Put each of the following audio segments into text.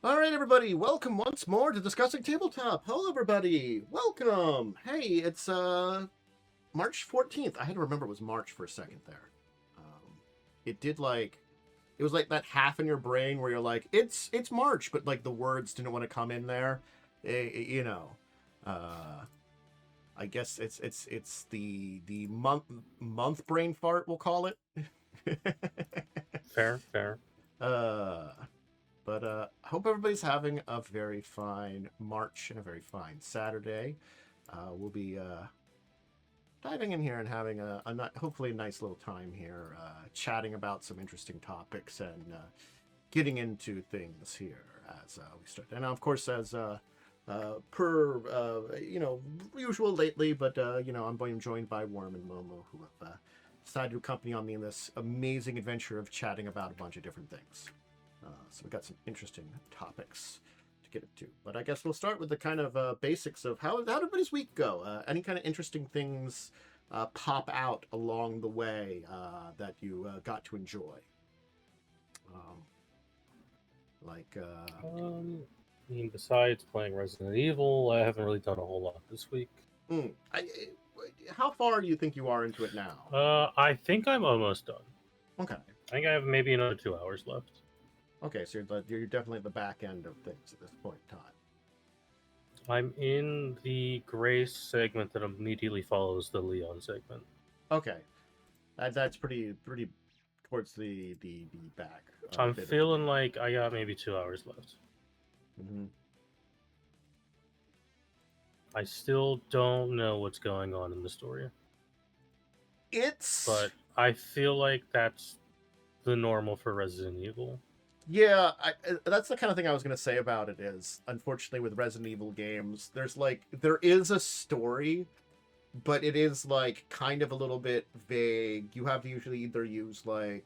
All right, everybody, welcome once more to Discussing Tabletop. Hello, everybody. Welcome. Hey, it's March 14th. I had to remember it was March for a second there. It did it was like that half in your brain where you're like, it's March, but like the words didn't want to come in there. Uh, I guess it's the month brain fart, we'll call it. Fair. uh But I hope everybody's having a very fine March and a very fine Saturday. We'll be diving in here and having hopefully a nice little time here, chatting about some interesting topics and getting into things here as we start. And of course, as per usual lately, but I'm joined by Worm and Momo, who have decided to accompany on me in this amazing adventure of chatting about a bunch of different things. So we've got some interesting topics to get into. But I guess we'll start with the kind of basics of how did everybody's week go? Any kind of interesting things pop out along the way that you got to enjoy? Besides playing Resident Evil, I haven't really done a whole lot this week. How far do you think you are into it now? I think I'm almost done. Okay. I think I have maybe another 2 hours left. Okay, so you're definitely at the back end of things at this point in time. I'm in the Grace segment that immediately follows the Leon segment. Okay, that's pretty towards the back. I'm feeling like I got maybe 2 hours left. Mm-hmm. I still don't know what's going on in the story. But I feel like that's the normal for Resident Evil. Yeah, that's the kind of thing I was going to say about it is, unfortunately, with Resident Evil games, there is a story, but it is kind of a little bit vague. You have to usually either use a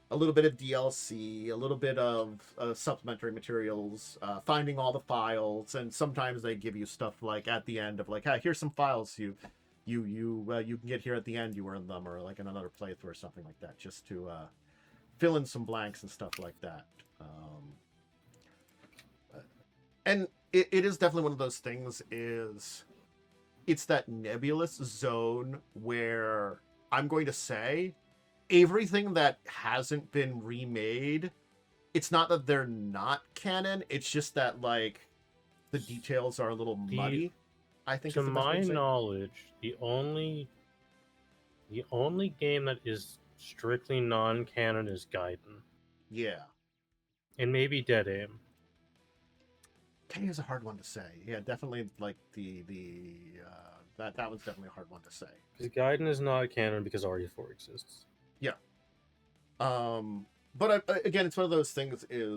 little bit of DLC, a little bit of supplementary materials, finding all the files, and sometimes they give you stuff at the end of hey, here's some files you can get here at the end. You earn them, or in another playthrough or something like that, just to fill in some blanks and stuff like that. And it is definitely one of those things. It's that nebulous zone where I'm going to say everything that hasn't been remade, it's not that they're not canon, it's just that the details are a little muddy. I think to my knowledge, the only game that is strictly non-canon is Gaiden. Yeah. And maybe Dead Aim. Gaiden is a hard one to say. Yeah, definitely that was definitely a hard one to say. Because Gaiden is not canon because RE4 exists. Yeah. But again, it's one of those things. They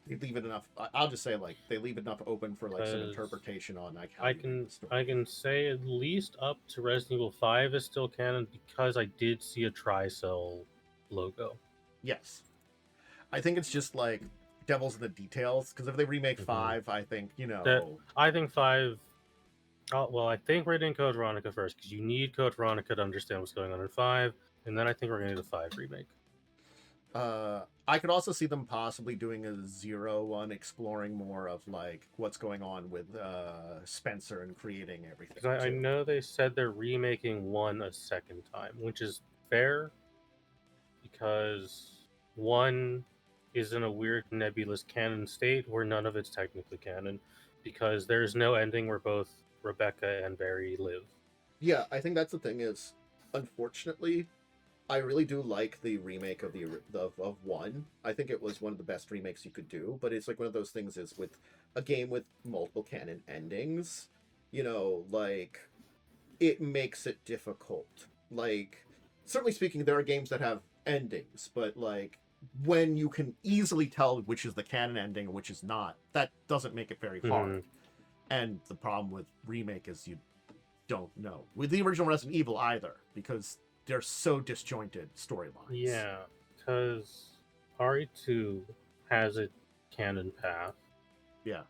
leave it enough. I'll just say they leave it enough open for some interpretation on how I can say at least up to Resident Evil 5 is still canon because I did see a Tricell logo. Yes, I think it's just devil's in the details, because if they remake 5, I think I think 5. Well, I think we're doing Code Veronica first because you need Code Veronica to understand what's going on in 5, and then I think we're going to do the 5 remake. I could also see them possibly doing a 0 one, exploring more of what's going on with Spencer and creating everything. I know they said they're remaking 1 a second time, which is fair because 1 is in a weird nebulous canon state where none of it's technically canon because there's no ending where both Rebecca and Barry live. Yeah, I think that's the thing is, unfortunately, I really do like the remake of of 1. I think it was one of the best remakes you could do, but it's one of those things is with a game with multiple canon endings, it makes it difficult. Certainly speaking, there are games that have endings, but when you can easily tell which is the canon ending and which is not, that doesn't make it very hard. And the problem with remake is you don't know. With the original Resident Evil either, because they're so disjointed storylines. Yeah, because RE2 has a canon path. Yeah.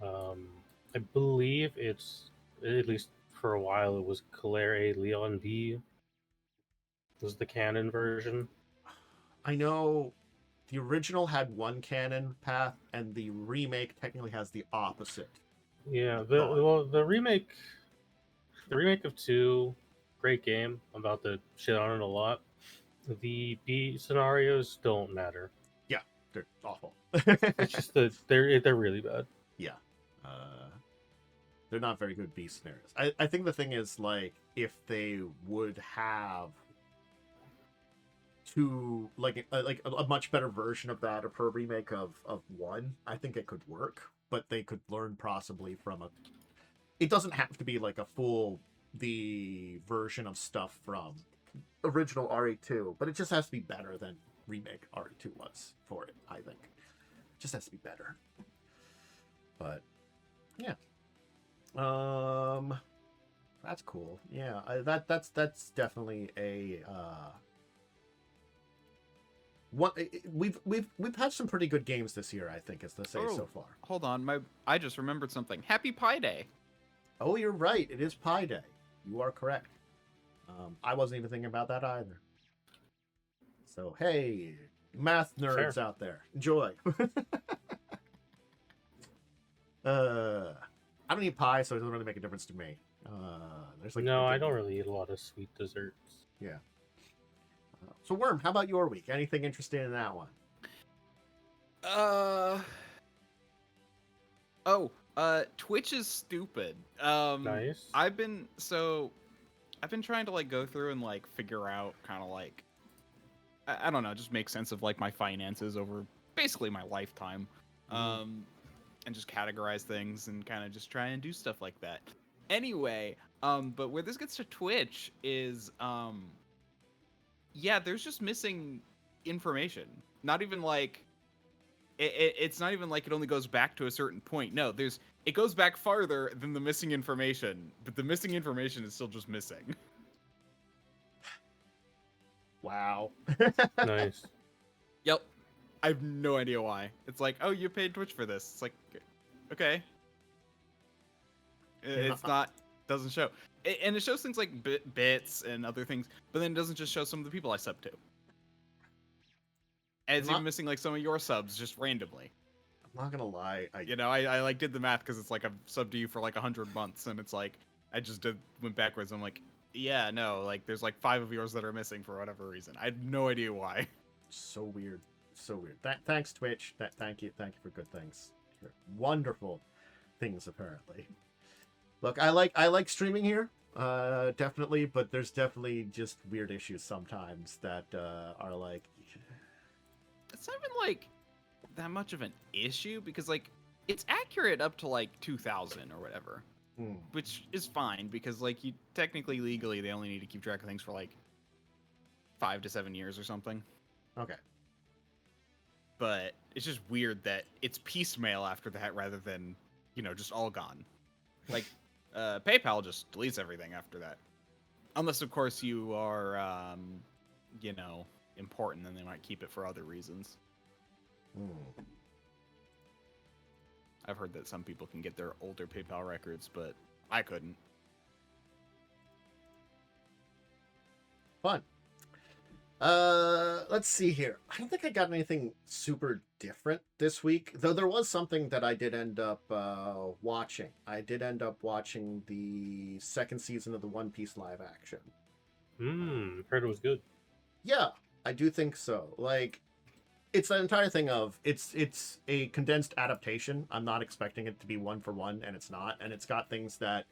I believe it's, at least for a while, it was Claire A. Leon B. was the canon version. I know the original had one canon path, and the remake technically has the opposite. Yeah, thought. the remake of 2, great game. I'm about to shit on it a lot. The B scenarios don't matter. Yeah, they're awful. It's just that they're really bad. Yeah. Uh, they're not very good B scenarios. I think the thing is, like, if they would have a much better version of that per remake of 1, I think it could work, but they could learn possibly from it doesn't have to be like a full the version of stuff from original RE2, but it just has to be better than remake RE2 was for it, I think. It just has to be better. But yeah. That's cool. Yeah, that's definitely a one. We've had some pretty good games this year, I think, as to say so far. Hold on, I just remembered something. Happy Pi Day. Oh, you're right. It is Pi Day. You are correct. I wasn't even thinking about that either. So hey, math nerds out there, enjoy. I don't eat pie, so it doesn't really make a difference to me. There's like no, I don't really eat a lot of sweet desserts. Yeah. So Worm, how about your week? Anything interesting in that one? Twitch is stupid. Nice. I've been trying to like go through and like figure out kind of like I don't know, just make sense of like my finances over basically my lifetime. And just categorize things and kind of just try and do stuff like that. Anyway, but where this gets to Twitch is there's just missing information. Not even like it's not even like it only goes back to a certain point. No, it goes back farther than the missing information, but the missing information is still just missing. Wow. Nice. Yep. I have no idea why. It's like, oh, you paid Twitch for this. It's like, okay. It's not, doesn't show. And it shows things like bits and other things, but then it doesn't just show some of the people I sub to. And it's even missing like some of your subs just randomly. I'm not gonna lie. I like did the math because it's like I've subbed to you for like 100 months, and it's like I just went backwards. I'm like, yeah, no, like there's like 5 of yours that are missing for whatever reason. I have no idea why. So weird. So weird. Thanks, Twitch. Thank you for good things. For wonderful things, apparently. Look, I like streaming here, definitely, but there's definitely just weird issues sometimes that are like. It's not even like that much of an issue because like it's accurate up to like 2000 or whatever, which is fine because like you technically legally they only need to keep track of things for like 5 to 7 years or something. Okay. But it's just weird that it's piecemeal after that rather than, just all gone. Like, PayPal just deletes everything after that. Unless, of course, you are, important, then they might keep it for other reasons. I've heard that some people can get their older PayPal records, but I couldn't. Fun. Let's see here. I don't think I got anything super different this week, though there was something that I did end up watching. I did end up watching the 2nd season of the One Piece live action. Heard it was good. Yeah, I do think so. Like, it's the entire thing of it's a condensed adaptation. I'm not expecting it to be 1-for-1, and it's not. And it's got things that,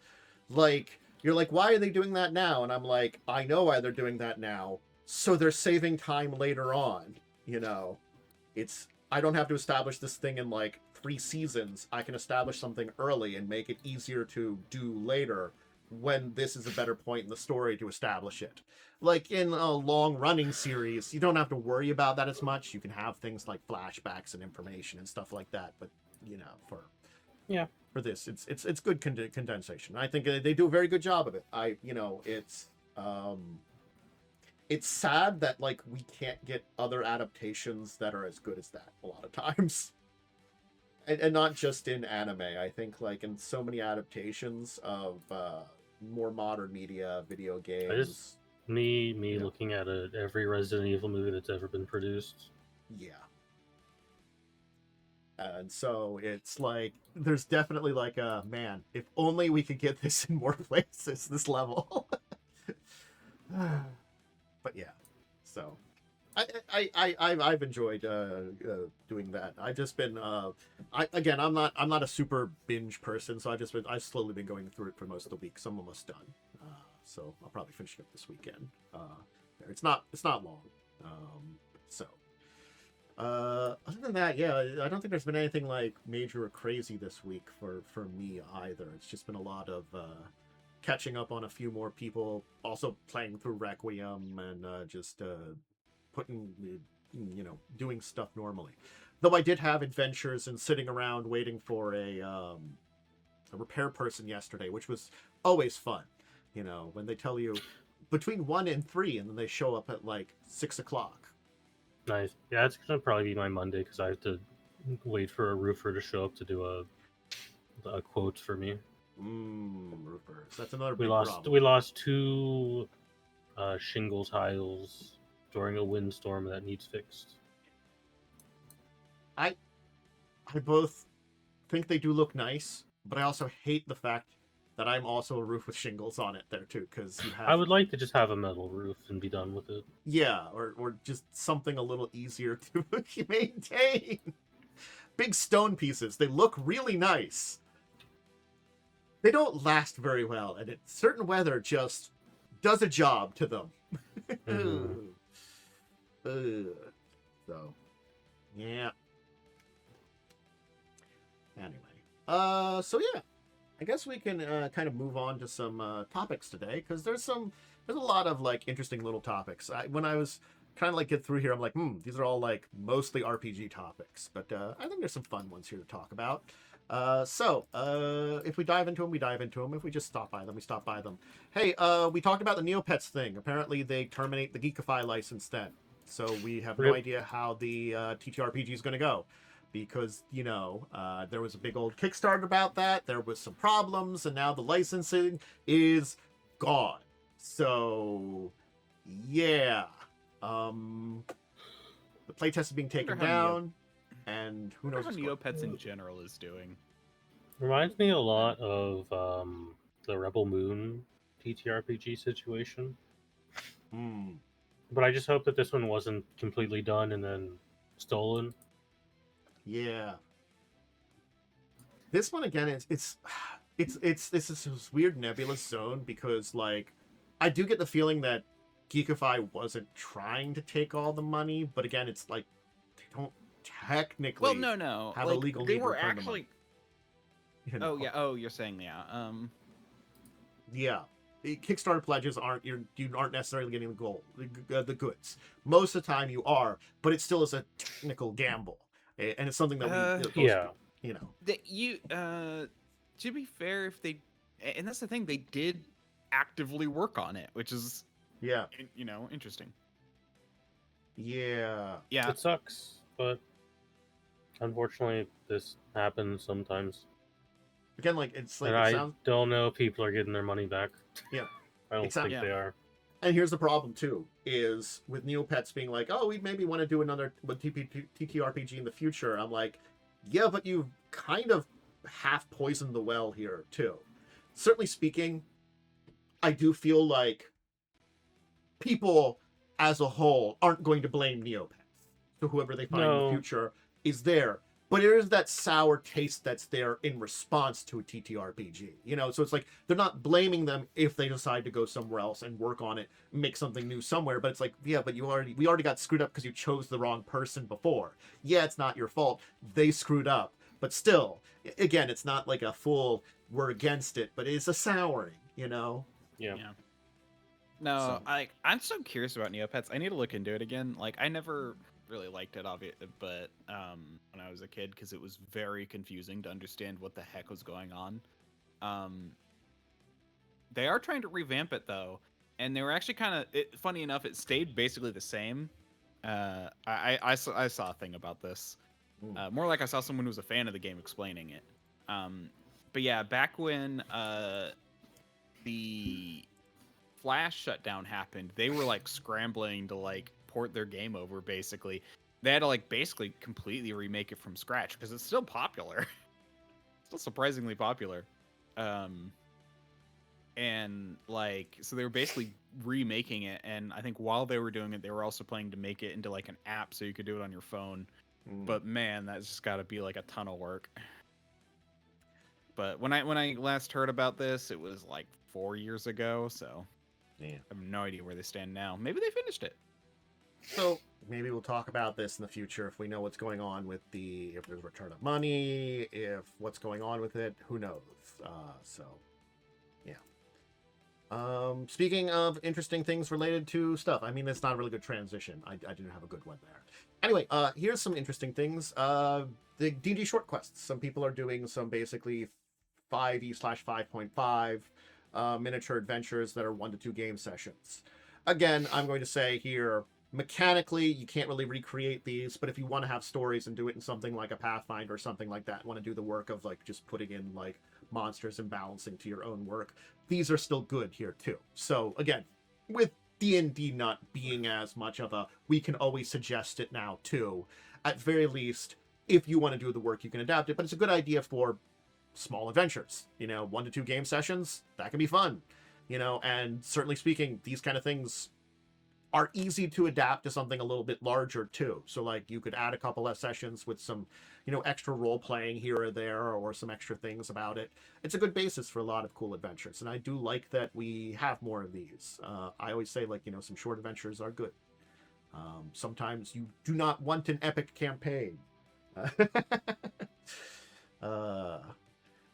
like, you're like, why are they doing that now? And I'm like, I know why they're doing that now. So they're saving time later on, I don't have to establish this thing in like 3 seasons. I can establish something early and make it easier to do later when this is a better point in the story to establish it. Like in a long running series, you don't have to worry about that as much. You can have things like flashbacks and information and stuff like that. But for this, it's good condensation. I think they do a very good job of it. It's sad that like we can't get other adaptations that are as good as that a lot of times, and not just in anime. I think like in so many adaptations of more modern media, video games. Me looking at every Resident Evil movie that's ever been produced. Yeah, And so it's like there's definitely like a man, if only we could get this in more places, this level. But yeah, so I've enjoyed doing that. I've just been I'm not a super binge person, so I've slowly been going through it for most of the week. So I'm almost done. So I'll probably finish it up this weekend. It's not long. So other than that, yeah, I don't think there's been anything like major or crazy this week for me either. It's just been a lot of catching up on a few more people, also playing through Requiem and just putting, doing stuff normally. Though I did have adventures and sitting around waiting for a repair person yesterday, which was always fun. When they tell you between 1 and 3, and then they show up at like 6 o'clock. Nice. Yeah, it's gonna probably be my Monday because I have to wait for a roofer to show up to do a quote for me. Roofers. That's another We big lost. problem. We lost 2 shingle tiles during a windstorm that needs fixed. I both think they do look nice, but I also hate the fact that I'm also a roof with shingles on it there too, because you have. I would like to just have a metal roof and be done with it. Yeah, or just something a little easier to maintain. Big stone pieces. They look really nice. They don't last very well, and certain weather just does a job to them. So, yeah. Anyway, so yeah, I guess we can kind of move on to some topics today, because there's a lot of like interesting little topics. When I was kind of like get through here, I'm like, these are all like mostly RPG topics, but I think there's some fun ones here to talk about. So if we dive into them, we dive into them. If we just stop by them, we stop by them. Hey, we talked about the Neopets thing. Apparently, they terminate the Geekify license then. So we have no idea how the TTRPG is going to go. Because, there was a big old Kickstarter about that. There was some problems, and now the licensing is gone. So, yeah. The playtest is being taken down, and who knows how Neopets in general is doing. Reminds me a lot of the Rebel Moon TTRPG situation. But I just hope that this one wasn't completely done and then stolen. Yeah. This one again, it's this weird nebulous zone, because like I do get the feeling that Geekify wasn't trying to take all the money, but again, it's like they don't technically no have like, a legal they need to were return the actually money. Oh yeah, you're saying Yeah. Kickstarter pledges you aren't necessarily getting the goods. Most of the time you are, but it still is a technical gamble, and it's something that to be fair, if they, and that's the thing, they did actively work on it, which is interesting. Yeah. It sucks, but unfortunately this happens sometimes. Again, like it's like I don't know if people are getting their money back. Yeah. I don't think they are. And here's the problem too, is with Neopets being like, oh, we maybe want to do another TTRPG in the future. I'm like, yeah, but you've kind of half poisoned the well here too. Certainly speaking, I do feel like people as a whole aren't going to blame Neopets. So whoever they find in the future is there. But there is that sour taste that's there in response to a TTRPG. So it's like they're not blaming them if they decide to go somewhere else and work on it, make something new somewhere. But it's like, yeah, but we already got screwed up because you chose the wrong person before. Yeah, it's not your fault. They screwed up. But still, again, it's not like a full we're against it, but it's a souring, Yeah. No, I'm so curious about Neopets. I need to look into it again. Like, I never really liked it, obviously, but when I was a kid, because it was very confusing to understand what the heck was going on. They are trying to revamp it though, and they were actually kind of funny enough. It stayed basically the same. I saw a thing about this. More like I saw someone who was a fan of the game explaining it. But yeah, back when the Flash shutdown happened, they were like scrambling to like port their game over basically, they had to like basically completely remake it from scratch because it's still popular. Still surprisingly popular. And like, so they were basically remaking it, and I think while they were doing it, they were also planning to make it into like an app so you could do it on your phone. But man, that's just got to be like a ton of work. But when I last heard about this, it was like 4 years ago, so Yeah. I have no idea where they stand now. Maybe they finished it. So maybe we'll talk about this in the future if we know what's going on with if there's return of money, if what's going on with it, who knows. So yeah. Speaking of interesting things related to stuff, I mean, it's not a really good transition. I didn't have a good one there. Anyway, here's some interesting things. The D&D short quests. Some people are doing some basically 5e/5.5 miniature adventures that are 1 to 2 game sessions. Again, I'm going to say here, mechanically, you can't really recreate these, but if you want to have stories and do it in something like a Pathfinder or something like that, want to do the work of like just putting in like monsters and balancing to your own work, these are still good here too. So again, with D&D not being as much of a, we can always suggest it now too, at very least, if you want to do the work, you can adapt it, but it's a good idea for small adventures, 1 to 2 game sessions, that can be fun, and certainly speaking, these kind of things are easy to adapt to something a little bit larger too. So like you could add a couple of sessions with some, extra role playing here or there, or some extra things about it. It's a good basis for a lot of cool adventures. And I do like that we have more of these. I always say like, some short adventures are good. Sometimes you do not want an epic campaign. I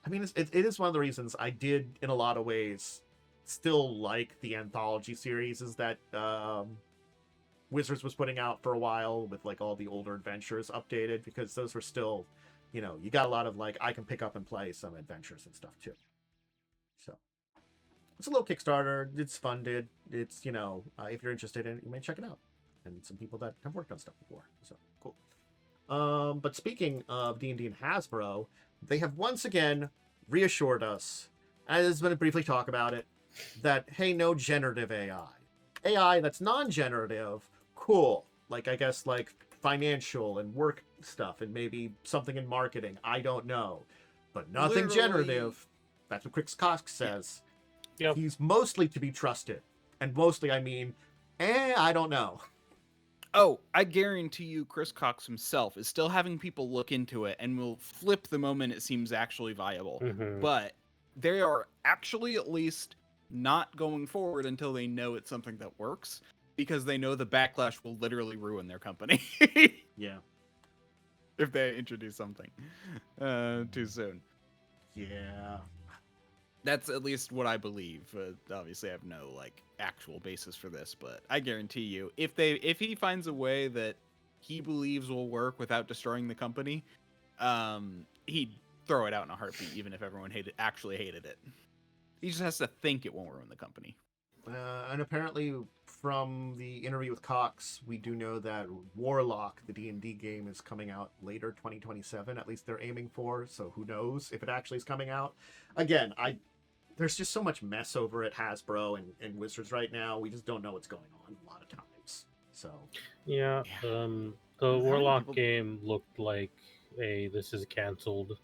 mean, it is one of the reasons I did, in a lot of ways, still like the anthology series is that Wizards was putting out for a while with like all the older adventures updated, because those were still, you got a lot of like, I can pick up and play some adventures and stuff too. So it's a little Kickstarter. It's funded. It's, if you're interested in it, you may check it out. And some people that have worked on stuff before. So cool. But speaking of D&D and Hasbro, they have once again reassured us, and I was going to briefly talk about it, that, hey, no generative AI. AI that's non-generative, cool. Like, I guess, like, financial and work stuff, and maybe something in marketing. I don't know. But nothing generative. That's what Chris Cox says. Yep. He's mostly to be trusted. And mostly, I mean, I don't know. Oh, I guarantee you Chris Cox himself is still having people look into it and will flip the moment it seems actually viable. Mm-hmm. But they are actually at least not going forward until they know it's something that works, because they know the backlash will literally ruin their company. Yeah. If they introduce something too soon. Yeah. That's at least what I believe. Obviously, I have no like actual basis for this, but I guarantee you, if he finds a way that he believes will work without destroying the company, he'd throw it out in a heartbeat, even if everyone actually hated it. He just has to think it won't ruin the company. And apparently, from the interview with Cox, we do know that Warlock, the D&D game, is coming out later 2027. At least they're aiming for. So who knows if it actually is coming out? Again, there's just so much mess over at Hasbro and Wizards right now. We just don't know what's going on a lot of times. So Yeah. The Warlock game looked like a this is canceled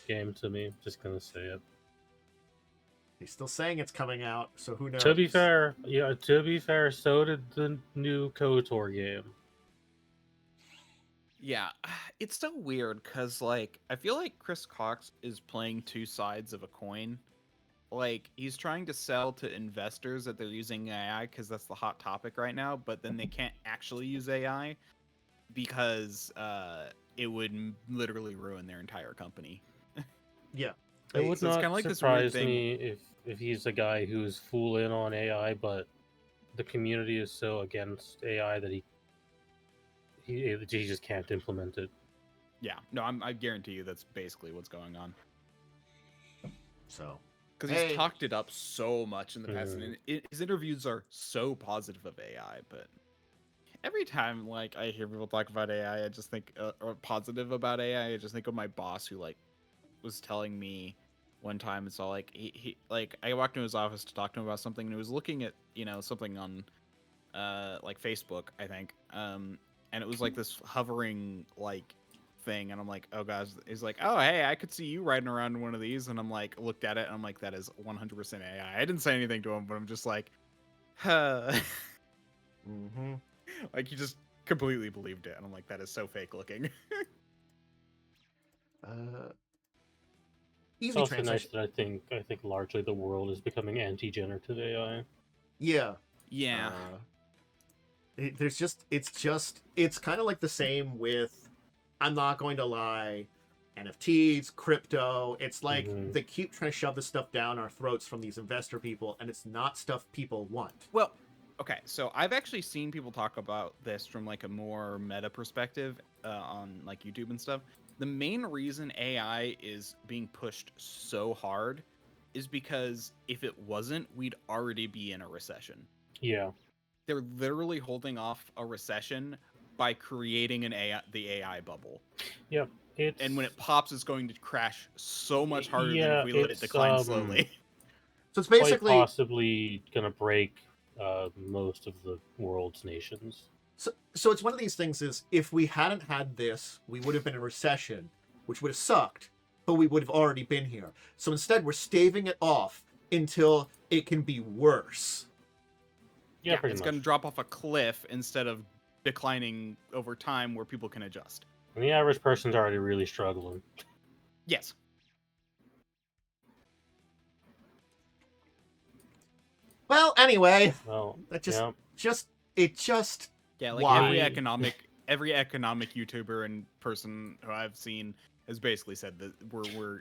game to me. Just gonna say it. he's still saying it's coming out, so who knows? To be fair, so did the new KOTOR game. Yeah, it's so weird because like I feel like Chris Cox is playing two sides of a coin. Like he's trying to sell to investors that they're using AI because that's the hot topic right now, but then they can't actually use AI because it would literally ruin their entire company. Yeah. It would So it's not kinda like this weird surprise thing. me if he's a guy who's full in on AI, but the community is so against AI that he just can't implement it. Yeah, no, I guarantee you that's basically what's going on. So because he's talked it up so much in the past, and his interviews are so positive of AI. But every time like I hear people talk about AI, I just think or positive about AI, I just think of my boss who like was telling me one time. It's all like he like I walked into his office to talk to him about something, and he was looking at something on like Facebook, I think. and it was like this hovering like thing, and I'm like, oh gosh, he's like, oh hey, I could see you riding around in one of these, and I'm like, looked at it, and I'm like, that is 100% AI. I didn't say anything to him, but I'm just like, huh. Mm-hmm. Like he just completely believed it, and I'm like, that is so fake looking. It's Easy also nice translation. that I think largely the world is becoming anti-generative AI. Yeah. Yeah. It's kind of like the same with, I'm not going to lie, NFTs, crypto. It's like Mhm. they keep trying to shove this stuff down our throats from these investor people, and it's not stuff people want. Well, okay, so I've actually seen people talk about this from like a more meta perspective on like YouTube and stuff. The main reason AI is being pushed so hard is because if it wasn't, we'd already be in a recession. Yeah. They're literally holding off a recession by creating the AI bubble. Yep. It's And when it pops, it's going to crash so much harder than if yeah, we let it decline slowly. So it's quite basically possibly gonna break most of the world's nations. so it's one of these things is, if we hadn't had this, we would have been in recession, which would have sucked, but we would have already been here. So instead, we're staving it off until it can be worse. Yeah, pretty it's much. going to drop off a cliff instead of declining over time where people can adjust. And the average person's already really struggling. Yes. Well, anyway, Well, that yeah. just Yeah, like why? every economic YouTuber and person who I've seen has basically said that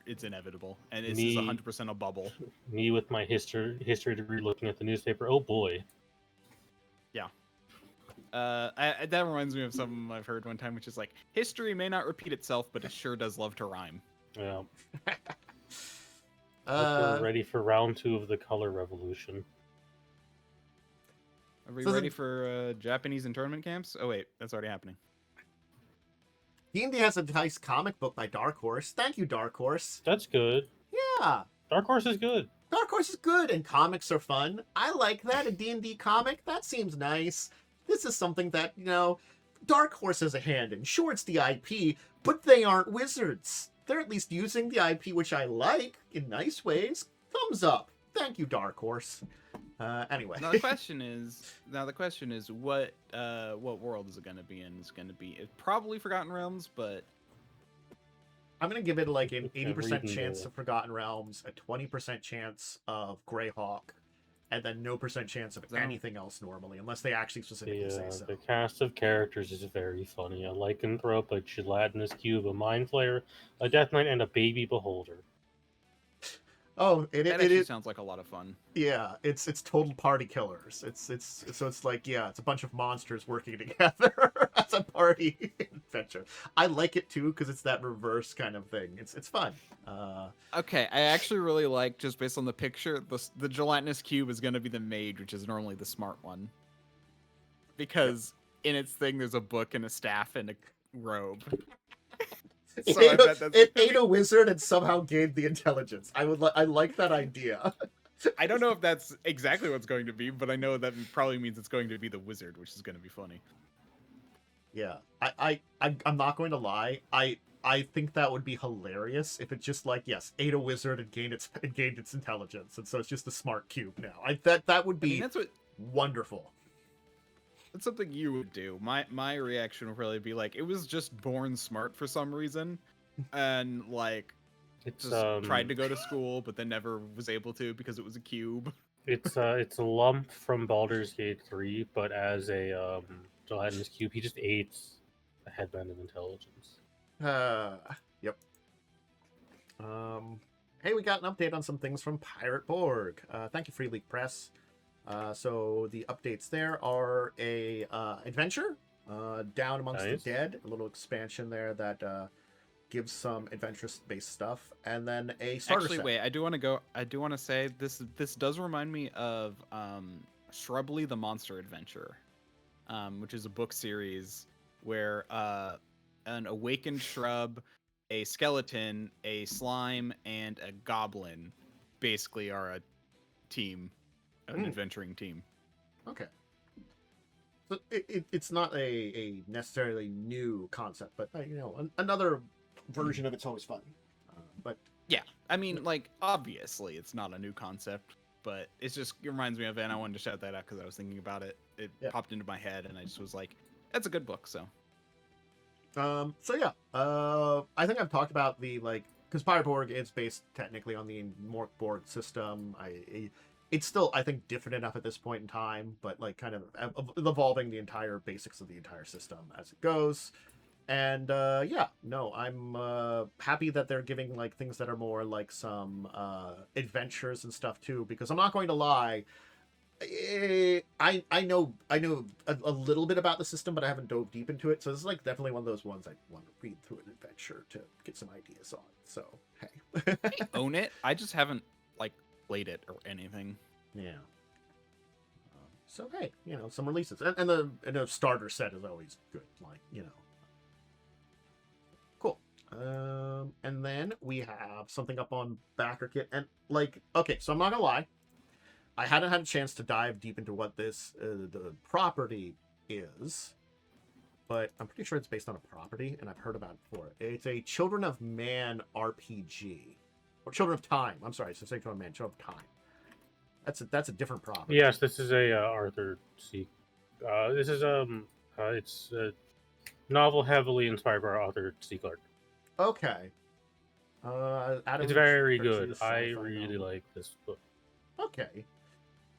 it's inevitable, and this is 100% a bubble. Me with my history degree looking at the newspaper. Oh boy. Yeah. That reminds me of something I've heard one time, which is like, history may not repeat itself, but it sure does love to rhyme. Yeah. Hope we're ready for round 2 of the color revolution. Are we ready for Japanese internment camps? Oh wait, that's already happening. D&D has a nice comic book by Dark Horse. Thank you, Dark Horse. That's good. Yeah. Dark Horse is good. Dark Horse is good, and comics are fun. I like that. A D&D comic, that seems nice. This is something that, Dark Horse has a hand in. Sure, it's the IP, but they aren't wizards. They're at least using the IP, which I like, in nice ways. Thumbs up. Thank you, Dark Horse. Anyway. Now the question is what world is it going to be in? It's going to be probably Forgotten Realms, but I'm going to give it like an Yeah, 80% reading chance the- of Forgotten Realms, a 20% chance of Greyhawk, and then no % chance of anything else normally, unless they actually specifically say so. The cast of characters is very funny. A lycanthrope, a gelatinous cube, a mind flayer, a death knight, and a baby beholder. Oh, that actually sounds like a lot of fun. Yeah, it's total party killers. It's like, yeah, it's a bunch of monsters working together as a party adventure. I like it too because it's that reverse kind of thing. It's fun. Okay, I actually really like, just based on the picture, the gelatinous cube is going to be the mage, which is normally the smart one, because in its thing there's a book and a staff and a robe. So it ate a wizard and somehow gained the intelligence. I like that idea. I don't know if that's exactly what's going to be, but I know that probably means it's going to be the wizard, which is going to be funny. Yeah, I'm not going to lie. I think that would be hilarious if it just like, yes, ate a wizard and gained its intelligence, and so it's just a smart cube now. That would be wonderful. That's something you would do. My reaction would probably be like, it was just born smart for some reason, and like just tried to go to school, but then never was able to because it was a cube. It's a lump from Baldur's Gate 3, but as a gelatinous cube, he just ate a headband of intelligence. Yep. Hey, we got an update on some things from Pirate Borg. Thank you, Free League Press. So the updates there are a adventure, Down Amongst the Dead, a little expansion there that gives some adventure-based stuff, and then a starter set. Wait, I do want to say this does remind me of Shrubly the Monster Adventure, which is a book series where an awakened shrub, a skeleton, a slime, and a goblin basically are a team. An adventuring team. Okay. it's not a necessarily new concept, but another version of it's always fun. But Yeah, I mean, like, obviously it's not a new concept, but it reminds me of it, and I wanted to shout that out because I was thinking about it. It popped into my head, and I just was like, that's a good book, so. So yeah, I think I've talked about the because Pirate Borg is based technically on the Mork Borg system. It's still, I think, different enough at this point in time, but like kind of evolving the entire basics of the entire system as it goes. And I'm happy that they're giving like things that are more like some adventures and stuff too. Because I'm not going to lie, I know a little bit about the system, but I haven't dove deep into it. So this is like definitely one of those ones I want to read through an adventure to get some ideas on. So hey, I own it. I just haven't like played it or anything. Yeah. So hey, some releases, and the starter set is always good. Like cool. And then we have something up on BackerKit, and like okay, so I'm not gonna lie, I hadn't had a chance to dive deep into what this the property is, but I'm pretty sure it's based on a property, and I've heard about it before. It's a Children of Man RPG, or Children of Time. I'm sorry, so say Children of Man, Children of Time. That's a different property. Yes, this is a Arthur C. This is it's a novel heavily inspired by Arthur C. Clarke. Okay. Adam, It's very good. I really like this book. Okay.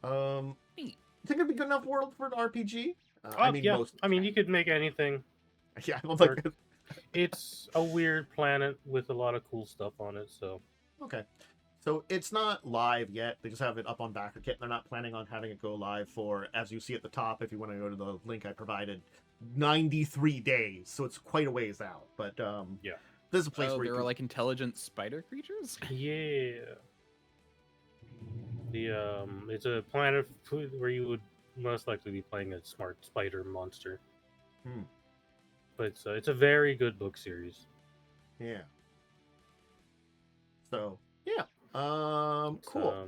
You think it'd be good enough world for an RPG? Yeah. I mean, you could make anything. Yeah, I don't like it. It's a weird planet with a lot of cool stuff on it. So. Okay. So it's not live yet. They just have it up on BackerKit. They're not planning on having it go live for, as you see at the top, if you want to go to the link I provided, 93 days. So it's quite a ways out. But yeah, there's a place where there are like intelligent spider creatures. Yeah. It's a planet where you would most likely be playing a smart spider monster. But it's a very good book series. Yeah. So yeah. Cool.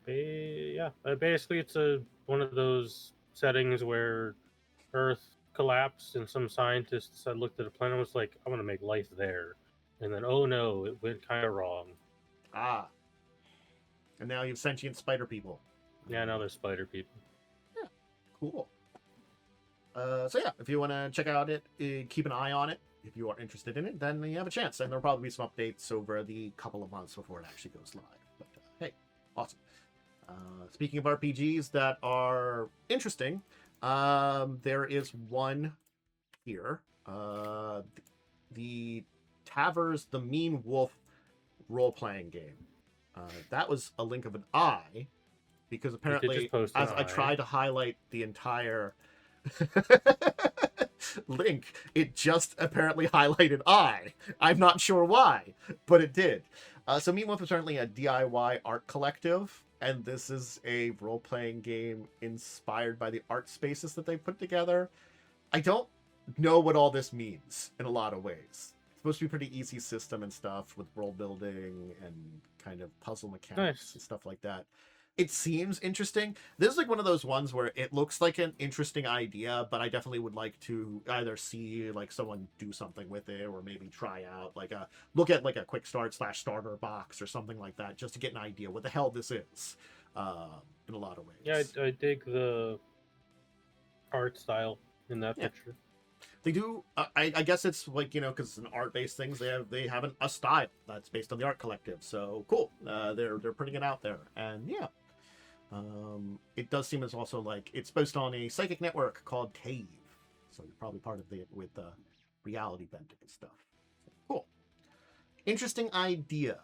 Basically, it's one of those settings where Earth collapsed, and some scientists had looked at a planet and was like, "I want to make life there," and then, oh no, it went kind of wrong. And now you have sentient spider people. Yeah, now they're spider people. Yeah, cool. So yeah, if you want to check out it, keep an eye on it. If you are interested in it, then you have a chance, and there'll probably be some updates over the couple of months before it actually goes live. But hey, awesome. Speaking of RPGs that are interesting, there is one here. The Tavers, the Mean Wolf role-playing game. That was a link of an eye, because apparently, as I tried to highlight the entire link, it just apparently highlighted I. I'm not sure why, but it did. So Meow Wolf is certainly a DIY art collective, and this is a role-playing game inspired by the art spaces that they put together. I don't know what all this means in a lot of ways. It's supposed to be a pretty easy system and stuff with world building and kind of puzzle mechanics and stuff like that. It seems interesting. This is like one of those ones where it looks like an interesting idea, but I definitely would like to either see like someone do something with it, or maybe try out like look at like a quick start / starter box or something like that, just to get an idea what the hell this is in a lot of ways. Yeah, I dig the art style in that picture. They do. I guess it's like, because it's an art-based things. They have a style that's based on the art collective. So cool. They're putting it out there, and yeah. It does seem as also like it's based on a psychic network called Cave, so you're probably part of it with reality bending and stuff. So, cool, interesting idea.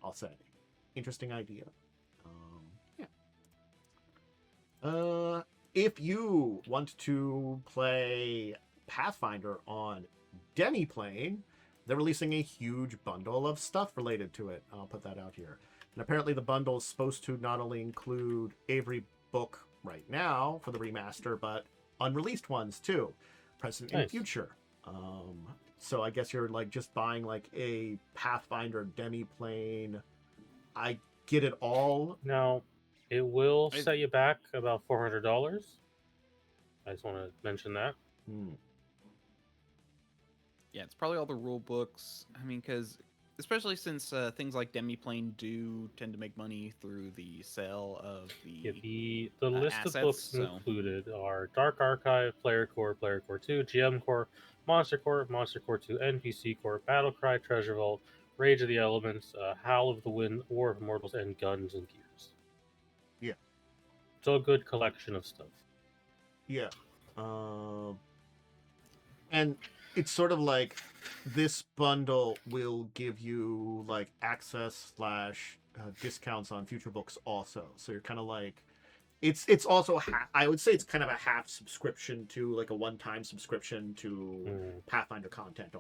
I'll say, interesting idea. If you want to play Pathfinder on Demiplane, they're releasing a huge bundle of stuff related to it. I'll put that out here. And apparently the bundle is supposed to not only include every book right now for the remaster, but unreleased ones too, present and future. So I guess you're like just buying like a Pathfinder Demiplane. I get it all. Now, it will set you back about $400. I just want to mention that. Yeah, it's probably all the rule books. I mean, because especially since things like Demiplane do tend to make money through the sale of Yeah, the the list assets, of books so- included are Dark Archive, Player Core 2, GM Core, Monster Core 2, NPC Core, Battle Cry, Treasure Vault, Rage of the Elements, Howl of the Wind, War of Immortals, and Guns and Gears. Yeah. So a good collection of stuff. Yeah. And it's sort of like this bundle will give you like access slash discounts on future books also. So you're kind of like, it's also I would say it's kind of a half subscription to like a one-time subscription to Pathfinder content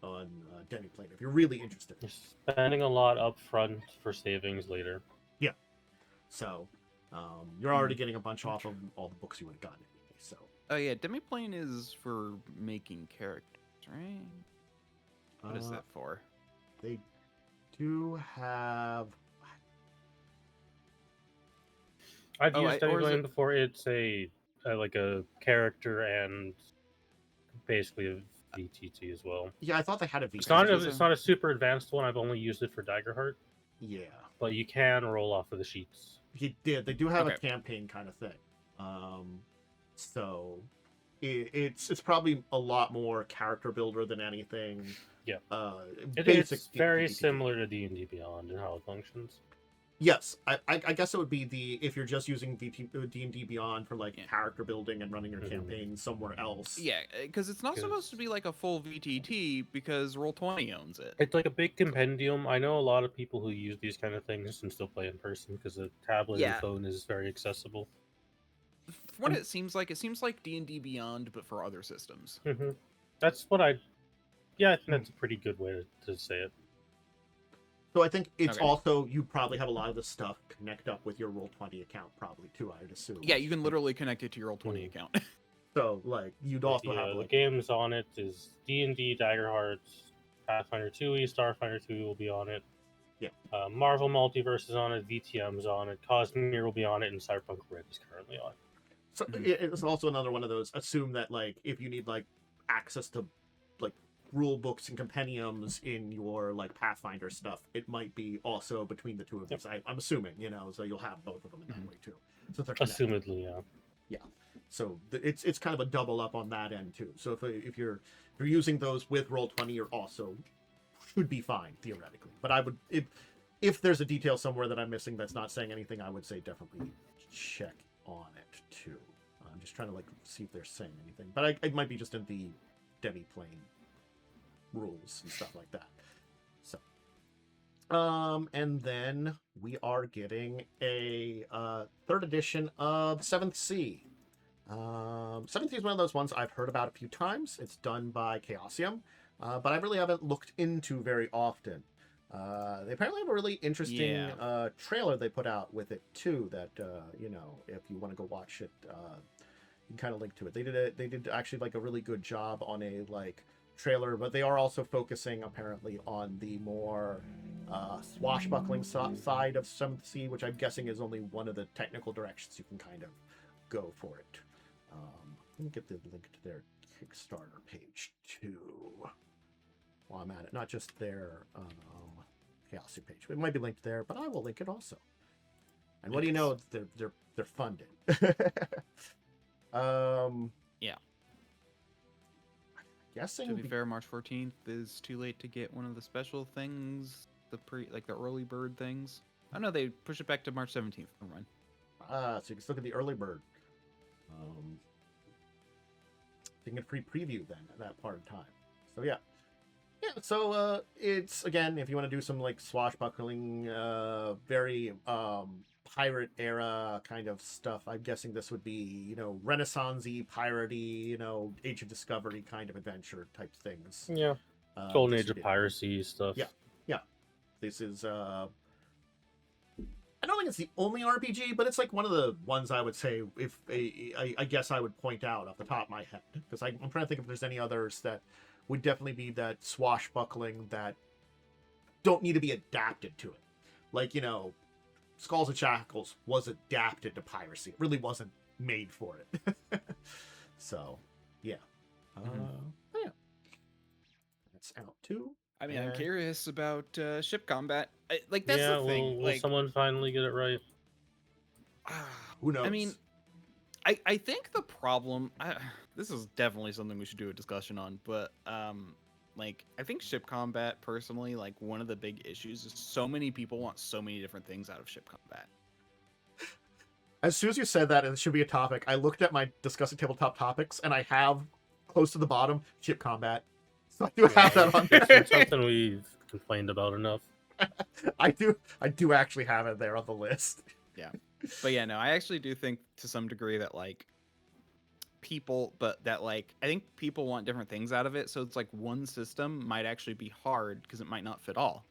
on Demiplane if you're really interested. You're spending a lot up front for savings later. Yeah. So you're already getting a bunch off of all the books you would have gotten anyway. So. Oh yeah, Demiplane is for making characters, right? What is that for? They do have. I've used Demiplane before. It's like a character and basically a VTT as well. Yeah, I thought they had a VTT. It's not a super advanced one. I've only used it for Daggerheart. Yeah. But you can roll off of the sheets. He did. They do have a campaign kind of thing. So it's probably a lot more character builder than anything. Yeah. It's very similar to D&D Beyond and how it functions. Yes, I guess it would be if you're just using D&D Beyond for like character building and running your campaign somewhere else. Yeah, because it's not supposed to be like a full VTT because Roll20 owns it. It's like a big compendium. I know a lot of people who use these kind of things and still play in person because the tablet and phone is very accessible. From what it seems like D&D Beyond, but for other systems. That's what I think that's a pretty good way to say it. So I think it's also, you probably have a lot of the stuff connect up with your Roll20 account probably too, I'd assume. Yeah, you can literally connect it to your Roll20 account. So like you'd also have the games on it is D&D, Daggerheart, Pathfinder 2e, Starfinder 2 will be on it. Yeah. Marvel Multiverse is on it, VTM's on it, Cosmere will be on it, and Cyberpunk Red is currently on it. So it's also another one of those, assume that like if you need like access to like rule books and compendiums in your like Pathfinder stuff, it might be also between the two of these. I'm assuming, so you'll have both of them in that way too. So they're assumedly, yeah. Yeah. So it's kind of a double up on that end too. So if you're using those with Roll20, you're also should be fine theoretically. But I would if there's a detail somewhere that I'm missing that's not saying anything, I would say definitely check on it too. I'm just trying to like see if they're saying anything, but it might be just in the Demiplane rules and stuff like that. So and then we are getting a third edition of 7th Sea. 7th Sea is one of those ones I've heard about a few times. It's done by Chaosium, but I really haven't looked into very often. They apparently have a really interesting trailer they put out with it too, that if you want to go watch it, you can kind of link to it. They did actually like a really good job on a like trailer, but they are also focusing apparently on the more swashbuckling side of 7th Sea, which I'm guessing is only one of the technical directions you can kind of go for it. Let me get the link to their Kickstarter page too while I'm at it, not just their Chaosium page. It might be linked there, but I will link it also. And what do you know? They're funded. Yeah. Guessing to be fair, March 14th is too late to get one of the special things, the early bird things. Oh no, they push it back to March 17th. Never mind. So you can still get the early bird. You can get a free preview then at that part of time. So yeah. So it's, again, if you want to do some like swashbuckling, very pirate era kind of stuff, I'm guessing this would be, Renaissance-y, piratey, Age of Discovery kind of adventure type things. Yeah. Golden Age of Piracy stuff. Yeah. This is I don't think it's the only RPG, but it's like one of the ones I would say, I guess I would point out off the top of my head, because I'm trying to think if there's any others that would definitely be that swashbuckling that don't need to be adapted to it. Like, Skulls and Shackles was adapted to piracy. It really wasn't made for it. So, yeah. Mhm. Yeah. That's out too. I mean, I'm And- curious about ship combat. Like that's Yeah, the thing. will Like, someone finally get it right? Who knows? I mean, I think the problem. This is definitely something we should do a discussion on. But like I think ship combat personally, like one of the big issues is so many people want so many different things out of ship combat. As soon as you said that, and it should be a topic, I looked at my discussing tabletop topics, and I have close to the bottom ship combat. So I do have that on there. It's something we've complained about enough. I do actually have it there on the list. But yeah, no, I actually do think to some degree that like people, but that like I think people want different things out of it. So it's like one system might actually be hard because it might not fit all.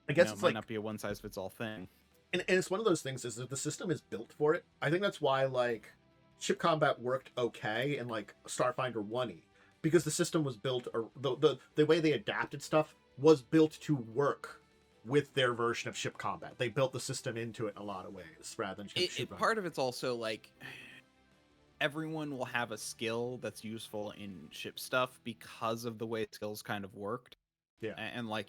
I guess It it's might like, not be a one size fits all thing. and it's one of those things is that the system is built for it. I think that's why like ship combat worked okay in like Starfinder 1E, because the system was built, or the way they adapted stuff was built to work with their version of ship combat. They built the system into it in a lot of ways rather than ship combat. Part of it's also like everyone will have a skill that's useful in ship stuff because of the way skills kind of worked. Yeah. And like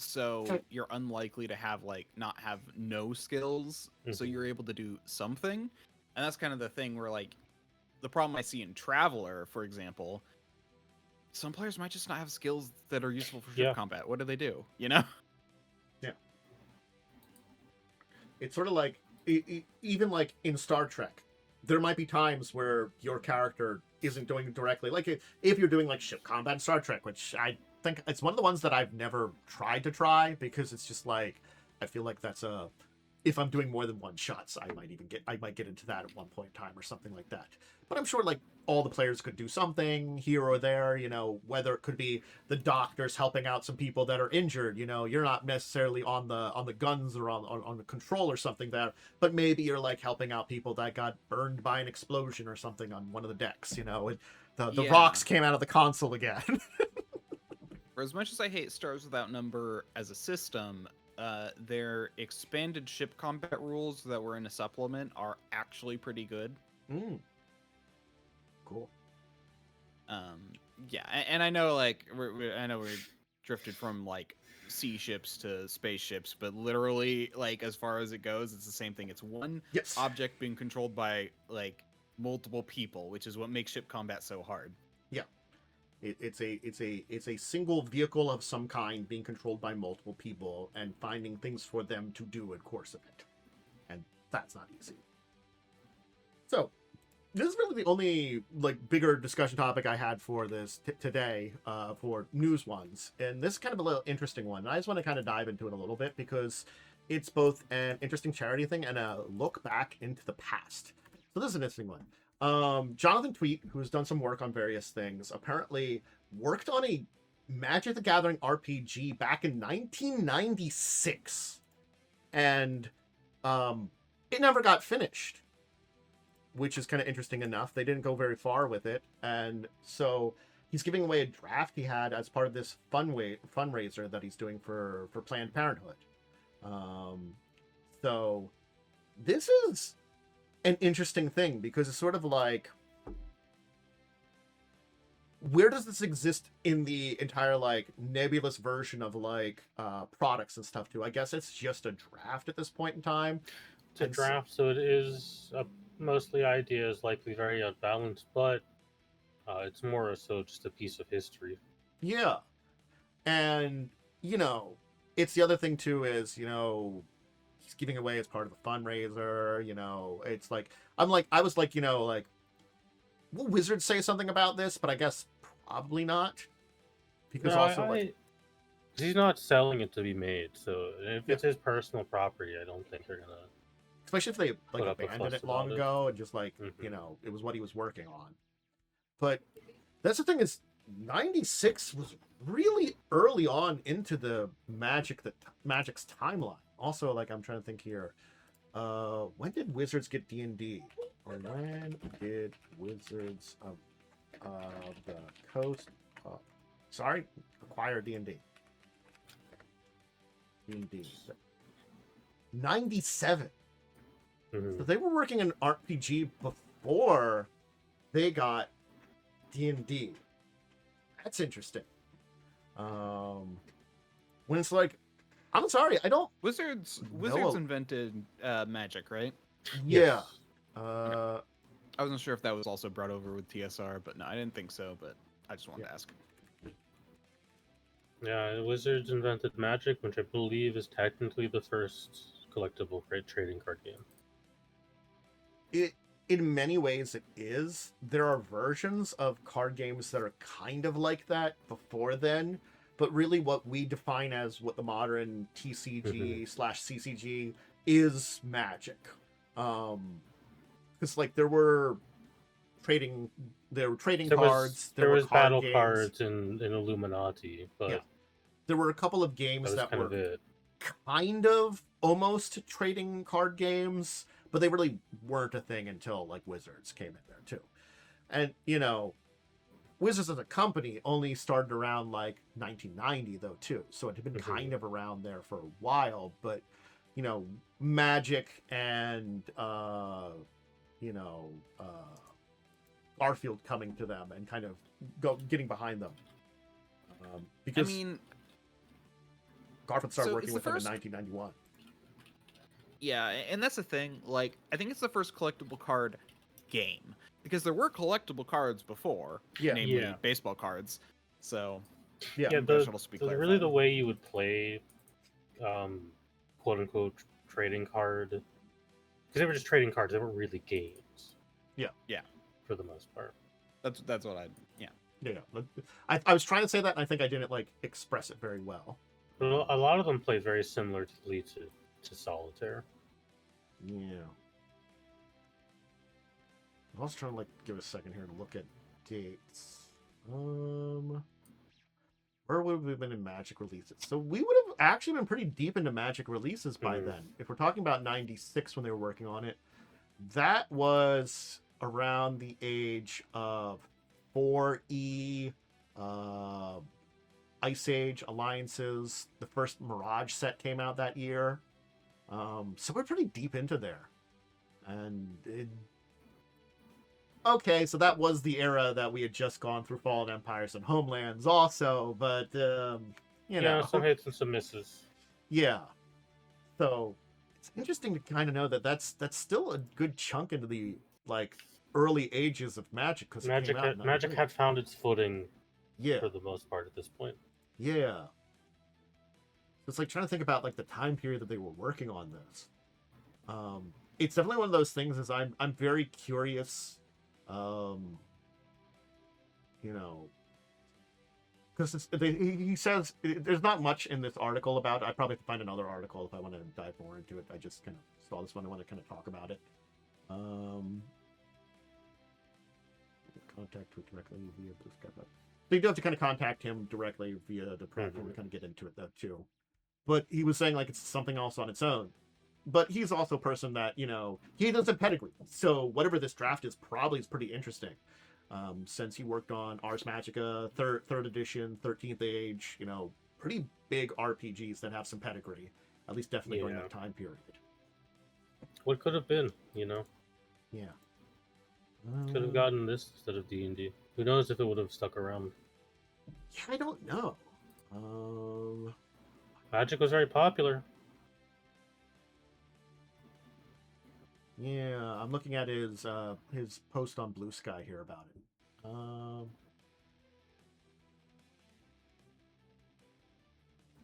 so you're unlikely to have like not have no skills, so Mhm. you're able to do something. And that's kind of the thing where like the problem I see in Traveler, for example, some players might just not have skills that are useful for ship Yeah. combat. What do they do? You know? It's sort of like even like in Star Trek, there might be times where your character isn't doing directly, like if you're doing like ship combat in Star Trek, which I think it's one of the ones that I've never tried to try, because it's just like I feel like that's a, if I'm doing more than one shots, I might get into that at one point in time or something like that. But I'm sure like all the players could do something here or there, you know, whether it could be the doctors helping out some people that are injured, you know, you're not necessarily on the guns or on the control or something there, but maybe you're like helping out people that got burned by an explosion or something on one of the decks, you know, and the Yeah. rocks came out of the console again. For as much as I hate Stars Without Number as a system, their expanded ship combat rules that were in a supplement are actually pretty good. Cool. Yeah, and I know like I know we drifted from like sea ships to spaceships, but literally like as far as it goes, it's the same thing. It's one Yes. object being controlled by like multiple people, which is what makes ship combat so hard. It's a single vehicle of some kind being controlled by multiple people and finding things for them to do in course of it, and that's not easy. So this is really the only like bigger discussion topic I had for this today, for news ones, and this is kind of a little interesting one. And I just want to kind of dive into it a little bit because it's both an interesting charity thing and a look back into the past. So this is an interesting one. Jonathan Tweet, who's done some work on various things, apparently worked on a Magic the Gathering RPG back in 1996, and it never got finished, which is kind of interesting enough. They didn't go very far with it, and so he's giving away a draft he had as part of this fundraiser that he's doing for Planned Parenthood. So this is an interesting thing because it's sort of like, where does this exist in the entire like nebulous version of like products and stuff too? I guess it's just a draft at this point in time. It's a draft, so it is mostly ideas, likely very unbalanced, but it's more so just a piece of history. Yeah. And, you know, it's the other thing too is, you know, he's giving away as part of the fundraiser, you know, it's like, I was like, you know, like, will Wizards say something about this? But I guess probably not. Because No, also, like, he's not selling it to be made, so if it's his personal property, I don't think they're gonna. especially if they like Put up a abandoned fuss it long about it. ago and just like, Mhm. you know, it was what he was working on. But that's the thing is, 96 was really early on into the Magic's timeline. Also, like, I'm trying to think here. When did Wizards get D&D? Or when did Wizards of the Coast acquire D&D? D&D. 97. Mhm. So they were working in RPG before they got D&D. That's interesting. When it's like, I'm sorry, I don't. Wizards No. invented magic, right? Yeah. Yes. I wasn't sure if that was also brought over with TSR, but no, I didn't think so. But I just wanted Yeah. to ask. Yeah, Wizards invented Magic, which I believe is technically the first collectible trading card game. It in many ways it is. There are versions of card games that are kind of like that before then, but really what we define as what the modern TCG/CCG is Magic. Because like there were trading cards, there There were was card battle games. cards in Illuminati, Yeah. but There were a couple of that games was that kind of were it. kind of almost trading card games, but they really weren't a thing until like Wizards came in there too. And Wizards as a company only started around like 1990 though too, so it had been kind of around there for a while. But Magic and Garfield coming to them and kind of getting behind them, because I mean, Garfield started so working it's with the them in first. 1991. Yeah, and that's the thing. Like, I think it's the first collectible card game because there were collectible cards before, Yeah. namely Yeah. baseball cards. So Yeah. Yeah, that should also be clarified. really the way you would play, quote unquote, trading card, because they were just trading cards. They weren't really games. Yeah, for the most part. that's what I. Yeah. Yeah. I was trying to say that, and I think I didn't like express it very well. But a lot of them played very similarly to Solitaire. Yeah. I was trying to like give a second here to look at dates. Where would we have been in Magic releases? So we would have actually been pretty deep into Magic releases by then. If we're talking about 96 when they were working on it, that was around the age of 4E, Ice Age Alliances. The first Mirage set came out that year. So we're pretty deep into there. And okay, so that was the era that we had just gone through Fallen Empires and Homelands also, but some hits and some misses. Yeah. So it's interesting to kind of know that that's still a good chunk into the like early ages of Magic, because Magic had found its footing yeah for the most part at this point. yeah. So it's like trying to think about like the time period that they were working on this. It's definitely one of those things. Is I'm very curious. Because he says there's not much in this article about it. I probably could find another article if I want to dive more into it. I just kind of saw this one. I want to kind of talk about it. Contact with directly via this guy. So you do have to kind of contact him directly via the platform to kind of get into it though too. But he was saying like it's something else on its own. But he's also a person that he doesn't pedigree. So whatever this draft is probably is pretty interesting. Since he worked on Ars Magica, third edition, 13th Age, pretty big RPGs that have some pedigree, at least definitely during that time period. What could have been, Yeah. Could have gotten this instead of D&D. Who knows if it would have stuck around? Yeah, I don't know. Magic was very popular. Yeah, I'm looking at his post on Blue Sky here about it.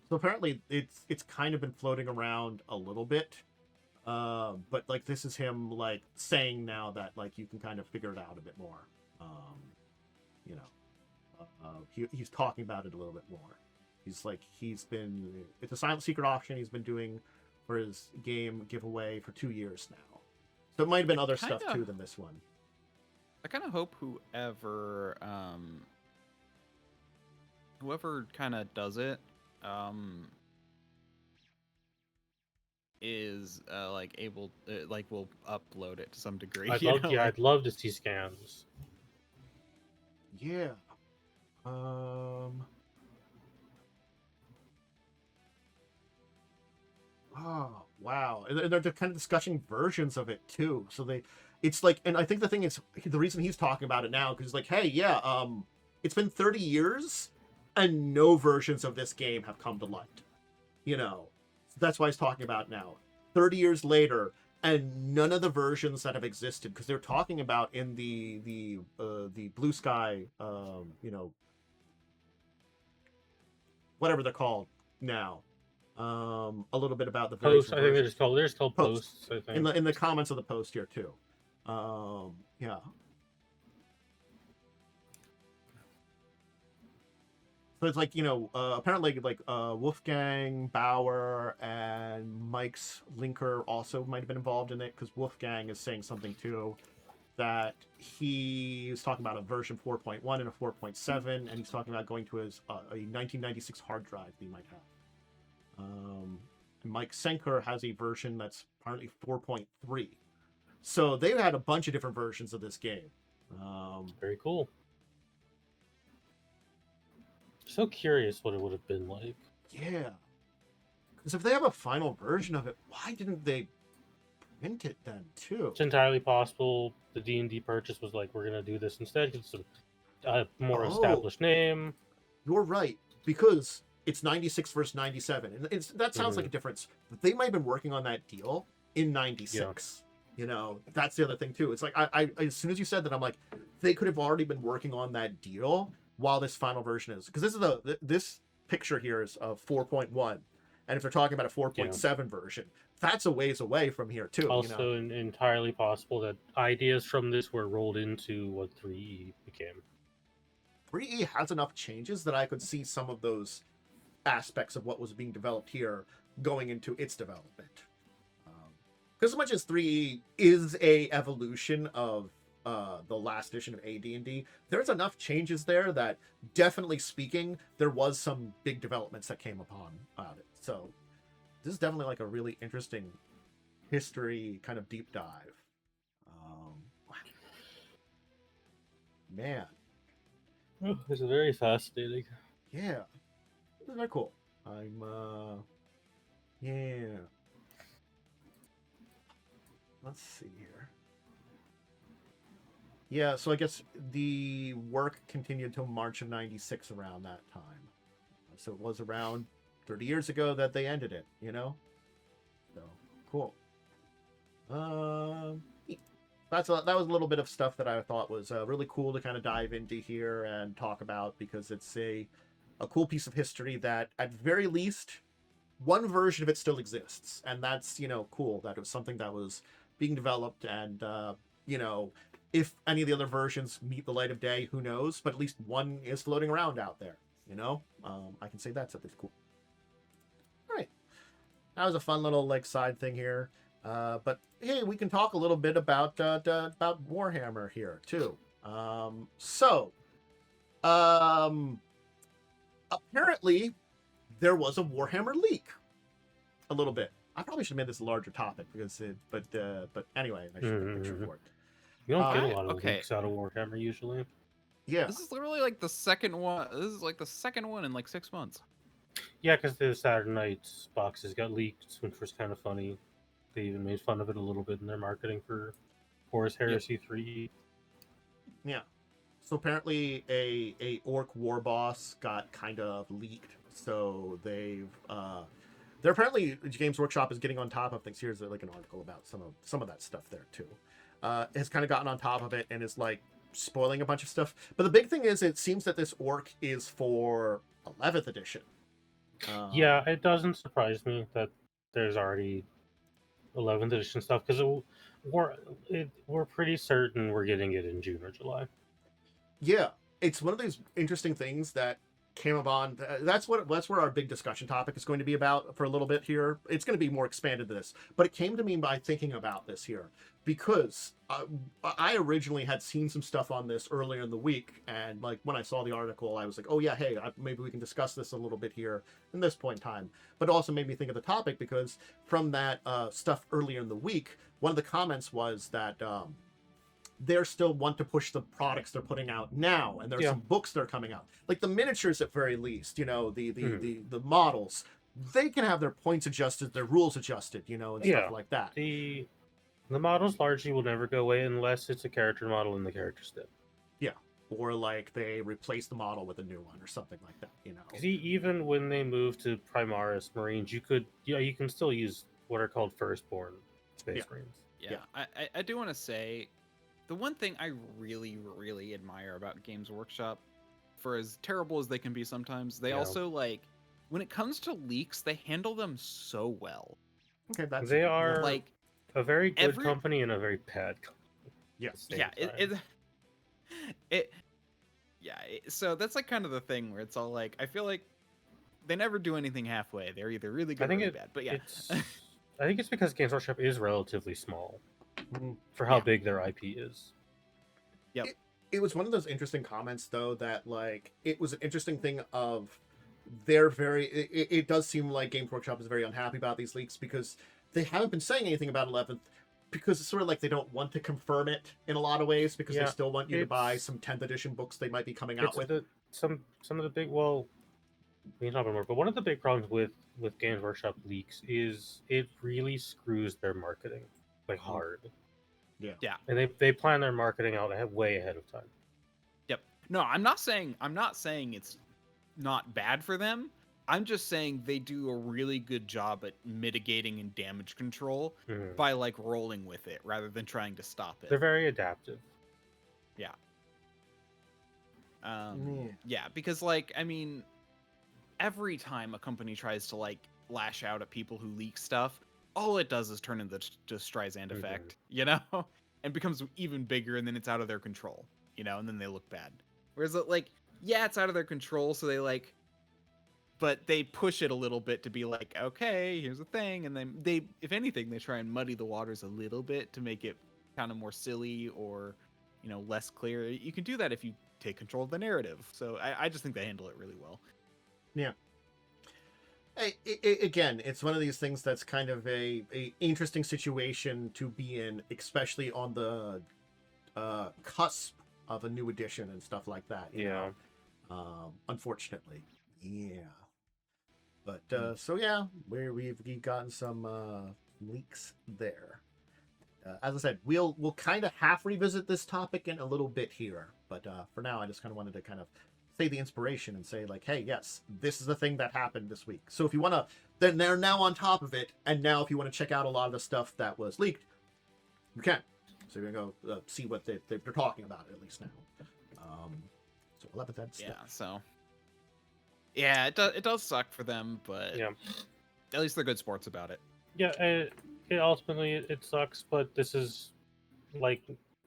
So apparently it's kind of been floating around a little bit, but like this is him like saying now that like you can kind of figure it out a bit more. He's talking about it a little bit more. He's like it's a silent secret auction he's been doing for his game giveaway for 2 years now. So it might have been other stuff too than this one. I kind of hope whoever kind of does it is like able like will upload it to some degree. I'd love to see scans. Yeah. Oh wow! And they're kind of discussing versions of it too. So it's like, and I think the thing is, the reason he's talking about it now because he's like, hey, yeah, it's been 30 years, and no versions of this game have come to light. You know, that's why he's talking about it now. 30 years later, and none of the versions that have existed, because they're talking about in the Blue Sky, whatever they're called now. A little bit about the various Posts. I think they're just called posts. I think in the comments of the post here too. Yeah. So it's like, apparently like Wolfgang Bauer and Mike's Linker also might have been involved in it, because Wolfgang is saying something too, that he was talking about a version 4.1 and a 4.7, and he's talking about going to his a 1996 hard drive that he might have. And Mike Senker has a version that's apparently 4.3. So they've had a bunch of different versions of this game. very cool. So curious what it would have been like. Yeah. Because if they have a final version of it, why didn't they print it then too? It's entirely possible the D&D purchase was like, we're gonna do this instead because it's a more established name. You're right, because it's 96 versus 97, and that sounds like a difference. But they might have been working on that deal in 96. That's the other thing too. It's like I as soon as you said that, I'm like, they could have already been working on that deal while this final version is, because this is this picture here is of 4.1, and if they're talking about a 4.7 version, that's a ways away from here too. Also, entirely possible that ideas from this were rolled into what 3E became. 3E has enough changes that I could see some of those aspects of what was being developed here going into its development. Because as much as 3E is a evolution of the last edition of AD&D, there's enough changes there that, definitely speaking, there was some big developments that came upon out it. So this is definitely like a really interesting history kind of deep dive. Man. Oh, it's very fascinating. Yeah. This is very cool. Yeah. Let's see here. Yeah, so I guess the work continued until March of 96 around that time. So it was around 30 years ago that they ended it, So, cool. That was a little bit of stuff that I thought was really cool to kind of dive into here and talk about, because it's a cool piece of history that, at very least, one version of it still exists. And that's, cool that it was something that was being developed, and, if any of the other versions meet the light of day, who knows? But at least one is floating around out there, I can say that's something cool. All right. That was a fun little, side thing here. But, hey, we can talk a little bit about Warhammer here, too. Apparently, there was a Warhammer leak. A little bit. I probably should have made this a larger topic, but anyway, I should have a picture for it. You don't get a lot of leaks out of Warhammer usually. Yeah. This is literally like the second one. This is like the second one in like 6 months. Yeah, because the Saturday Night's boxes got leaked, which was kind of funny. They even made fun of it a little bit in their marketing for Horus Heresy 3. Yeah. So apparently a orc war boss got kind of leaked. So they're apparently, Games Workshop is getting on top of things. Here's an article about some of that stuff there too. Has kind of gotten on top of it and is spoiling a bunch of stuff. But the big thing is, it seems that this orc is for 11th edition. Yeah, it doesn't surprise me that there's already 11th edition stuff, because we're pretty certain we're getting it in June or July. Yeah, it's one of these interesting things that came upon. That's where our big discussion topic is going to be about for a little bit here. It's going to be more expanded than this, but it came to me by thinking about this here, because I originally had seen some stuff on this earlier in the week, and when I saw the article, I was like, oh yeah, hey, maybe we can discuss this a little bit here in this point in time. But it also made me think of the topic, because from that stuff earlier in the week, one of the comments was that they're still want to push the products they're putting out now, and there's some books that are coming out, like the miniatures at very least, the models. they can have their points adjusted, their rules adjusted, and Yeah. stuff like that. The models largely will never go away unless it's a character model and the character's dead. Yeah. Or like they replace the model with a new one or something like that, Because even when they move to Primaris Marines, you can still use what are called Firstborn Space Marines. Yeah. I do want to say, the one thing I really, really admire about Games Workshop, for as terrible as they can be sometimes, they also, like, when it comes to leaks, they handle them so well. Okay, they are like a very good company and a very bad company. So that's like kind of the thing where it's all like, I feel like they never do anything halfway. They're either really good or really bad. But yeah, I think it's because Games Workshop is relatively small for how big their IP is. Yep. It was one of those interesting comments, though, that like it was an interesting thing of they're very. It does seem like Games Workshop is very unhappy about these leaks because they haven't been saying anything about 11th, because it's sort of like they don't want to confirm it in a lot of ways, because they still want you to buy some 10th edition books they might be coming out with. Some of the big, well, we can talk about more, but one of the big problems with Games Workshop leaks is it really screws their marketing like hard. Yeah. And they plan their marketing out way ahead of time. Yep. No, I'm not saying it's not bad for them. I'm just saying they do a really good job at mitigating and damage control by like rolling with it rather than trying to stop it. They're very adaptive. Yeah. Yeah, because like, I mean, every time a company tries to like lash out at people who leak stuff, all it does is turn into the Streisand effect, and becomes even bigger, and then it's out of their control, and then they look bad. Whereas like, yeah, it's out of their control, so they like, but they push it a little bit to be like, okay, here's the thing, and then they, if anything, they try and muddy the waters a little bit to make it kind of more silly or, less clear. You can do that if you take control of the narrative. So I just think they handle it really well. Yeah. Again, it's one of these things that's kind of a interesting situation to be in, especially on the cusp of a new edition and stuff like that. You know? Unfortunately, But so yeah, we've gotten some leaks there. As I said, we'll kind of half revisit this topic in a little bit here, but for now, I just kind of wanted to kind of say the inspiration and say like, hey, yes, this is the thing that happened this week. So if you want to, then they're now on top of it, and now if you want to check out a lot of the stuff that was leaked, you can. So you're gonna go see what they're talking about at least now. So 11th ed stuff. Yeah. So. Yeah, it does suck for them, but at least they're good sports about it. Yeah, it ultimately it sucks, but this is like,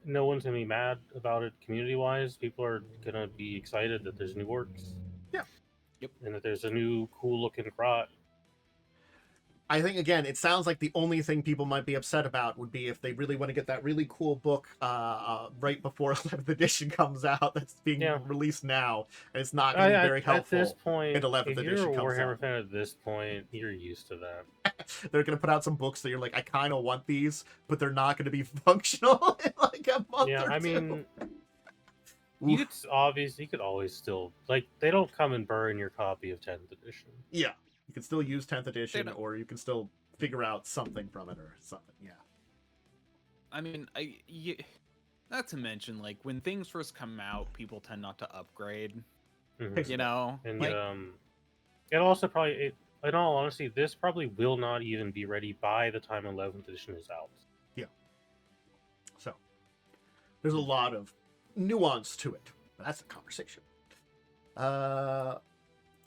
no one's gonna be mad about it community-wise. People are gonna be excited that there's new Orcs. Yeah. Yep. And that there's a new cool-looking Grot. I think, again, it sounds like the only thing people might be upset about would be if they really want to get that really cool book right before 11th edition comes out that's being released now, and it's not going to be very helpful. At this point, if 11th edition you're a comes Warhammer out. fan at this point, you're used to that. They're going to put out some books that you're like, I kind of want these, but they're not going to be functional in like a month or two. I mean, you could always still, like, they don't come and burn your copy of 10th edition. Yeah. You can still use 10th edition, or you can still figure out something from it or something. Yeah. I mean, not to mention, like, when things first come out, people tend not to upgrade. Mm-hmm. You know? And like, it also probably, in all honesty, this probably will not even be ready by the time 11th edition is out. Yeah. So, there's a lot of nuance to it. But that's a conversation.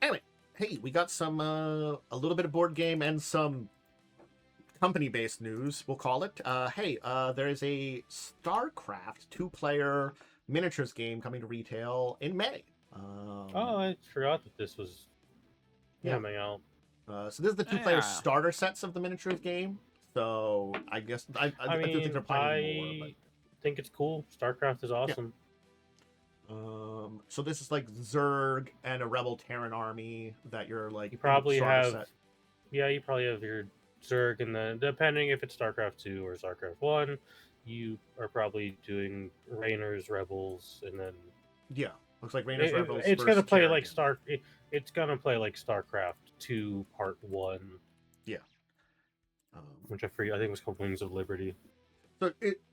Anyway. Hey, we got some, a little bit of board game and some company-based news, we'll call it. There is a Starcraft 2-player miniatures game coming to retail in May. I forgot that this was coming out. So this is the 2-player starter sets of the miniatures game. So I guess I do think they're planning more. But... think it's cool. Starcraft is awesome. Yeah. So this is like Zerg and a Rebel Terran army that you're like. You probably have, you probably have your Zerg, and then depending if it's StarCraft 2 or StarCraft 1, you are probably doing Rainers, Rebels, and then Looks like Raiders Rebels. It's gonna versus play like Terrigen. It's gonna play like Starcraft 2 Part 1. Yeah. Which I forget. I think it was called Wings of Liberty. So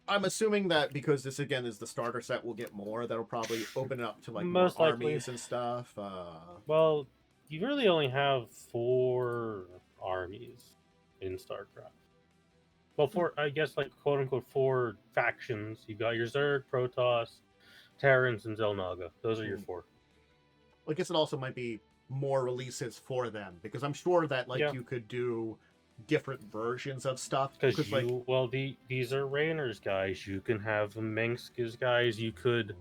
I'm assuming that because this again is the starter set, we'll get more. That'll probably open it up to like Most more likely. armies and stuff. Well, you really only have 4 armies in StarCraft. Well, 4, I guess, like quote unquote 4 factions. You got your Zerg, Protoss, Terrans, and Xel'Naga. Those are your 4. I guess it also might be more releases for them because I'm sure that like you could do different versions of stuff. Because these are Raynors guys. You can have Mengsk as guys. You could,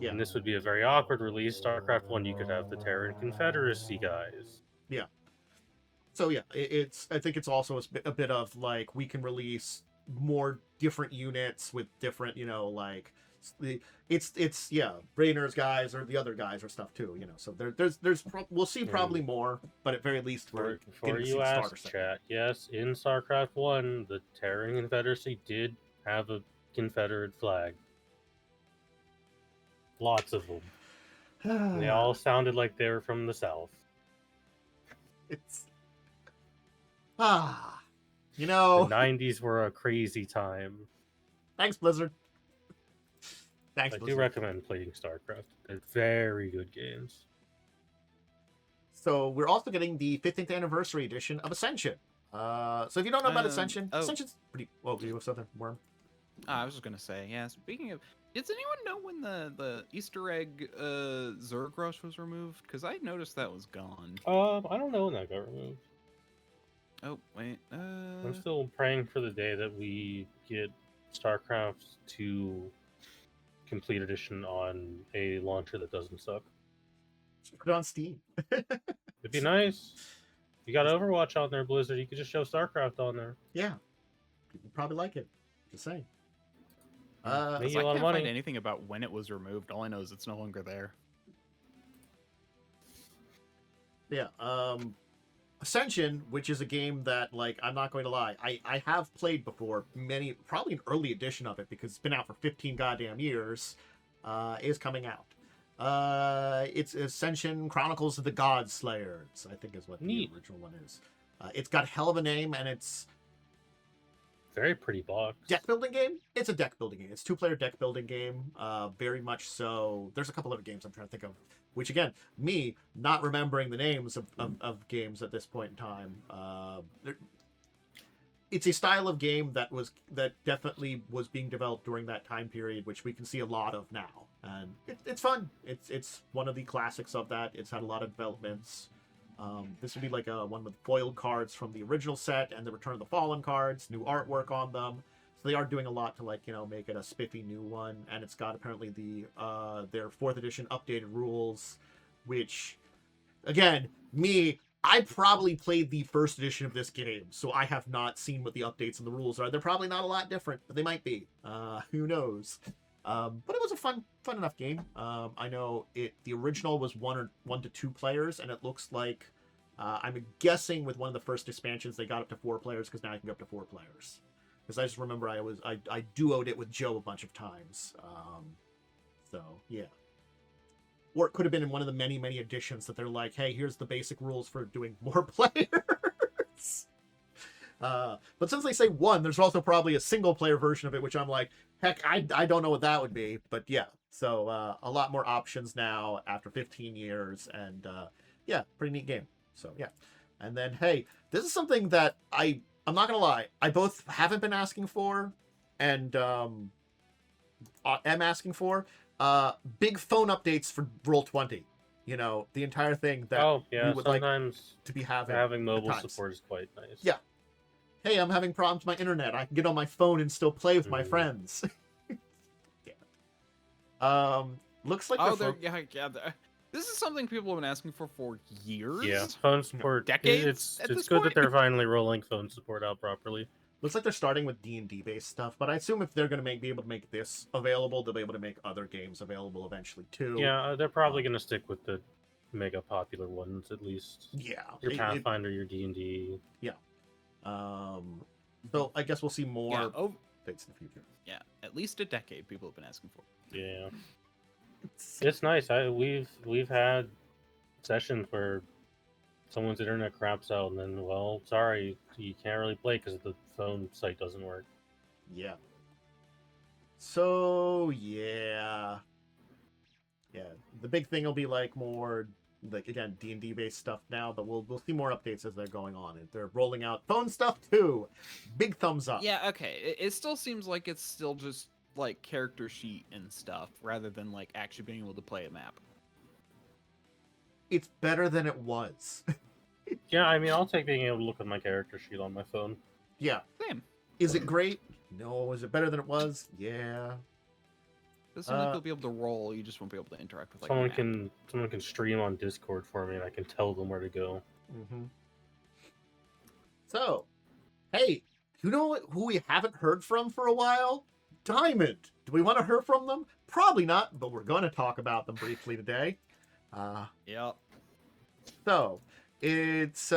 and this would be a very awkward release. StarCraft 1, you could have the Terran Confederacy guys. Yeah. So yeah, I think it's also a bit of like we can release more different units with different, like it's Raynors guys or the other guys or stuff too, So we'll see probably more, but at very least we're before you ask, chat. Yes, in StarCraft 1, the Terran Confederacy did have a Confederate flag. Lots of them. They all sounded like they were from the South. It's The 90s were a crazy time. Thanks, Blizzard. I do recommend playing StarCraft. They're very good games. So we're also getting the 15th anniversary edition of Ascension. So if you don't know about Ascension, Ascension's pretty... Well, do you have something, Worm? I was just going to say, yeah, speaking of... Does anyone know when the Easter egg Zerg Rush was removed? Because I noticed that was gone. I don't know when that got removed. Oh, wait. I'm still praying for the day that we get StarCraft 2 Complete Edition on a launcher that doesn't suck. Just put it on Steam. It'd be nice. You got Overwatch on there, Blizzard. You could just show StarCraft on there. Yeah. People probably like it. Just saying. I can't find anything about when it was removed. All I know is it's no longer there. Yeah. Ascension, which is a game that, like, I'm not going to lie, I have played before, probably an early edition of it because it's been out for 15 goddamn years, is coming out. It's Ascension Chronicles of the God Slayers, I think is what the original one is. It's got a hell of a name, and it's very pretty box. Deck building game? It's a deck building game. It's a 2-player deck building game, very much so. There's a couple other games I'm trying to think of, which again, me not remembering the names of games at this point in time. It's a style of game that definitely was being developed during that time period, which we can see a lot of now, and it's fun. It's one of the classics of that. It's had a lot of developments. This would be like one with foiled cards from the original set and the Return of the Fallen cards, new artwork on them. So they are doing a lot to make it a spiffy new one, and it's got apparently their 4th edition updated rules, which, again, I probably played the 1st edition of this game, so I have not seen what the updates and the rules are. They're probably not a lot different, but they might be. Who knows? But it was a fun enough game. I know the original was 1 to 2 players, and it looks like I'm guessing with one of the first expansions they got up to 4 players because now I can go up to 4 players. Because I just remember I duoed it with Joe a bunch of times. So yeah. Or it could have been in one of the many editions that they're like, hey, here's the basic rules for doing more players. But since they say 1, there's also probably a single player version of it, which I'm like, heck, I don't know what that would be. But yeah, so a lot more options now after 15 years. And yeah, pretty neat game. So yeah. And then, hey, this is something that I'm not going to lie, I both haven't been asking for and am asking for. Big phone updates for Roll20. The entire thing that we would like to be having mobile support is quite nice. Yeah. Hey, I'm having problems with my internet. I can get on my phone and still play with my friends. Yeah. Looks like this is something people have been asking for years. Yeah, phone support. Decades. It's good that they're finally rolling phone support out properly. Looks like they're starting with D&D based stuff, but I assume if they're going to be able to make this available, they'll be able to make other games available eventually too. Yeah, they're probably going to stick with the mega popular ones at least. Yeah, your Pathfinder, your D&D. Yeah. So I guess we'll see more updates in the future. Yeah, at least a decade people have been asking for. Yeah. It's nice. We've had sessions where someone's internet craps out, and then, well, sorry, you can't really play because the phone site doesn't work. Yeah. So yeah. The big thing will be like more like again D&D based stuff now, but we'll see more updates as they're going on. And they're rolling out phone stuff too. Big thumbs up. Yeah, okay. It still seems like it's still just like character sheet and stuff rather than like actually being able to play a map. It's better than it was. Yeah, I mean, I'll take being able to look at my character sheet on my phone. Yeah. Same. Is it great? No. Is it better than it was? Yeah. It seems like you'll be able to roll, you just won't be able to interact with like Someone a map. can stream on Discord for me, and I can tell them where to go. Mm-hmm. So, hey, you know who we haven't heard from for a while? Diamond. Do we want to hear from them? Probably not, but we're going to talk about them briefly today. Yep. So, it's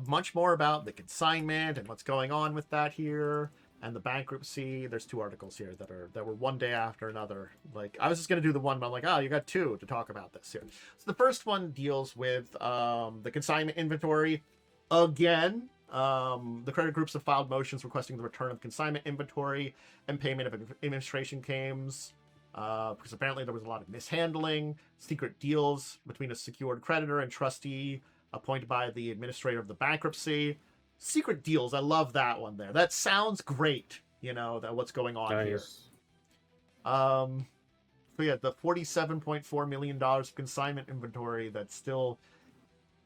much more about the consignment and what's going on with that here, and the bankruptcy. There's 2 articles here that were one day after another. Like, I was just going to do the one, but I'm like, oh, you got 2 to talk about this here. So the first one deals with the consignment inventory. Again, the credit groups have filed motions requesting the return of consignment inventory and payment of administration claims. Because apparently there was a lot of mishandling, secret deals between a secured creditor and trustee appointed by the administrator of the bankruptcy. Secret deals, I love that one there. That sounds great, that what's going on here. So yeah, the $47.4 million of consignment inventory that's still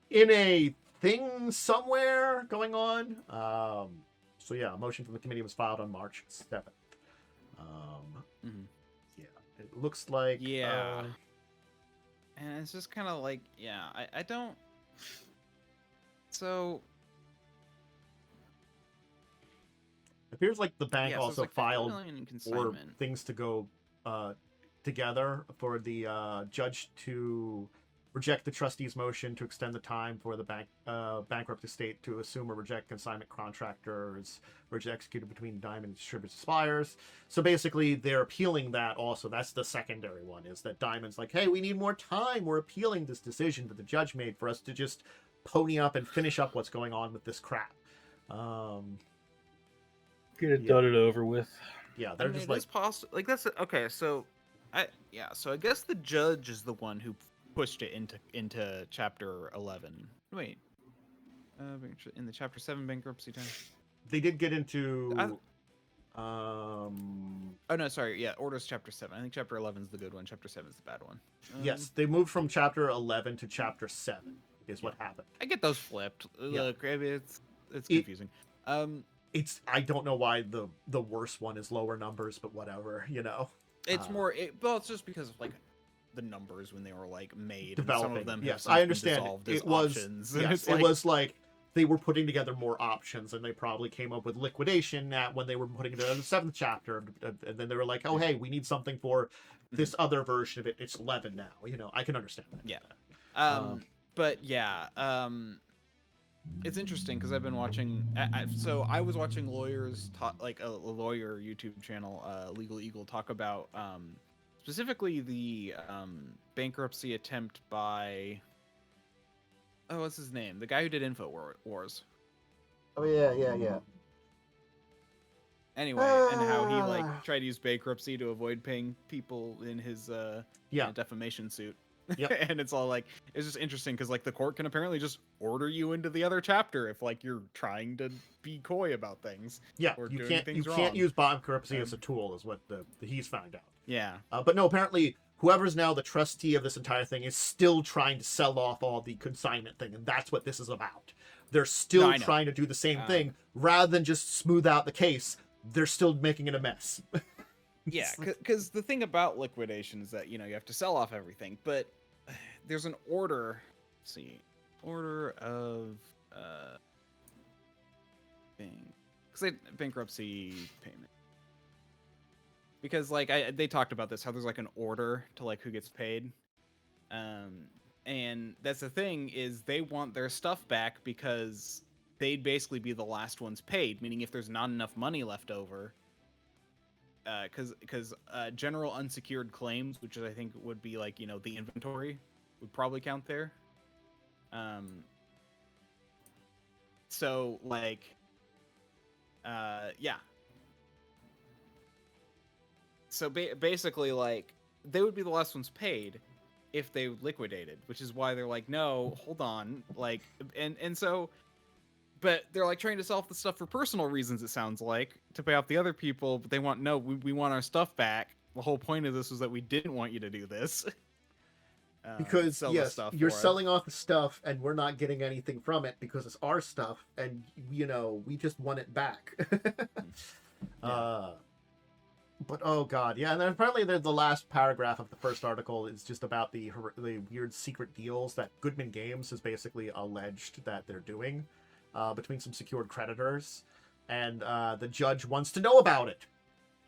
in a thing somewhere going on. So yeah, a motion from the committee was filed on March 7th. It looks like... Yeah. And it's just kind of like, yeah, I don't... So... It appears like the bank Yeah, so it's also like $50 filed million in for consignment. things to go together for the judge to reject the trustee's motion to extend the time for the bankrupt estate to assume or reject consignment contractors, which is executed between Diamond and distributors suppliers. So basically, they're appealing that also. That's the secondary one, is that Diamond's like, hey, we need more time. We're appealing this decision that the judge made for us to just pony up and finish up what's going on with this crap. Get it done and over with. Yeah, they're just like... It's possible. Like, that's... Okay, so... I guess the judge is the one who pushed it into chapter 11. Wait, in the chapter 7 bankruptcy time, they did get into oh no, sorry, yeah, orders chapter 7. I think chapter 11 is the good one, chapter 7 is the bad one. Yes, they moved from chapter 11 to chapter 7 is what happened. I get those flipped. Yeah. Look, it's confusing. It's I don't know why the worst one is lower numbers, but whatever, It's more well, it's just because of like the numbers when they were like made. Developing. And some of them Yes, have I understand. dissolved as It was options. yes, it was like they were putting together more options, and they probably came up with liquidation when they were putting together the 7th chapter, and then they were like, oh hey, we need something for this other version of it. It's 11 now. I can understand that. Yeah. But yeah. It's interesting because I've been watching. So I was watching lawyers talk, like a lawyer YouTube channel, Legal Eagle, talk about specifically the bankruptcy attempt by. Oh, what's his name? The guy who did InfoWars. Oh yeah. Anyway, and how he like tried to use bankruptcy to avoid paying people in his defamation suit. Yep. And it's all like, it's just interesting because like the court can apparently just order you into the other chapter if like you're trying to be coy about things. Yeah, or you doing can't things can't wrong. use bankruptcy as a tool, is what he's found out. Yeah. But no, apparently whoever's now the trustee of this entire thing is still trying to sell off all the consignment thing, and that's what this is about. They're still trying to do the same thing rather than just smooth out the case. They're still making it a mess. Yeah, because the thing about liquidation is that you have to sell off everything, but there's an order. Let's see, order of bankruptcy payment. Because like they talked about this, how there's like an order to like who gets paid, and that's the thing is they want their stuff back because they'd basically be the last ones paid. Meaning if there's not enough money left over, because general unsecured claims, which I think would be like the inventory, would probably count there. So like, yeah. So basically, like, they would be the last ones paid if they liquidated, which is why they're like, no, hold on, like, and so, but they're like trying to sell the stuff for personal reasons. It sounds like to pay off the other people, but they want we want our stuff back. The whole point of this was that we didn't want you to do this. Because sell the yes, stuff you're for us. selling off the stuff, and we're not getting anything from it because it's our stuff, and we just want it back. Yeah. But oh god, yeah, and then apparently the last paragraph of the first article is just about the weird secret deals that Goodman Games has basically alleged that they're doing between some secured creditors, and the judge wants to know about it,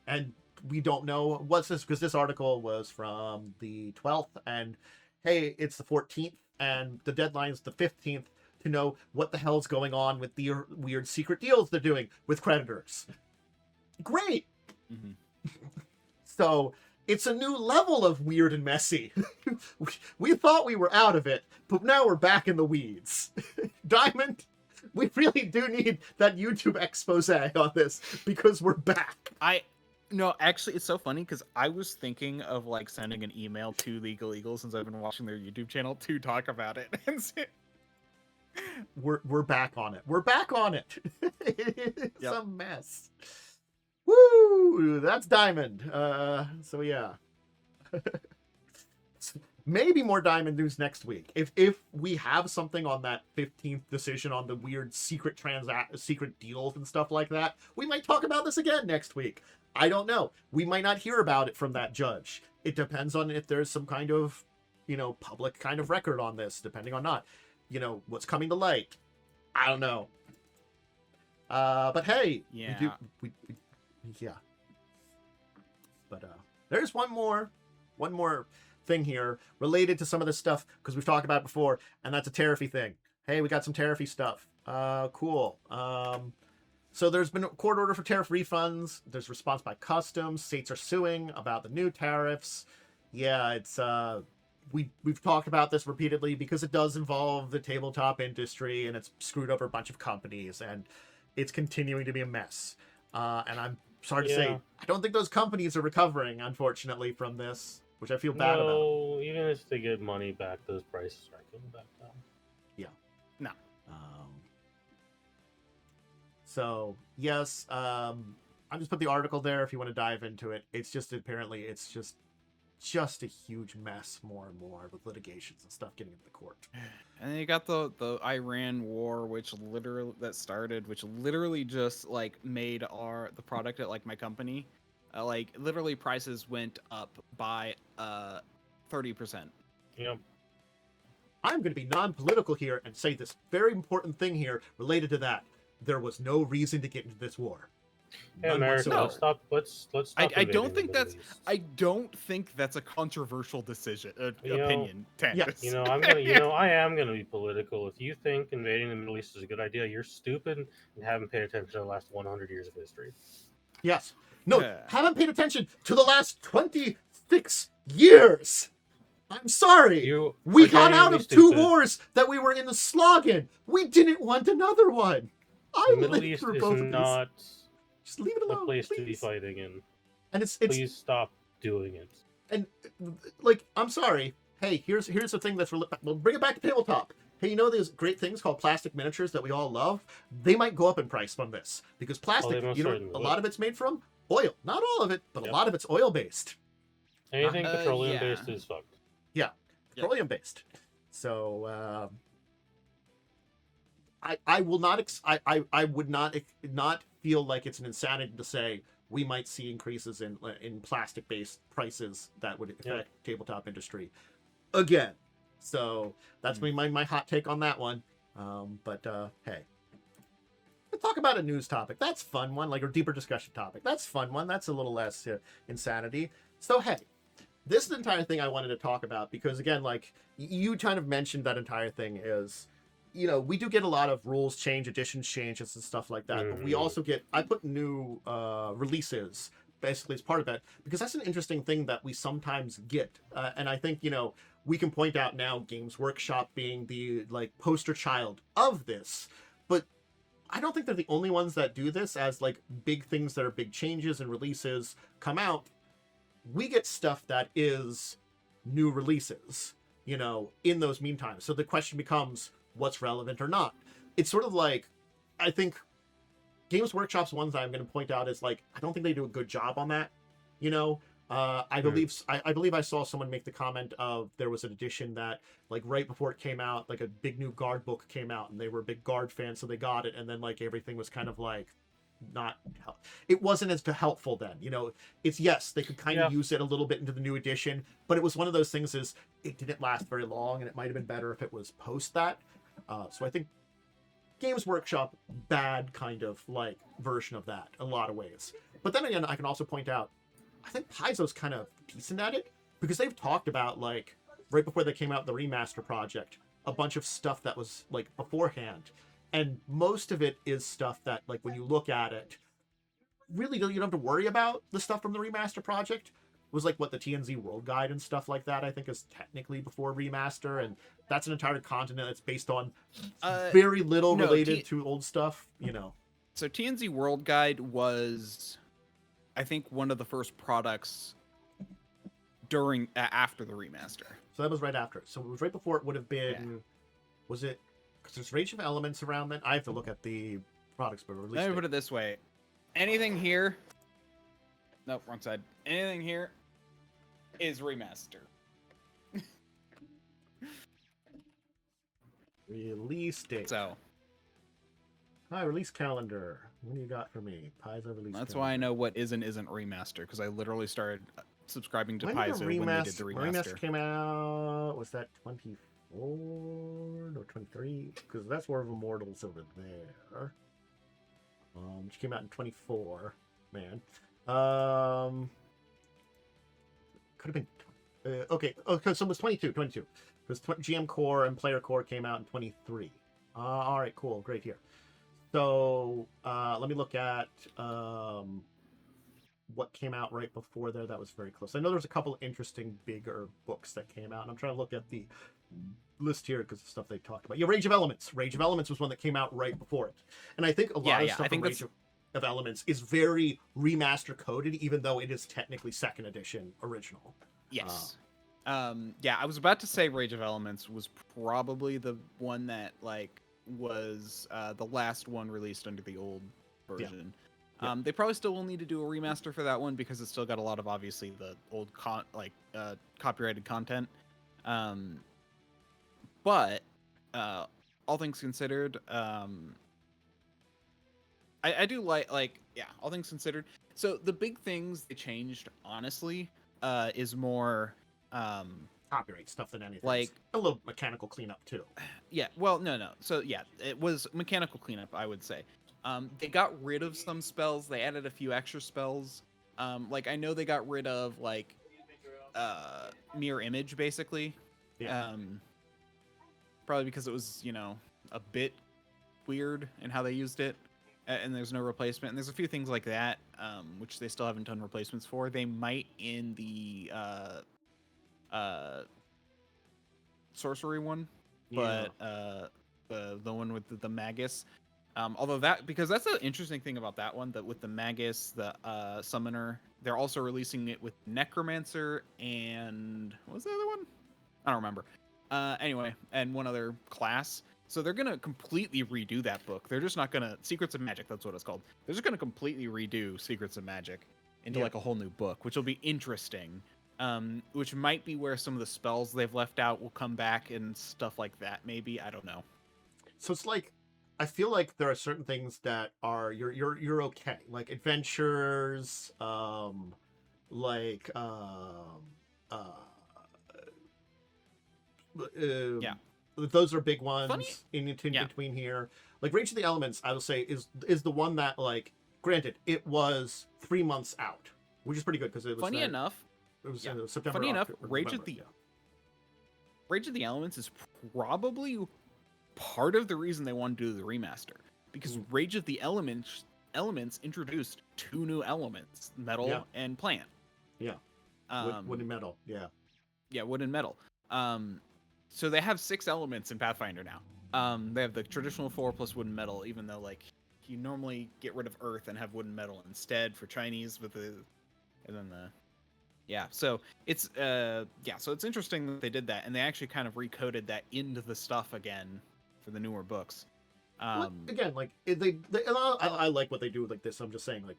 and we don't know what's this, because this article was from the 12th, and hey, it's the 14th, and the deadline's the 15th to know what the hell's going on with the weird secret deals they're doing with creditors. Great. Mm-hmm. So it's a new level of weird and messy. We thought we were out of it, but now we're back in the weeds. Diamond, we really do need that YouTube expose on this, because we're back. No, actually, it's so funny because I was thinking of like sending an email to Legal Eagles since I've been watching their YouTube channel to talk about it. We're back on it. We're back on it. It's Yep. a mess. Woo! That's Diamond. So yeah. Maybe more Diamond news next week. If we have something on that 15th decision on the weird secret secret deals and stuff like that, we might talk about this again next week. I don't know. We might not hear about it from that judge. It depends on if there's some kind of, public kind of record on this, depending on not, what's coming to light. I don't know. But hey, Yeah. yeah. But there's one more thing here related to some of this stuff, because we've talked about it before, and that's a tariffy thing. Hey, we got some tariffy stuff. Cool. So there's been a court order for tariff refunds. There's response by customs. States are suing about the new tariffs. Yeah, it's we've talked about this repeatedly because it does involve the tabletop industry, and it's screwed over a bunch of companies, and it's continuing to be a mess. And I'm sorry to say, I don't think those companies are recovering, unfortunately, from this, which I feel bad about. No, even if they get money back, those prices aren't going back down. Yeah. No. So yes, I just put the article there if you want to dive into it. It's just apparently it's just a huge mess more and more with litigations and stuff getting into the court. And then you got the Iran war, which literally just like made the product at like my company, like literally prices went up by 30%. Yep. I'm going to be non-political here and say this very important thing here related to that. There was no reason to get into this war. Hey, None America, whatsoever. let's stop. I invading don't the think Middle that's East. I don't think that's a controversial decision opinion. Tantus. Yes. I am gonna be political. If you think invading the Middle East is a good idea, you're stupid and haven't paid attention to the last 100 years of history. Yes. No, Yeah. haven't paid attention to the last 26 years. I'm sorry. We got out of two wars that we were in the slog in. We didn't want another one. The Middle East is both not just leave it alone, a place please. to be fighting in. And it's Please stop doing it. and like, I'm sorry. Hey, here's the thing we'll bring it back to tabletop. Hey, you know those great things called plastic miniatures that we all love? They might go up in price from this because plastic, most certainly a will. lot of it's made from oil. Not all of it, but Yep. a lot of it's oil based. Anything yeah. petroleum based is fucked. Petroleum based. So I will not I would not feel like it's an insanity to say we might see increases in plastic based prices that would affect tabletop industry again. So that's my hot take on that one. But hey, let's talk about a news topic. That's a fun one, like a deeper discussion topic. That's a fun one. That's a little less insanity. So hey, this entire thing I wanted to talk about because again, like you kind of mentioned, that entire thing is, we do get a lot of rules change, editions changes and stuff like that. But we also I put new releases basically as part of that, because that's an interesting thing that we sometimes get. And I think, we can point out now Games Workshop being the like poster child of this, but I don't think they're the only ones that do this. As like big things that are big changes and releases come out, we get stuff that is new releases, in those meantime. So the question becomes, what's relevant or not? It's sort of like, I think Games Workshop's ones that I'm going to point out is like, I don't think they do a good job on that. I believe I saw someone make the comment of there was an edition that like right before it came out, like a big new Guard book came out, and they were a big Guard fan, so they got it, and then like everything was kind of like it wasn't as helpful then. It's, yes, they could kind of use it a little bit into the new edition, but it was one of those things is it didn't last very long, and it might have been better if it was post that. So I think Games Workshop, bad kind of like version of that in a lot of ways. But then again, I can also point out, I think Paizo's kind of decent at it, because they've talked about, like, right before they came out the remaster project, a bunch of stuff that was like beforehand, and most of it is stuff that, like, when you look at it, really you don't have to worry about the stuff from the remaster project. It was like what the TNZ World Guide and stuff like that, I think, is technically before remaster, and that's an entire continent that's based on very little related to old stuff. So TNZ World Guide was, I think, one of the first products after the remaster. So that was right after. So it was right before it would have been. Was it? Because there's Rage of Elements around then. I have to look at the products, but release. Let me put it this way: anything here. Nope, wrong side. Anything here is remaster. Release date. So. Hi, release calendar. What do you got for me? Paizo release. That's calendar. why I know what isn't remaster, because I literally started subscribing to Paizo when they did the remaster. Remaster came out. Was that 24 or 23? Because that's War of Immortals over there. Which came out in 24. Man. Could have been. Okay. So it was 22. Because GM Core and Player Core came out in 23. All right. Cool. Great here. So let me look at what came out right before there. That was very close. I know there's a couple of interesting bigger books that came out, and I'm trying to look at the list here because the stuff they talked about. Yeah, Rage of Elements. Rage of Elements was one that came out right before it, and I think a lot of stuff from Rage of Elements is very remaster coded, even though it is technically second edition original. Yes. I was about to say Rage of Elements was probably the one that like was the last one released under the old version. Yeah. They probably still will need to do a remaster for that one because it's still got a lot of obviously the old copyrighted content. But all things considered, I do like all things considered. So the big things they changed honestly is more copyright stuff than anything. Like a little mechanical cleanup too. Yeah, well, no. So yeah, it was mechanical cleanup, I would say. They got rid of some spells. They added a few extra spells. Like I know they got rid of like mirror image basically. Yeah. Probably because it was a bit weird in how they used it, and there's no replacement. And there's a few things like that, which they still haven't done replacements for. They might in the sorcery one, but the one with the magus, although because that's the interesting thing about that one, that with the magus, the summoner, they're also releasing it with necromancer and what was the other one? I don't remember. Anyway, and one other class. So they're gonna completely redo that book. They're just not gonna Secrets of Magic, that's what it's called. They're just gonna completely redo Secrets of Magic into like a whole new book, which will be interesting. Which might be where some of the spells they've left out will come back and stuff like that. Maybe, I don't know. So it's like, I feel like there are certain things that are you're okay, like adventures, those are big ones in between here. Like Rage of the Elements, I will say is the one that, like, granted, it was 3 months out, which is pretty good because it was funny enough. It was September. Funny enough, October, Rage of the Elements is probably part of the reason they wanted to do the remaster, because Rage of the Elements elements introduced 2 new elements, metal Yeah. and plant. Yeah. Wood and metal. Yeah. Yeah, wood and metal. So they have 6 elements in Pathfinder now. They have the traditional 4 plus wood and metal, even though like you normally get rid of earth and have wood and metal instead for Chinese with the, and then the, yeah. So it's so it's interesting that they did that, and they actually kind of recoded that into the stuff again for the newer books. Again, like I like what they do with like this. I'm just saying, like,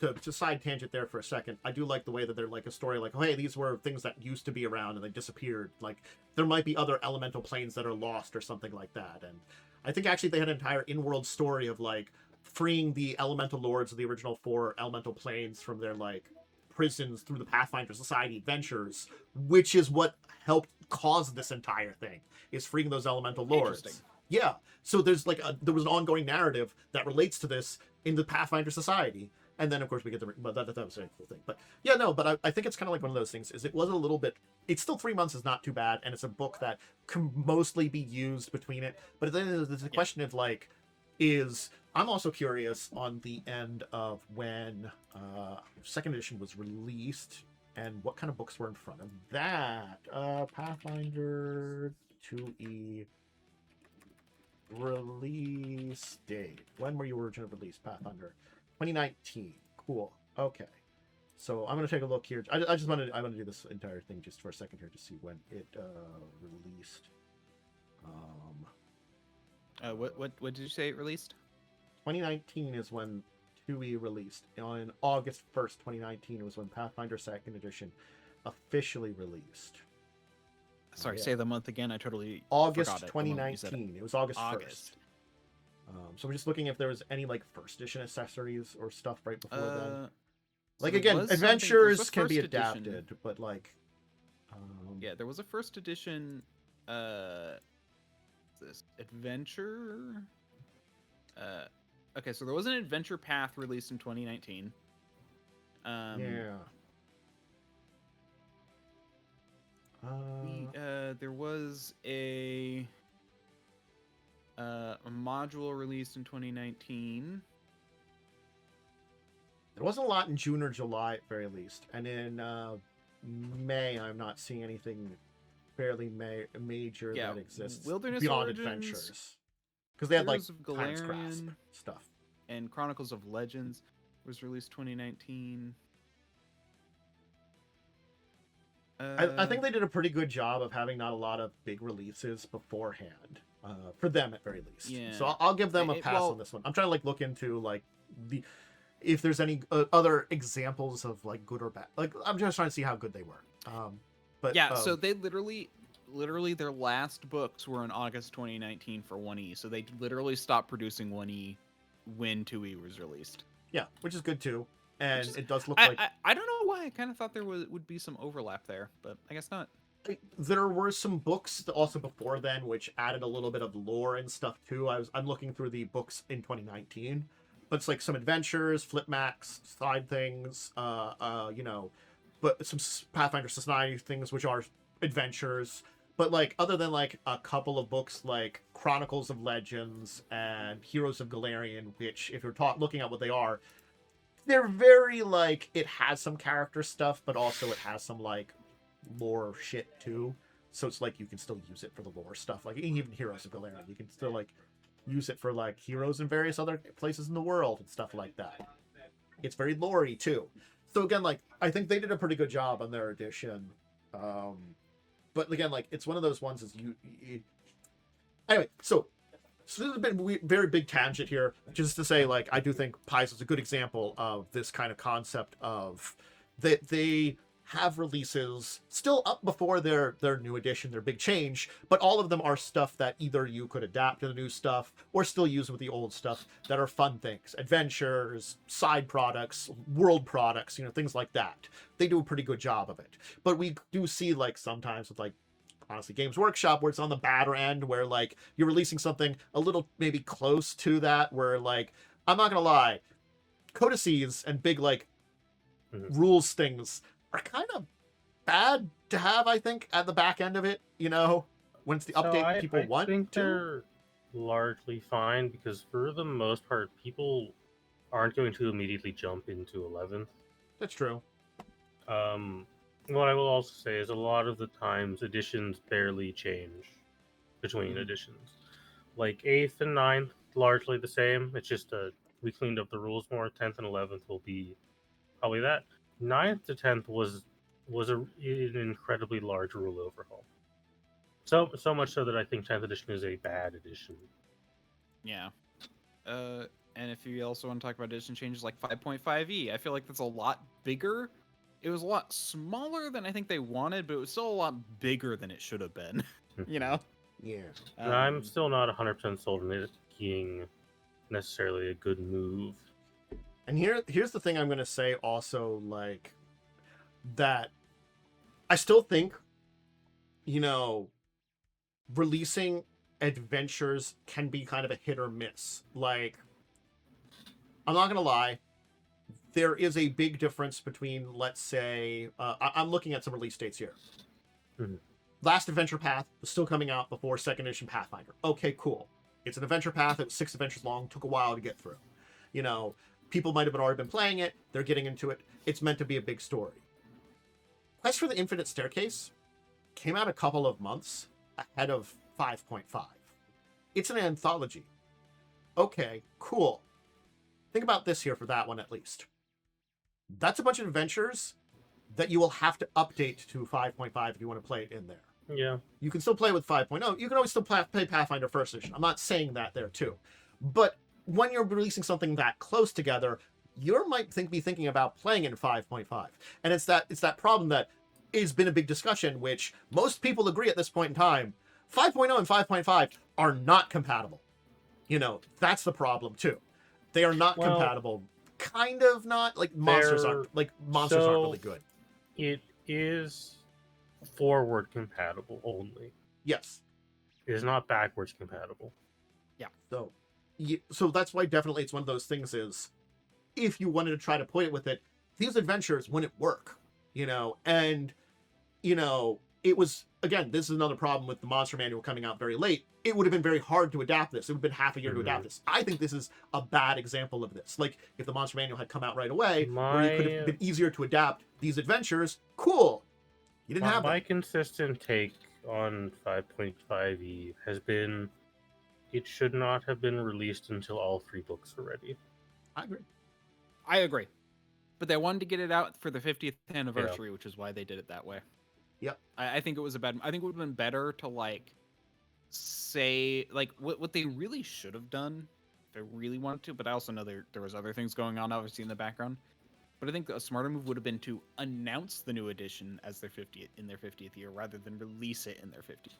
to side tangent there for a second. I do like the way that they're like a story, like, oh, hey, these were things that used to be around and they disappeared. Like, there might be other elemental planes that are lost or something like that. And I think actually they had an entire in-world story of like freeing the elemental lords of the original 4 elemental planes from their like prisons through the Pathfinder Society adventures, which is what helped cause this entire thing. Is freeing those elemental lords. Yeah, so there's like there was an ongoing narrative that relates to this in the Pathfinder Society, and then of course we get the but that was a very cool thing. But yeah, no, but I think it's kind of like one of those things. Is it was a little bit. It's still 3 months is not too bad, and it's a book that can mostly be used between it. But then there's a question of like, I'm also curious on the end of when second edition was released and what kind of books were in front of that. Pathfinder 2E. Release date. When were you originally released, Pathfinder? 2019. Cool. Okay. So I'm gonna take a look here. I want to do this entire thing just for a second here to see when it released. What did you say it released? 2019 is when 2E released. On August 1st, 2019 was when Pathfinder 2nd Edition officially released. Sorry, say the month again. I totally August forgot it 2019. It was August 1st. August. So we're just looking if there was any like first edition accessories or stuff right before then. So Like again, adventures can be adapted, edition. but like, yeah, there was a first edition. This adventure. Okay, so there was an adventure path released in 2019. yeah. There was a module released in 2019. There wasn't a lot in June or July at very least, and in May I'm not seeing anything fairly major that exists Wilderness beyond Origins, adventures, because they had like Heroes of Times Grasp Galarian, stuff. and Chronicles of Legends was released 2019. I think they did a pretty good job of having not a lot of big releases beforehand, for them at very least. Yeah. So I'll give them a pass on this one. I'm trying to like look into like if there's any other examples of like good or bad. Like I'm just trying to see how good they were. But yeah, so they literally their last books were in August 2019 for 1E. So they literally stopped producing 1E when 2E was released. Yeah, which is good too. And it does look like I don't know why I kind of thought there would be some overlap there, but I guess not. there were some books also before then which added a little bit of lore and stuff too. I'm looking through the books in 2019, but it's like some adventures, flip max, side things, you know, but some Pathfinder Society things which are adventures. But like other than like a couple of books like Chronicles of Legends and Heroes of Galarian, which if you're looking at what they are, they're very like it has some character stuff, but also it has some like lore shit too. So it's like you can still use it for the lore stuff. Like even Heroes of Galarian, you can still like use it for like heroes in various other places in the world and stuff like that. It's very lore-y too. So again, like I think they did a pretty good job on their edition. But again, like it's one of those ones is anyway. So this has been a very big tangent here, just to say, like, I do think Pies is a good example of this kind of concept of that they have releases still up before their new edition, their big change, but all of them are stuff that either you could adapt to the new stuff or still use with the old stuff that are fun things, adventures, side products, world products, you know, things like that. They do a pretty good job of it. But we do see, like, sometimes with, like, honestly, Games Workshop, where it's on the badder end, where like you're releasing something a little maybe close to that, where like I'm not gonna lie, codices and big like rules things are kind of bad to have. I think at the back end of it, you know, when it's the update people want. I think they're largely fine because for the most part, people aren't going to immediately jump into 11th. That's true. What I will also say is a lot of the times editions barely change between editions. Like 8th and 9th, largely the same. It's just we cleaned up the rules more. 10th and 11th will be probably that. 9th to 10th was an incredibly large rule overhaul. So much so that I think 10th edition is a bad edition. Yeah. And if you also want to talk about edition changes like 5.5e, I feel like that's a lot bigger. It was a lot smaller than I think they wanted, but it was still a lot bigger than it should have been. You know? Yeah. And I'm still not 100% sold on it being necessarily a good move. And here's the thing I'm going to say also, like, that I still think, you know, releasing adventures can be kind of a hit or miss. Like, I'm not going to lie, there is a big difference between, let's say, I'm looking at some release dates here. Mhm. Last Adventure Path was still coming out before 2nd edition Pathfinder. Okay, cool. It's an adventure path. It was 6 adventures long. Took a while to get through. You know, people might have already been playing it. They're getting into it. It's meant to be a big story. Quest for the Infinite Staircase came out a couple of months ahead of 5.5. It's an anthology. Okay, cool. Think about this here for that one at least. That's a bunch of adventures that you will have to update to 5.5 if you want to play it in there. Yeah. You can still play with 5.0. You can always still play Pathfinder First Edition. I'm not saying that there too. But when you're releasing something that close together, you might be thinking about playing in 5.5. And it's that problem that has been a big discussion, which most people agree at this point in time. 5.0 and 5.5 are not compatible. You know, that's the problem too. They are not compatible. Kind of not. Like monsters aren't really good. It is forward compatible only. Yes. It is not backwards compatible. Yeah. So that's why definitely it's one of those things is if you wanted to try to play it with it, these adventures wouldn't work, you know, and, you know, it was, again, this is another problem with the Monster Manual coming out very late. It would have been very hard to adapt this. It would have been half a year to adapt this. I think this is a bad example of this. Like, if the Monster Manual had come out right away, where it could have been easier to adapt these adventures, cool. You didn't have that. My consistent take on 5.5e has been it should not have been released until all 3 books were ready. I agree. But they wanted to get it out for the 50th anniversary, which is why they did it that way. Yep. I think it was I think it would have been better to, like, say, like, what they really should have done, if they really wanted to, but I also know there was other things going on, obviously, in the background. But I think a smarter move would have been to announce the new edition as their 50th year, rather than release it in their 50th.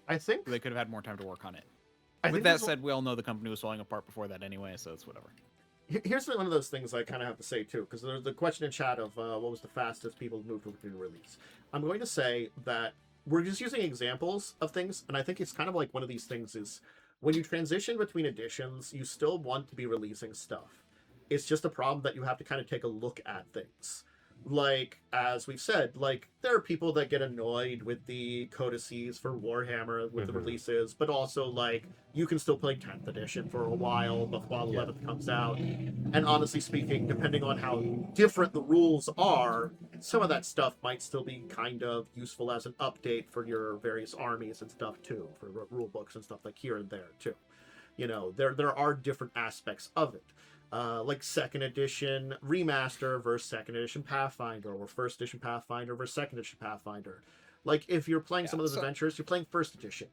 I think they could have had more time to work on it. With that said, we all know the company was falling apart before that anyway, so it's whatever. Here's one of those things I kind of have to say too, because there's the question in chat of what was the fastest people moved to a release. I'm going to say that we're just using examples of things, and I think it's kind of like one of these things is when you transition between editions, you still want to be releasing stuff. It's just a problem that you have to kind of take a look at things. Like, as we've said, like, there are people that get annoyed with the codices for Warhammer with the releases, but also, like, you can still play 10th edition for a while while 11th comes out. And honestly speaking, depending on how different the rules are, some of that stuff might still be kind of useful as an update for your various armies and stuff, too, for rule books and stuff like here and there, too. You know, there are different aspects of it. Like 2nd edition remaster versus 2nd edition Pathfinder, or 1st edition Pathfinder versus 2nd edition Pathfinder. Like, if you're playing some of those adventures, you're playing 1st edition,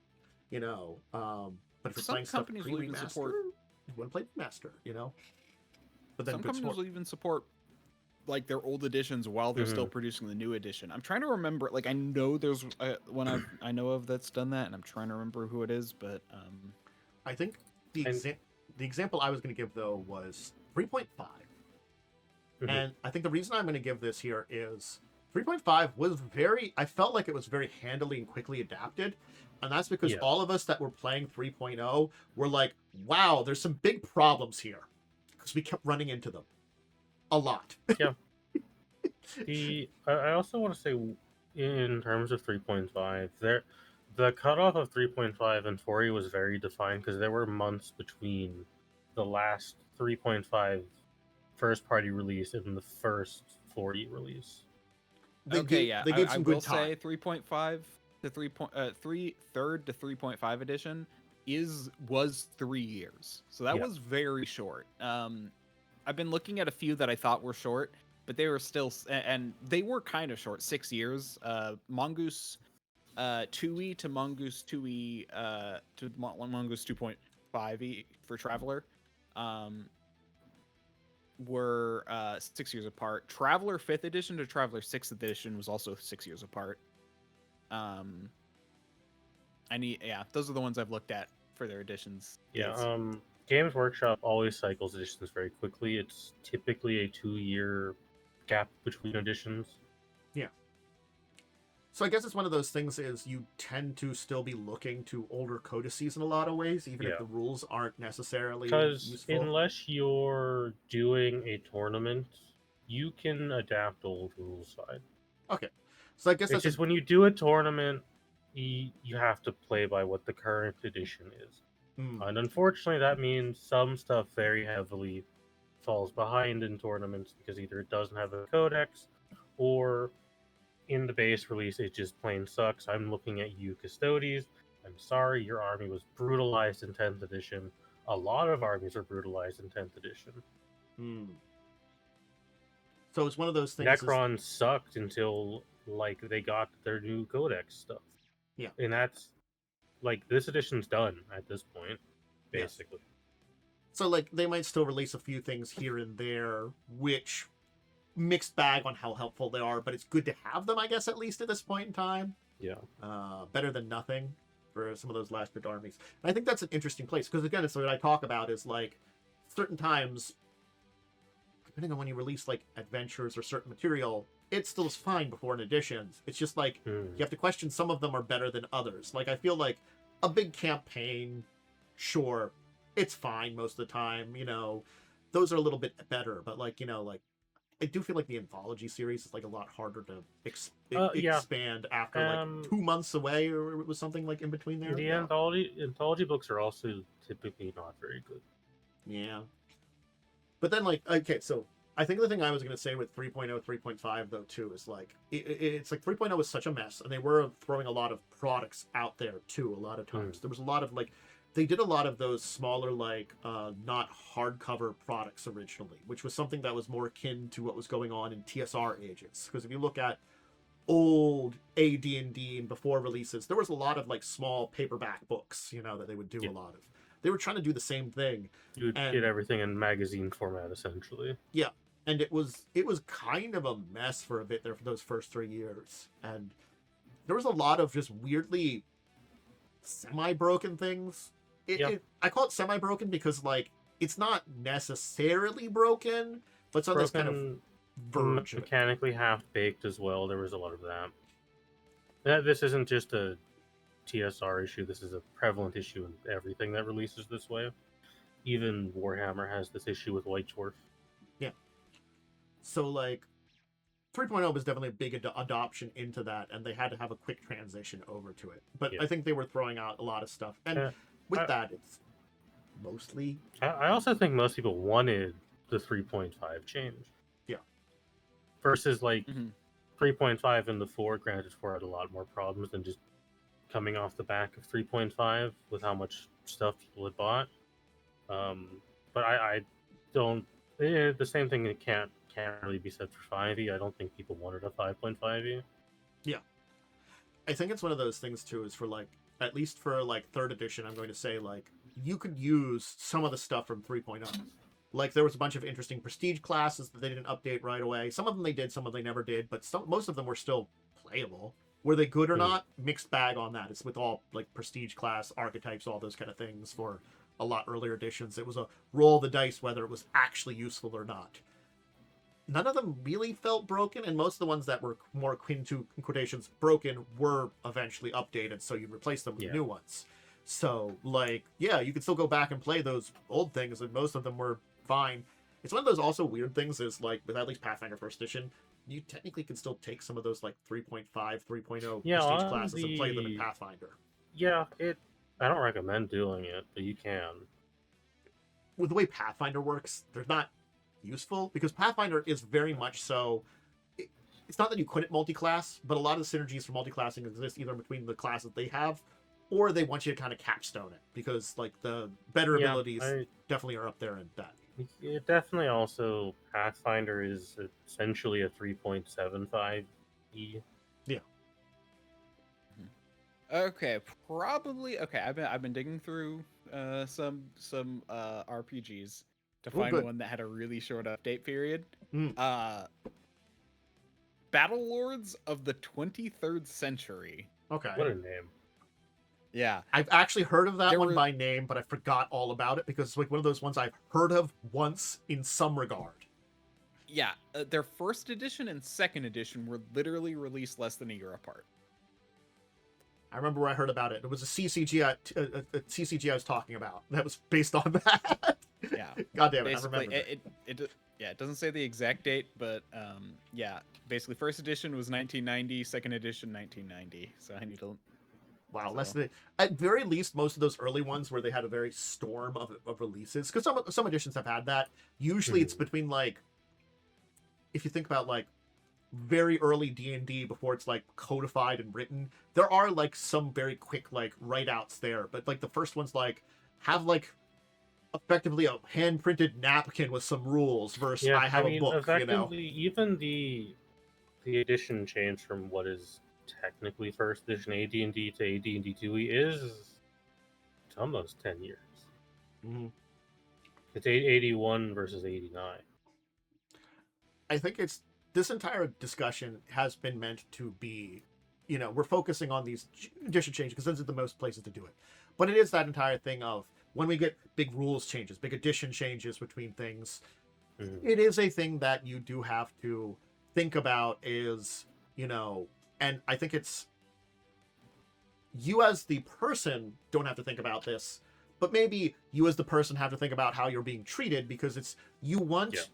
you know. But if you're playing stuff pre-remaster, you want to play remaster, you know. But then some companies will even support, like, their old editions while they're still producing the new edition. I'm trying to remember, like, I know there's one I know of that's done that, and I'm trying to remember who it is, but I think the example I was going to give, though, was 3.5. And I think the reason I'm going to give this here is 3.5 was I felt like it was very handily and quickly adapted. And that's because all of us that were playing 3.0 were like, wow, there's some big problems here. Because we kept running into them. A lot. Yeah. I also want to say, in terms of 3.5, the cutoff of 3.5 and 4E was very defined because there were months between the last 3.5 first party release and the first 4E release. They I gave some will good time. say 3.5 to 3 to 3.5 edition was 3 years, so that was very short. I've been looking at a few that I thought were short, but they were still, and they were kind of short, 6 years. Mongoose 2E to Mongoose 2E to Mongoose 2.5E for Traveler were 6 years apart. Traveler 5th edition to Traveler 6th edition was also 6 years apart. Those are the ones I've looked at for their editions. Games Workshop always cycles editions very quickly. It's typically a 2-year gap between editions. Yeah. So I guess it's one of those things is you tend to still be looking to older codices in a lot of ways, even if the rules aren't necessarily useful. Because unless you're doing a tournament, you can adapt old rules fine. Okay. So I guess it's just when you do a tournament, you have to play by what the current edition is. And unfortunately, that means some stuff very heavily falls behind in tournaments because either it doesn't have a codex or in the base release it just plain sucks. I'm looking at you, Custodes. I'm sorry, your army was brutalized in 10th edition. A lot of armies were brutalized in 10th edition. So it's one of those things. Necron sucked until they got their new codex stuff. Yeah. And that's this edition's done at this point, basically. Yes. So they might still release a few things here and there, which mixed bag on how helpful they are, but it's good to have them, I guess, at least at this point in time. Yeah. Better than nothing for some of those last bit armies. And I think that's an interesting place because again, it's what I talk about is certain times, depending on when you release adventures or certain material, it still is fine before an edition. It's just you have to question some of them are better than others. I feel like a big campaign, sure, it's fine most of the time. Those are a little bit better, but I do feel like the anthology series is a lot harder to expand after 2 months away, or it was something in between there. The anthology books are also typically not very good. Yeah. But then okay, so I think the thing I was going to say with 3.0, 3.5 though too is it's 3.0 was such a mess, and they were throwing a lot of products out there too. A lot of times there was a lot of they did a lot of those smaller not hardcover products originally, which was something that was more akin to what was going on in TSR ages. Because if you look at old AD&D and before releases, there was a lot of small paperback books, that they would do a lot of. They were trying to do the same thing. You would get everything in magazine format, essentially. Yeah, and it was kind of a mess for a bit there for those first 3 years. And there was a lot of just weirdly semi-broken things. I call it semi-broken because it's not necessarily broken, but it's on this kind of verge. Mechanically half-baked as well. There was a lot of that. This isn't just a TSR issue. This is a prevalent issue in everything that releases this way. Even Warhammer has this issue with White Dwarf. Yeah. So 3.0 was definitely a big adoption into that, and they had to have a quick transition over to it. But I think they were throwing out a lot of stuff, and with that, it's mostly. I also think most people wanted the 3.5 change. Yeah. Versus 3.5 and the 4, granted 4 had a lot more problems than just coming off the back of 3.5 with how much stuff people had bought. But I don't. The same thing that can't really be said for 5e. I don't think people wanted a 5.5e. Yeah. I think it's one of those things too. Is for at least for 3rd edition, I'm going to say you could use some of the stuff from 3.0. There was a bunch of interesting prestige classes that they didn't update right away. Some of them they did, some of them they never did, but most of them were still playable. Were they good or not? Mixed bag on that. It's with all prestige class archetypes, all those kind of things for a lot earlier editions. It was a roll the dice whether it was actually useful or not. None of them really felt broken, and most of the ones that were more akin to, in quotations, broken were eventually updated, so you replace them with new ones. So, you could still go back and play those old things, and most of them were fine. It's one of those also weird things is, with at least Pathfinder 1st Edition, you technically can still take some of those, 3.5, 3.0 prestige classes and play them in Pathfinder. Yeah, I don't recommend doing it, but you can. with the way Pathfinder works, they're not useful because Pathfinder is very much so. It's not that you couldn't multi-class, but a lot of the synergies for multi-classing exist either between the classes they have, or they want you to kind of capstone it because like the better abilities definitely are up there in that. It definitely also Pathfinder is essentially a 3.75 E. Yeah. Okay, probably. Okay, I've been digging through some RPGs to find good. one that had a really short update period. Mm. Battle Lords of the 23rd Century. Okay. What a name. Yeah. I've actually heard of that There one were- by name, but I forgot all about it because it's like one of those ones I've heard of once in some regard. Yeah, their first edition and second edition were literally released less than a year apart. I remember where I heard about it. It was a CCG I was talking about. That was based on that. Yeah. God damn it, Basically, I remember that. it doesn't say the exact date, but yeah, basically first edition was 1990, second edition 1990. So I need to. Wow, so- less than at very least most of those early ones where they had a very storm of releases, because some editions have had that. Usually it's between like, if you think about like very early D&D before it's like codified and written, there are like some very quick like write outs there, but like the first ones like have like effectively a hand printed napkin with some rules versus I have a book, effectively, even the edition change from what is technically first edition AD&D to AD&D 2E is it's almost 10 years. Mm-hmm. It's 81 versus 89. I think this entire discussion has been meant to be, we're focusing on these edition changes because those are the most places to do it. But it is that entire thing of when we get big rules changes, big edition changes between things, it is a thing that you do have to think about is, and I think it's you as the person don't have to think about this, but maybe you as the person have to think about how you're being treated because it's you want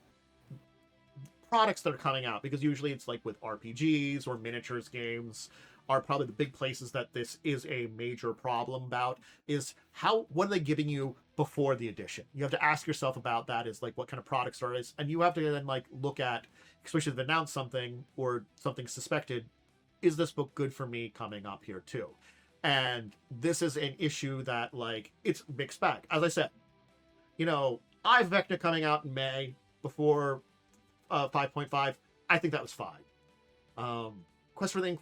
products that are coming out, because usually it's like with RPGs or miniatures games are probably the big places that this is a major problem about is what are they giving you before the edition? You have to ask yourself about that, is like what kind of products are this, and you have to then like look at, especially if they announce something or something suspected, is this book good for me coming up here too? And this is an issue that like it's mixed bag. As I said, I've Vecna coming out in May before 5.5. I think that was fine. Quest for the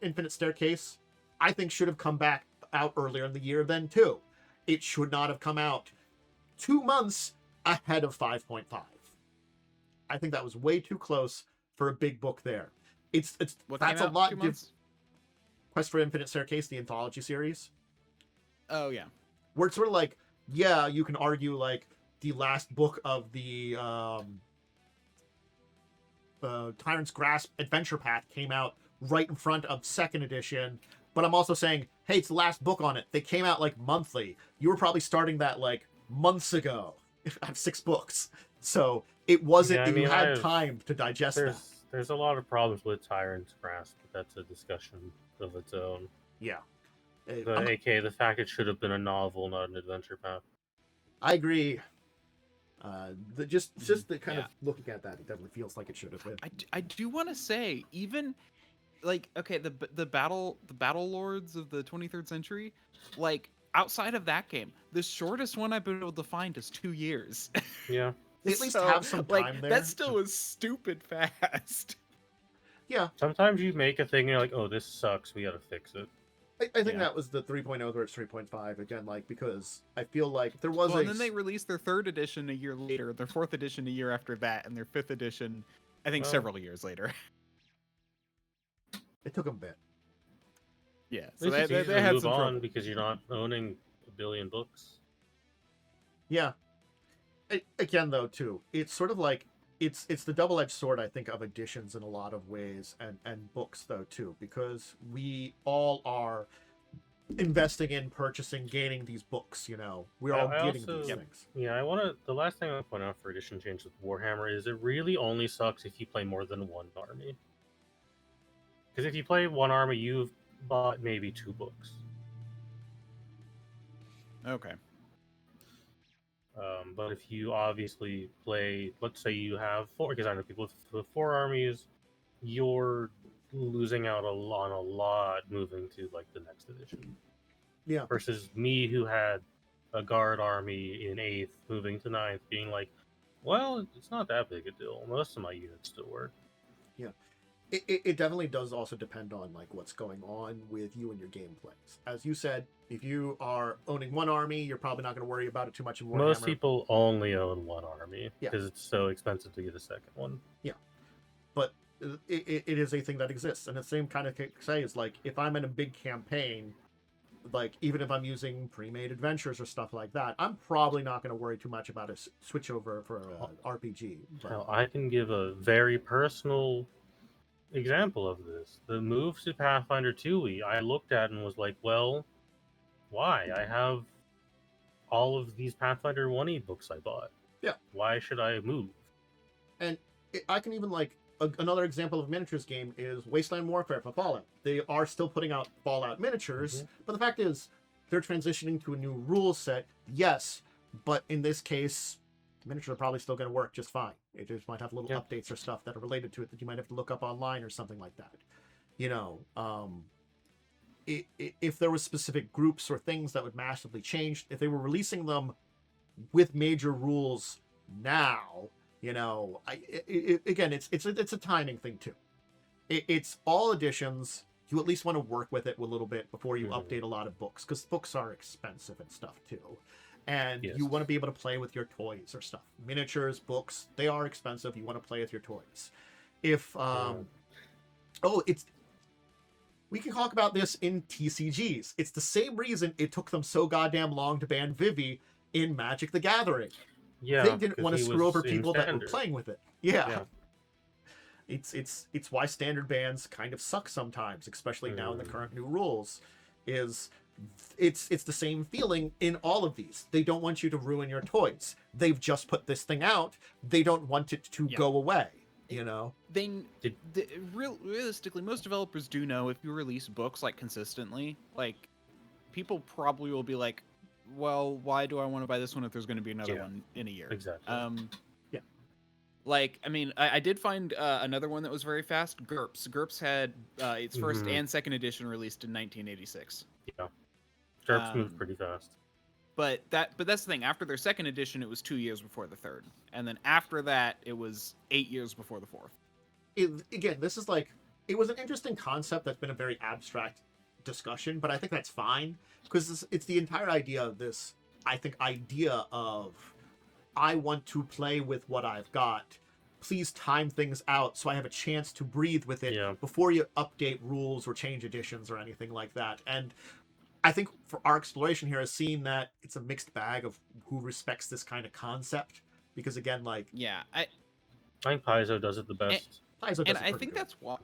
Infinite Staircase, I think should have come back out earlier in the year then too. It should not have come out 2 months ahead of 5.5. I think that was way too close for a big book there. What that's came a out lot. 2 months? Quest for Infinite Staircase, the anthology series, Oh yeah. where it's sort of like, yeah, you can argue like the last book of the Tyrant's Grasp Adventure Path came out right in front of second edition, but I'm also saying, hey, it's the last book on it. They came out like monthly. You were probably starting that like months ago. I have 6 books, so it wasn't. You had time to digest that. There's a lot of problems with Tyrant's Grasp, but that's a discussion of its own. Yeah. AKA the fact it should have been a novel, not an adventure path. I agree. Just the kind of looking at that, it definitely feels like it should have been. I do want to say, even like, okay, the battle lords of the 23rd century, like outside of that game, the shortest one I've been able to find is 2 years. Yeah. They at least have some time there. That still is stupid fast. Yeah. Sometimes you make a thing and you're like, oh, this sucks, we gotta fix it. I think that was the 3.0 where it's 3.5 again, like, because I feel like there was and then they released their 3rd edition a year later, their 4th edition a year after that, and their 5th edition, I think, several years later. It took them a bit. Yeah, so they had move some on trouble. because you're not owning a billion books. Yeah. Again, though, too, it's sort of like it's the double-edged sword, I think, of editions in a lot of ways, and books, though, too, because we all are investing in purchasing, gaining these books. We're all getting these things. Yeah, the last thing I want to point out for edition change with Warhammer is it really only sucks if you play more than one army. Because if you play one army, you've bought maybe 2 books. Okay. But if you obviously play, let's say you have four, because I know people with four armies, you're losing out on a lot moving to like the next edition. Yeah. Versus me, who had a guard army in 8th, moving to 9th, being like, well, it's not that big a deal. Most of my units still work. Yeah. It definitely does also depend on like what's going on with you and your gameplays. As you said, if you are owning one army, you're probably not going to worry about it too much in Warhammer. Most people only own one army Yeah. because it's so expensive to get a second one. Yeah. But it is a thing that exists. And the same kind of say is like, if I'm in a big campaign, like even if I'm using pre-made adventures or stuff like that, I'm probably not going to worry too much about a switch over for an RPG. But... Now, I can give a very personal example of this. The move to Pathfinder 2e, I looked at and was like, well, why? I have all of these Pathfinder 1e books I bought. Yeah. Why should I move? And I can even like another example of miniatures game is Wasteland Warfare for Fallout. They are still putting out Fallout miniatures, but the fact is they're transitioning to a new rule set. Yes, but in this case, miniatures are probably still going to work just fine. It just might have little updates or stuff that are related to it that you might have to look up online or something like that. You know, if there was specific groups or things that would massively change, if they were releasing them with major rules now, you know, again, it's a timing thing too. It's all editions. You at least want to work with it a little bit before you update a lot of books, because books are expensive and stuff too. And you want to be able to play with your toys or stuff. Miniatures, books, they are expensive. You want to play with your toys. If we can talk about this in TCGs. It's the same reason it took them so goddamn long to ban Vivi in Magic the Gathering. Yeah, they didn't want to screw over people that were playing with it. Yeah. It's why standard bans kind of suck sometimes, especially now in the current new rules. It's the same feeling in all of these. They don't want you to ruin your toys. They've just put this thing out. They don't want it to go away. You know, realistically, most developers do know if you release books like consistently, like people probably will be like, well, why do I want to buy this one if there's going to be another one in a year? Exactly. Like, I mean, I did find another one that was very fast. GURPS. GURPS had its first and second edition released in 1986. Yeah, GURPS moved pretty fast. But that's the thing. After their second edition, it was 2 years before the third, and then after that, it was 8 years before the fourth. Again, this is like, it was an interesting concept that's been a very abstract discussion, but I think that's fine because it's the entire idea of this. I think idea of, I want to play with what I've got. Please time things out so I have a chance to breathe with it before you update rules or change editions or anything like that. And I think for our exploration here has seen that it's a mixed bag of who respects this kind of concept. Because again, like... Yeah, I think Paizo does it the best. And I think that's why...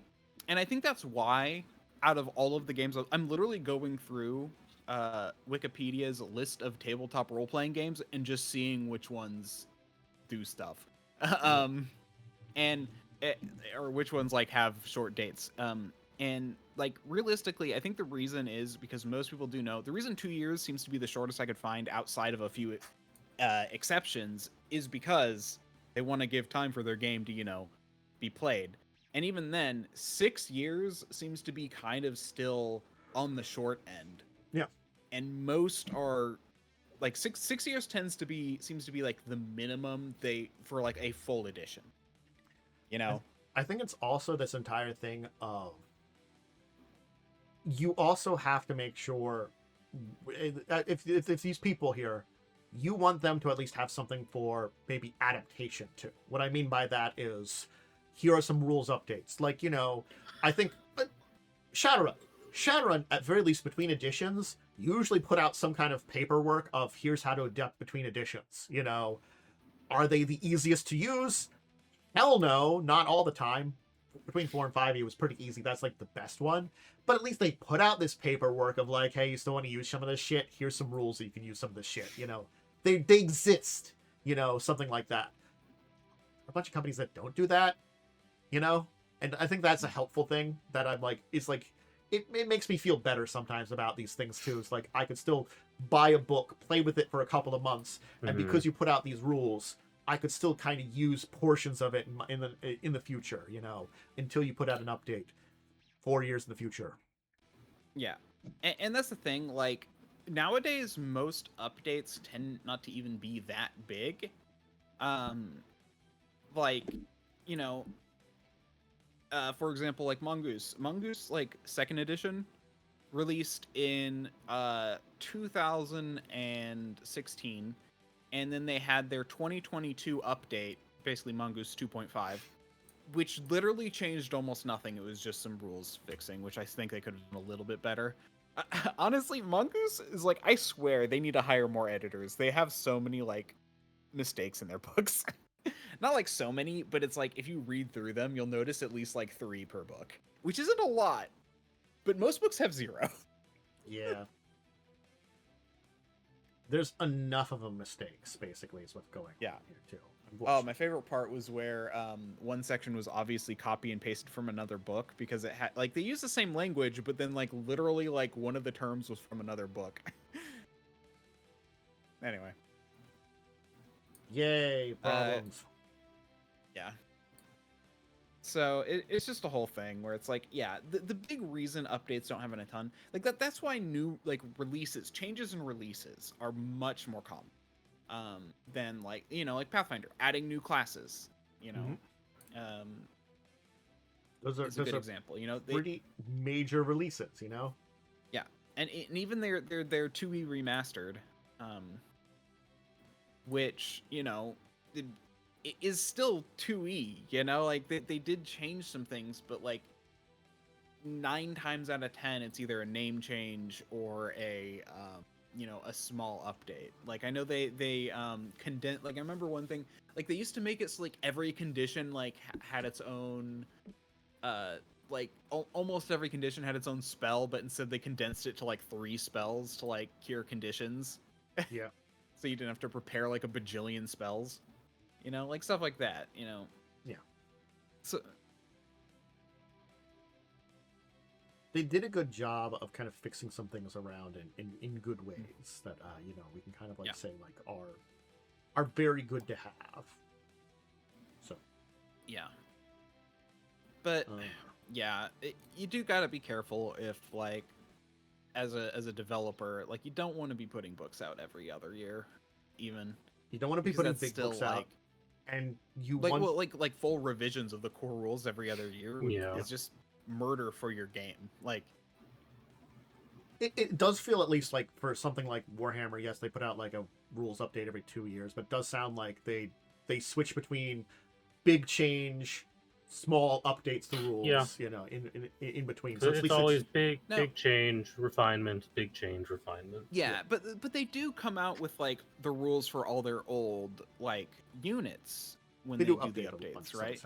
And I think that's why, out of all of the games... I'm literally going through Wikipedia's list of tabletop role-playing games and just seeing which ones do stuff. Or which ones, like, have short dates. And, like, realistically, I think the reason is because most people do know... The reason 2 years seems to be the shortest I could find outside of a few exceptions is because they want to give time for their game to, you know, be played. And even then, 6 years seems to be kind of still on the short end. Yeah. And most are... Like, six years seems to be, like, the minimum for, like, a full edition. You know? I think it's also this entire thing of... You also have to make sure if these people here, you want them to at least have something for maybe adaptation to. What I mean by that is, here are some rules updates. Like, you know, I think Shadowrun, at very least between editions, usually put out some kind of paperwork of here's how to adapt between editions. You know, are they the easiest to use? Hell no, not all the time. Between 4 and 5, it was pretty easy. That's like the best one. But at least they put out this paperwork of like, hey, you still want to use some of this shit? Here's some rules so you can use some of this shit. You know, they exist. You know, something like that. A bunch of companies that don't do that. You know, and I think that's a helpful thing that I'm like. It's like it makes me feel better sometimes about these things too. It's like I could still buy a book, play with it for a couple of months, and because you put out these rules, I could still kind of use portions of it in the future, you know, until you put out an update 4 years in the future. Yeah, and that's the thing. Like nowadays, most updates tend not to even be that big. Like, you know, for example, like Mongoose, like second edition, released in 2016, and then they had their 2022 update, basically Mongoose 2.5, which literally changed almost nothing. It was just some rules fixing, which I think they could have done a little bit better. Honestly, Mongoose is like, I swear they need to hire more editors. They have so many like mistakes in their books. Not like so many, but it's like if you read through them, you'll notice at least like 3 per book, which isn't a lot, but most books have 0. Yeah. There's enough of them mistakes, basically, is what's going on here, too. Oh, my favorite part was where one section was obviously copy and pasted from another book because it had, like, they used the same language, but then, like, literally, like, one of the terms was from another book. Anyway. Yay, problems. Yeah. So it's just a whole thing where it's like, yeah, the big reason updates don't happen a ton, like that's why new like releases, changes and releases are much more common than like, you know, like Pathfinder adding new classes, you know. Those are a good example, you know, pretty major releases, you know. Yeah, and even they're 2E remastered, which, you know, it is still 2E, you know, like they did change some things, but like 9 times out of 10 it's either a name change or a you know, a small update. Like I know they condense, like I remember one thing, like they used to make it so like every condition like had its own like almost every condition had its own spell, but instead they condensed it to like 3 spells to like cure conditions. Yeah. So you didn't have to prepare like a bajillion spells. You know, like stuff like that, you know. Yeah. So they did a good job of kind of fixing some things around in good ways that you know, we can kind of like say like are very good to have. So yeah. But yeah, you do got to be careful if like as a developer, like you don't want to be putting books out every other year even. You don't want to be putting big books out. And you like, want... well, like full revisions of the core rules every other year is just murder for your game. Like it does feel, at least like for something like Warhammer, yes, they put out like a rules update every 2 years, but it does sound like they switch between big change, small updates to rules, you know, in between. So it's always big change, refinement, big change, refinement. Yeah, but they do come out with like the rules for all their old like units when they do the updates, right?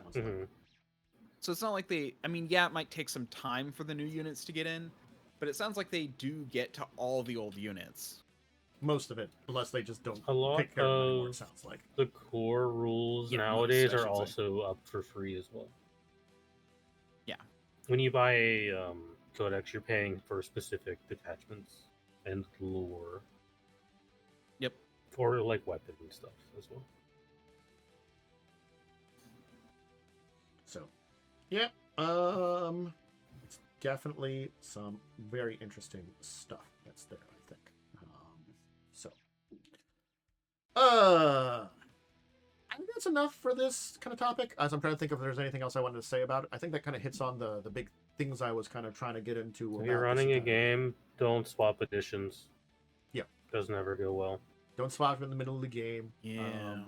So it's not like I mean, yeah, it might take some time for the new units to get in, but it sounds like they do get to all the old units. Most of it, unless they just don't a lot take care of it anymore, it sounds like. The core rules nowadays are also up for free as well. Yeah. When you buy a codex, you're paying for specific detachments and lore. Yep. For like weapon and stuff as well. So, yeah, it's definitely some very interesting stuff that's there, I think. I think that's enough for this kind of topic. As I'm trying to think if there's anything else I wanted to say about it. I think that kind of hits on the big things I was kind of trying to get into. If you're running a game, don't swap editions. Yeah. Doesn't ever go well. Don't swap in the middle of the game. Yeah.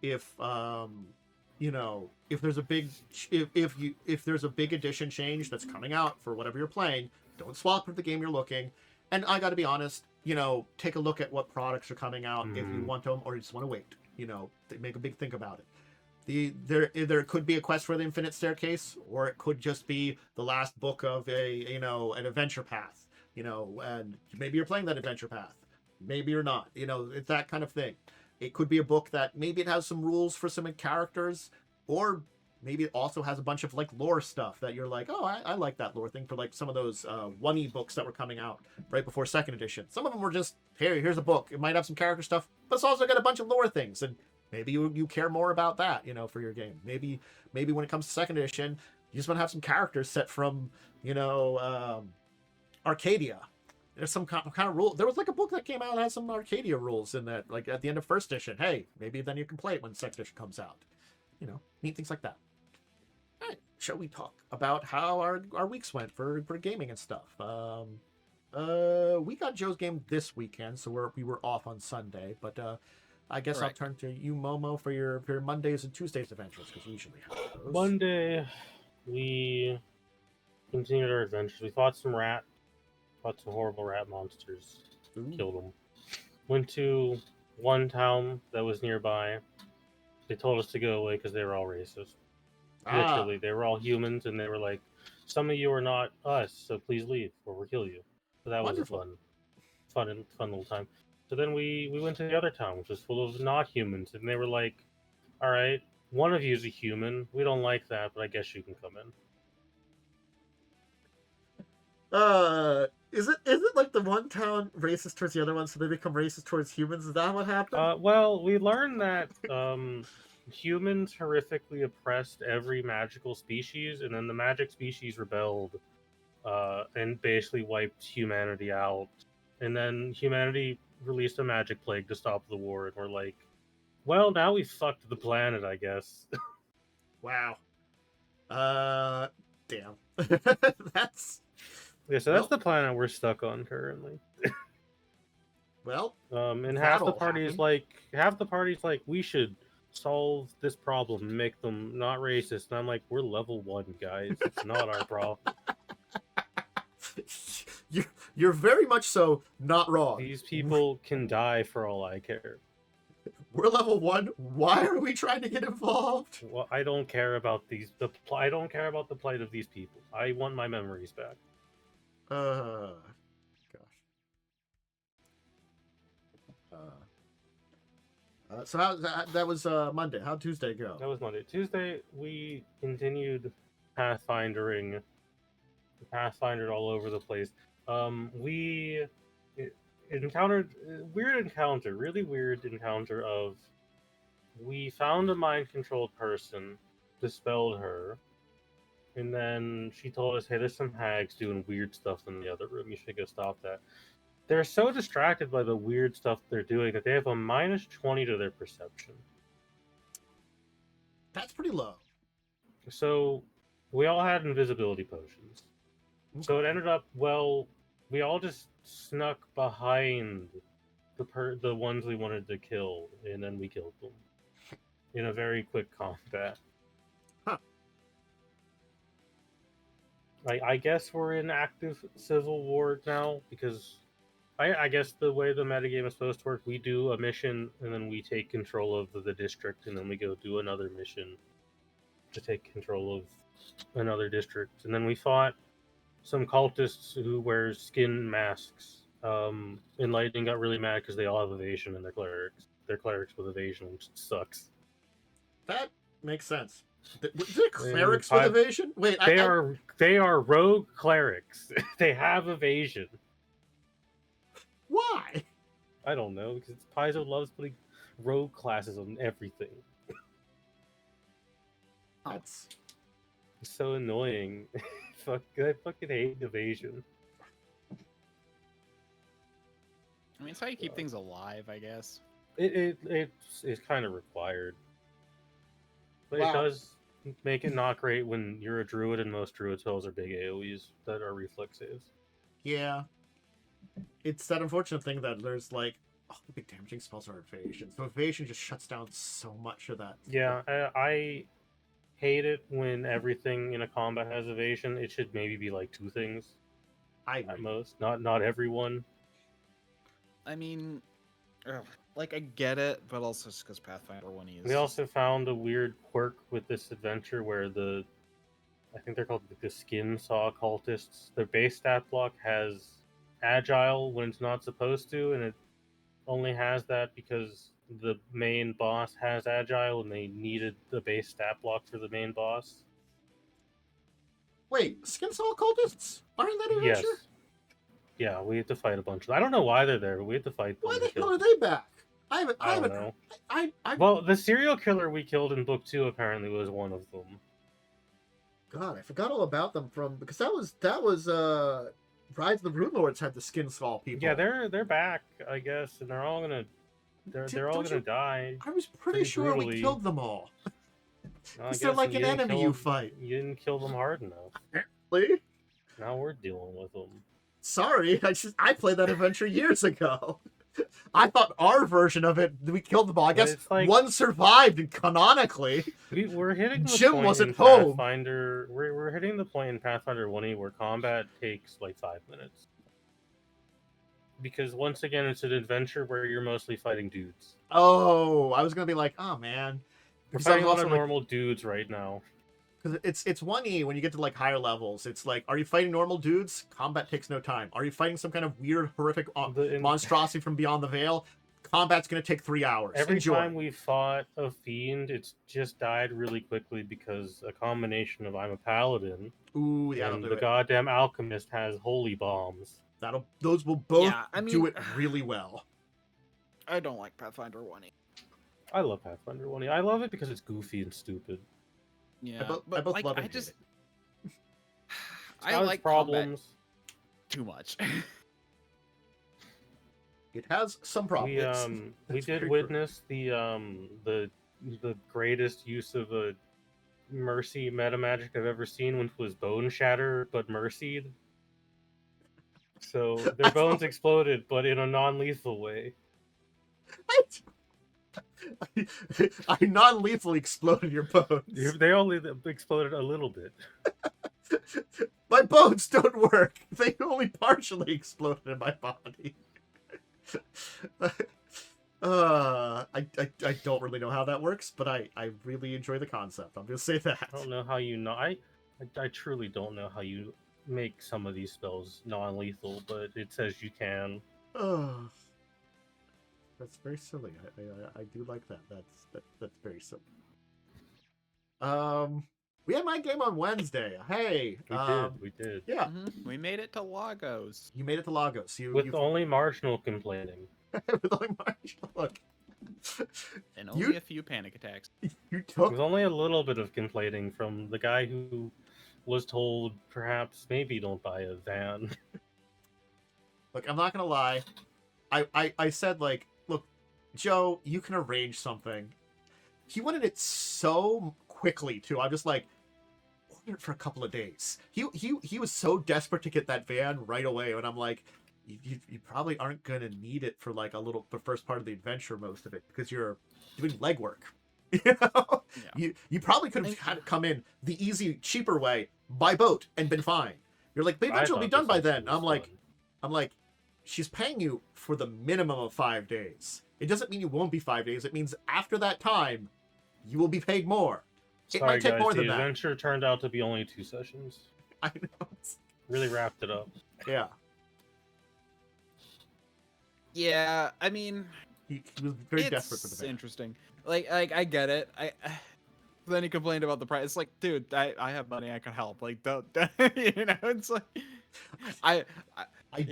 If you know, if there's a big if there's a big edition change that's coming out for whatever you're playing, don't swap with the game you're looking. And I got to be honest, you know, take a look at what products are coming out if you want them, or you just want to wait. You know, make a big think about it. There could be a quest for the Infinite Staircase, or it could just be the last book of an adventure path. You know, and maybe you're playing that adventure path, maybe you're not. You know, it's that kind of thing. It could be a book that maybe it has some rules for some characters, or maybe it also has a bunch of like lore stuff that you're like, oh, I like that lore thing for like some of those 1E books that were coming out right before second edition. Some of them were just, here's a book. It might have some character stuff, but it's also got a bunch of lore things, and maybe you care more about that, for your game. Maybe when it comes to second edition, you just want to have some characters set from Arcadia. There's some kind of rule. There was like a book that came out that has some Arcadia rules in that, like at the end of first edition. Hey, maybe then you can play it when second edition comes out. Neat things like that. All right, shall we talk about how our weeks went for gaming and stuff? We got Joe's game this weekend, so we were off on Sunday, but I guess Correct. I'll turn to you, Momo, for your Mondays and Tuesdays adventures, because we usually have those. Monday, we continued our adventures. We fought some horrible rat monsters. Ooh. Killed them. Went to one town that was nearby. They told us to go away because they were all racist. Literally, they were all humans, and they were like, "Some of you are not us, so please leave, or we'll kill you." So that Wonderful. was a fun little time. So then we went to the other town, which was full of not humans, and they were like, "All right, one of you is a human. We don't like that, but I guess you can come in." Is it like the one town racist towards the other one, so they become racist towards humans? Is that what happened? Well, we learned that humans horrifically oppressed every magical species, and then the magic species rebelled and basically wiped humanity out. And then humanity released a magic plague to stop the war, and we're like, well, now we fucked the planet, I guess. Wow. Damn. That's... Yeah, so that's the planet we're stuck on currently. Well, and half the party's like, we should solve this problem and make them not racist. And I'm like, we're level 1, guys. It's not our problem. You're very much so not wrong. These people can die for all I care. We're level 1. Why are we trying to get involved? Well, I don't care about I don't care about the plight of these people. I want my memories back. Gosh. So that was Monday. How'd Tuesday go? That was Monday. Tuesday, we continued pathfindered all over the place. We encountered really weird encounter of, we found a mind-controlled person, dispelled her, and then she told us, hey, there's some hags doing weird stuff in the other room. You should go stop that. They're so distracted by the weird stuff they're doing that they have a -20 to their perception. That's pretty low. So we all had invisibility potions. Okay. So it ended up, well, we all just snuck behind the ones we wanted to kill, and then we killed them in a very quick combat. Huh. I guess we're in active civil war now, because I guess the way the metagame is supposed to work, we do a mission, and then we take control of the district, and then we go do another mission to take control of another district. And then we fought some cultists who wear skin masks. And Lightning got really mad because they all have evasion and they're clerics. They're clerics with evasion, which sucks. That makes sense. They're clerics with evasion? Wait, they are rogue clerics. They have evasion. Why? I don't know, because Paizo loves putting rogue classes on everything. That's so annoying. I fucking hate evasion. I mean, it's how you keep things alive, I guess. It's kind of required. But It does make it not great when you're a druid, and most druid spells are big AoEs that are reflex saves. Yeah. It's that unfortunate thing that there's like, the big damaging spells are evasion. So evasion just shuts down so much of that. Yeah, I hate it when everything in a combat has evasion. It should maybe be like 2 things at most. Not everyone. I mean, like, I get it, but also just because Pathfinder 1E is... We also found a weird quirk with this adventure where I think they're called the Skin Saw cultists. Their base stat block has agile when it's not supposed to, and it only has that because the main boss has agile and they needed the base stat block for the main boss. Wait, Skinsaw cultists are in that adventure? Yes. Yeah, we had to fight a bunch of. I don't know why they're there, but we had to fight them. Why to the kill hell are them. they back? I don't haven't. know. I Well, the serial killer we killed in book 2 apparently was one of them. God, I forgot all about them from because that was Rise of the Rune Lords had the Skinsaw people. Yeah, they're back, I guess, and they're all gonna die. I was pretty pretty sure we brutally. killed them all. No, I Is there guess like you an didn't enemy kill you them- fight? You didn't kill them hard enough. Really? Now we're dealing with them. Sorry, I played that adventure years ago. I thought our version of it, we killed them all. I But guess it's like- one survived, and canonically, We're hitting the Jim point wasn't in home. Pathfinder. We're hitting the point in Pathfinder 1E where combat takes like 5 minutes. Because once again, it's an adventure where you're mostly fighting dudes. oh, I was gonna be like, oh man, We're because I fighting was a lot also of like, normal dudes right now. because it's 1E when you get to like higher levels. It's like, are you fighting normal dudes? Combat takes no time. Are you fighting some kind of weird, horrific monstrosity from beyond the veil? Combat's gonna take 3 hours. Every Enjoy. time we fought a fiend, it's just died really quickly because a combination of I'm a paladin Ooh, yeah, and that'll the do it. goddamn alchemist has holy bombs. Those will both Yeah, I do mean- it really well. I don't like Pathfinder 1E. I love Pathfinder 1. I love it because it's goofy and stupid. Yeah, both but love like and I hate just it. I Got its like combat problems. too much. It has some problems. We That's did very true. witness the greatest use of a mercy meta magic I've ever seen, which was Bone Shatter, but mercied. So their bones exploded, but in a non-lethal way. I non-lethally exploded your bones. They only exploded a little bit. My bones don't work. They only partially exploded in my body. I don't really know how that works, but I really enjoy the concept. I'm gonna say that. I don't know how you know. I truly don't know how you make some of these spells non-lethal, but it says you can. Oh, that's very silly. I do like that. That's very silly. We had my game on Wednesday. Hey, We did. yeah, We made it to Lagos. you made it to Lagos. With only marginal complaining. with only marginal look. And You- only a few panic attacks. You took With only a little bit of complaining from the guy who was told perhaps maybe don't buy a van. Look, I'm not gonna lie. I said like, look, Joe, you can arrange something. He wanted it so quickly too. I'm just like, order it for a couple of days. He was so desperate to get that van right away, and I'm like, you probably aren't gonna need it for like the first part of the adventure, most of it, because you're doing legwork. You know, Yeah. you probably could have had it come in the easy, cheaper way by boat and been fine. You're like, the adventure will be done by then. I'm like, she's paying you for the minimum of 5 days. It doesn't mean you won't be 5 days. It means after that time, you will be paid more. It Sorry, might take guys, more the than that. adventure turned out to be only 2 sessions. I know. Really wrapped it up. Yeah. Yeah, I mean, He was very desperate for the it's van. interesting. Like I get it. Then he complained about the price. It's like, dude, I have money. I can help. Like, don't you know? It's like, I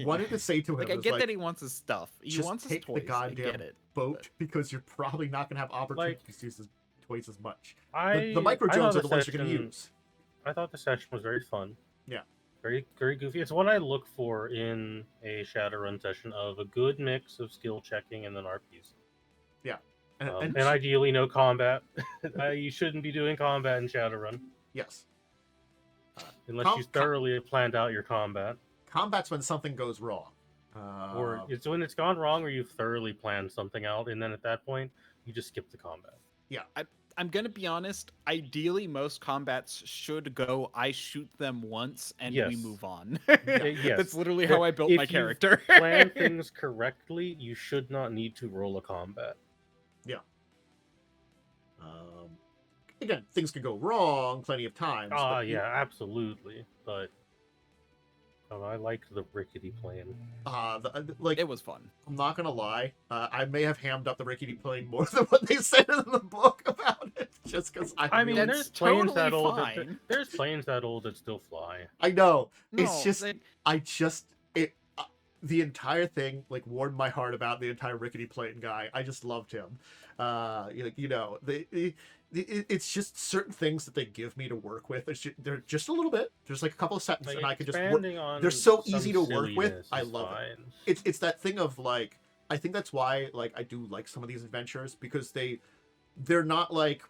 wanted to say to him, like I was get like, that he wants his stuff. He just wants his take the toys. I goddamn get it. boat because you're probably not going to have opportunities to use his toys as much. The I micro thought drones are the the ones you're going to session- use. I thought the session was very fun. Yeah. Very, very goofy. It's what I look for in a Shadowrun session of a good mix of skill checking and then RPs. And ideally no combat. You shouldn't be doing combat in Shadowrun. Yes. Unless you thoroughly have planned out your combat. Combat's when something goes wrong. Or it's when it's gone wrong or you've thoroughly planned something out, and then at that point, you just skip the combat. I'm gonna be honest. Ideally, most combats should go. I shoot them once and we Yes. move on. Yes. That's literally how I built If my you've character. Plan things correctly, you should not need to roll a combat. Again, things could go wrong plenty of times. but Yeah, absolutely. But Oh, I liked the rickety plane. Like, It was fun. I'm not gonna lie, I may have hammed up the rickety plane more than what they said in the book about it, just because I mean, really, there's It's planes that totally old. fine. There's planes that old that still fly. I know. It's No, just the entire thing like warmed my heart about the entire rickety plane guy. I just loved him. It's just certain things that they give me to work with. They're just a little bit. There's like a couple of sentences, Like and I can just work. expanding on They're so some easy to work with. silliness I is love fine. it. It's that thing of like, I think that's why like I do like some of these adventures, because they're not like,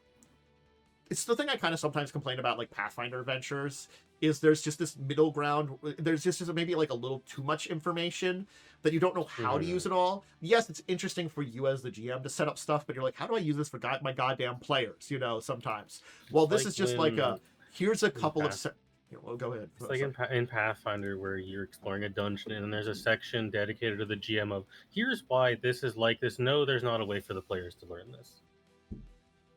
it's the thing I kind of sometimes complain about like Pathfinder adventures, is there's just this middle ground. There's just maybe like a little too much information that you don't know how to use it all. Yes, it's interesting for you as the GM to set up stuff, but you're like, how do I use this for my goddamn players? Sometimes. Well, this like is just when- like here's a couple of. Path- Well, go ahead. It's like in Pathfinder where you're exploring a dungeon and there's a section dedicated to the GM of here's why this is like this. No, there's not a way for the players to learn this.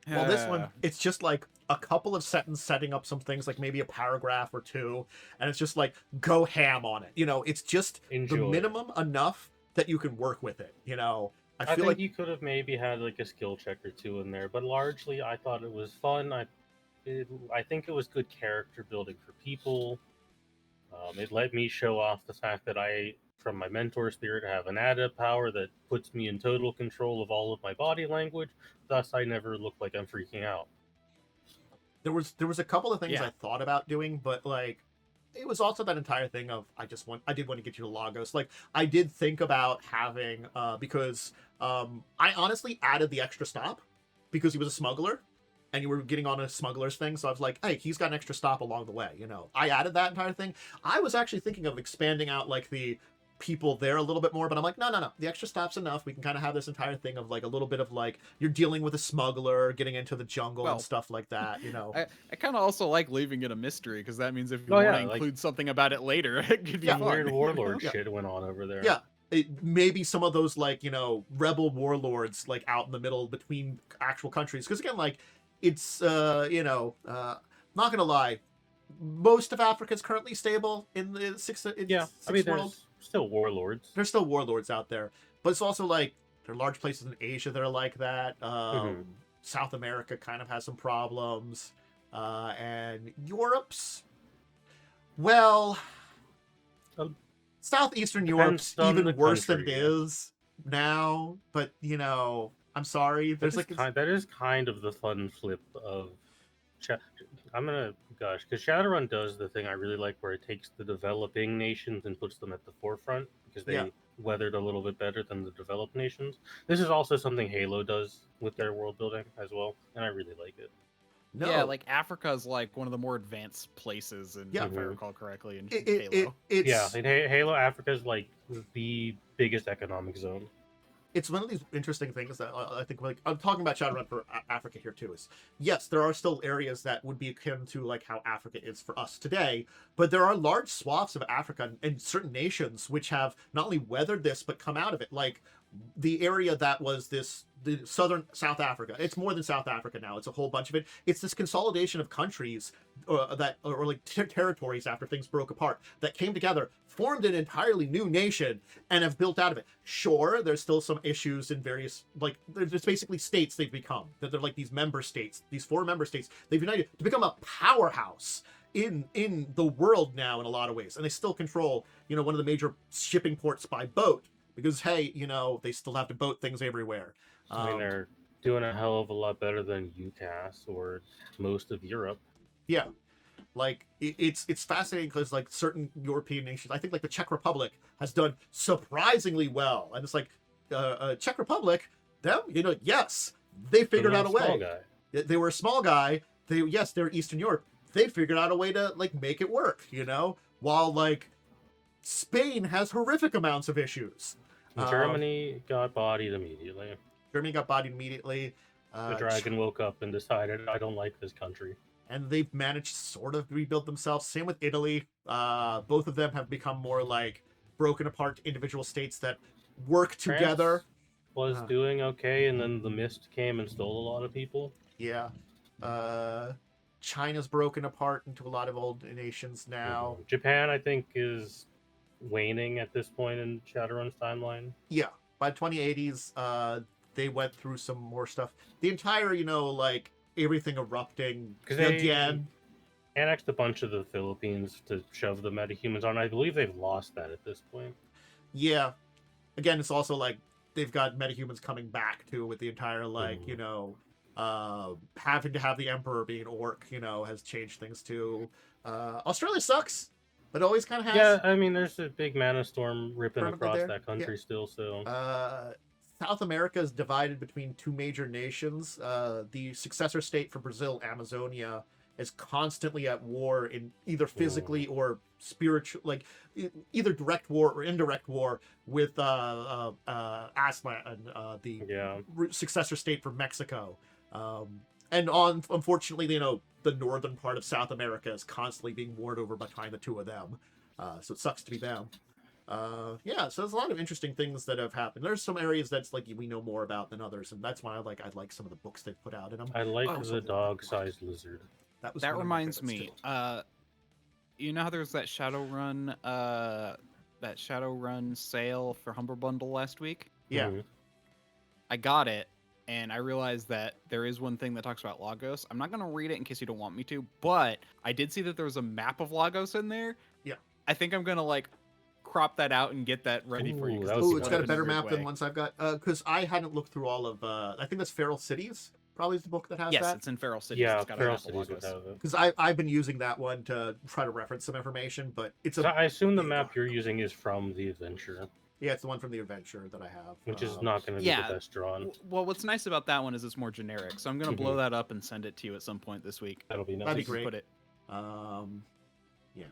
Well, this one, it's just like a couple of sentences setting up some things, like maybe a paragraph or two, and it's just like, go ham on it. It's just Enjoy. the minimum enough that you can work with it. I feel think like you could have maybe had like a skill check or two in there, but largely I thought it was fun. I think it was good character building for people. It let me show off the fact that I, from my mentor spirit, have an added power that puts me in total control of all of my body language. Thus, I never look like I'm freaking out. there was a couple of things Yeah. I thought about doing, but like it was also that entire thing of I did want to get you to Lagos. Like I did think about having because I honestly added the extra stop because he was a smuggler and you were getting on a smuggler's thing, so I was like, hey, he's got an extra stop along the way. I added that entire thing. I was actually thinking of expanding out like the people there a little bit more, but I'm like, no, the extra stop's enough. We can kind of have this entire thing of like a little bit of like you're dealing with a smuggler, getting into the jungle and stuff like that. I kind of also like leaving it a mystery because that means if you Oh, want to yeah, like- include something about it later, it could be Yeah. fun. Weird warlord Yeah. shit went on over there. Yeah, maybe some of those like rebel warlords like out in the middle between actual countries, because again like it's not gonna lie, most of Africa is currently stable in the sixth I mean, world. there's still warlords. There's still warlords out there, but it's also like there are large places in Asia that are like that. South America kind of has some problems, and Europe's, well, Southeastern Europe's Depends on even the worse than it country, is now. But I'm sorry. There's like that is kind of the fun flip of. Because Shadowrun does the thing I really like, where it takes the developing nations and puts them at the forefront because they weathered a little bit better than the developed nations. This is also something Halo does with their world building as well, and I really like it. no. Yeah, like Africa is like one of the more advanced places, if I recall correctly, in Halo. It's In Halo, Africa is like the biggest economic zone. it's one of these interesting things that I think, like, I'm talking about Shadowrun for Africa here too, is yes, there are still areas that would be akin to like how Africa is for us today, but there are large swaths of Africa and certain nations which have not only weathered this but come out of it. Like the area that was the southern South Africa, it's more than South Africa now, it's a whole bunch of it. It's this consolidation of countries that or like territories after things broke apart that came together, formed an entirely new nation, and have built out of it. Sure, there's still some issues in various, like there's basically states they've become, that they're like these member states, these 4 member states, they've united to become a powerhouse in the world now in a lot of ways, and they still control one of the major shipping ports by boat, because hey, they still have to boat things everywhere. I mean, they're doing a hell of a lot better than UCAS or most of Europe. Yeah, like it's fascinating because like certain European nations, I think like the Czech Republic has done surprisingly well, and it's like Czech Republic, them, yes, they figured out a way. They were a small guy. They're Eastern Europe. They figured out a way to like make it work. While like Spain has horrific amounts of issues. Germany got bodied immediately. The dragon woke up and decided, I don't like this country. And they've managed to sort of rebuild themselves. Same with Italy. Both of them have become more like broken apart individual states that work together. France was doing okay, and then the mist came and stole a lot of people. Yeah. China's broken apart into a lot of old nations now. Japan, I think, is waning at this point in Shadowrun's timeline. Yeah, by 2080s, they went through some more stuff. The entire, like everything erupting Because again. they annexed a bunch of the Philippines to shove the metahumans on. I believe they've lost that at this point. Yeah, again, it's also like they've got metahumans coming back too with the entire having to have the Emperor be an orc, has changed things too. Australia sucks, but always kind of has. Yeah, I mean, there's a big mana storm ripping Permanently across there. that country still. So South America is divided between two major nations. The successor state for Brazil, Amazonia, is constantly at war in either physically or spiritual, like either direct war or indirect war with Asma and the successor state for Mexico. Unfortunately, the northern part of South America is constantly being warred over between the two of them. So it sucks to be them. So there's a lot of interesting things that have happened. There's some areas that's like we know more about than others, and that's why I like some of the books they've put out. And I like the dog-sized lizard. That reminds me. You know how there was that Shadowrun sale for Humble Bundle last week? Yeah. Mm-hmm. I got it, and I realized that there is one thing that talks about Lagos. I'm not going to read it in case you don't want me to, but I did see that there was a map of Lagos in there. Yeah. I think I'm going to crop that out and get that ready for you. It's got a better map than ones I've got. Because I hadn't looked through all of. I think that's Feral Cities. Probably is the book that has that. Yes, it's in Feral Cities. Yeah, it's got Feral Cities would have it. Because I've been using that one to try to reference some information, but it's I assume the map you're using is from the adventure. Yeah, it's the one from the adventure that I have. Which is not going to be the best drawn. Well, what's nice about that one is it's more generic, so I'm going to blow that up and send it to you at some point this week. That'll be nice. That'd be great. Put it. Yeah.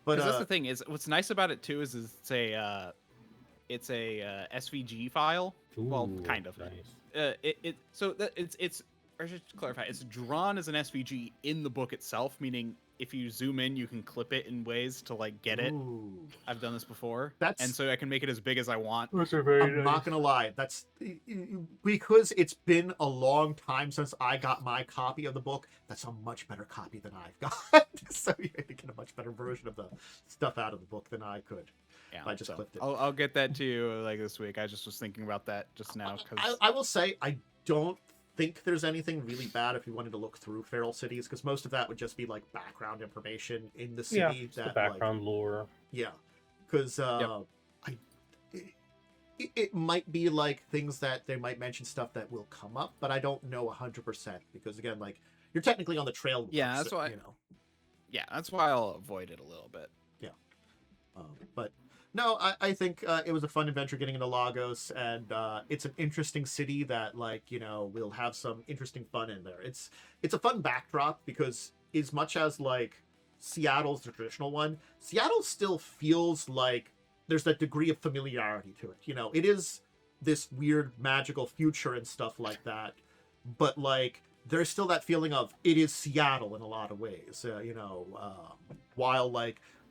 But that's the thing is, what's nice about it too is it's a SVG file. Ooh, well, kind of. Nice. It's I should clarify. It's drawn as an SVG in the book itself, meaning if you zoom in, you can clip it in ways to get it. Ooh. I've done this before, and so I can make it as big as I want. I'm not gonna lie, that's because it's been a long time since I got my copy of the book. That's a much better copy than I've got, so you're gonna get a much better version of the stuff out of the book than I could. Yeah, I just clipped it. I'll get that to you this week. I just was thinking about that just now because I will say I don't think there's anything really bad if you wanted to look through Feral Cities, because most of that would just be background information in the city. The background lore. Yeah, because it might be things that they might mention stuff that will come up, but I don't know 100% because again, you're technically on the trail. Yeah, that's why. Yeah, that's why I'll avoid it a little bit. Yeah, but. No, I think it was a fun adventure getting into Lagos, and it's an interesting city that, we'll have some interesting fun in there. It's a fun backdrop because as much as, Seattle's the traditional one, Seattle still feels like there's that degree of familiarity to it. It is this weird magical future and stuff like that, but, there's still that feeling of it is Seattle in a lot of ways, while,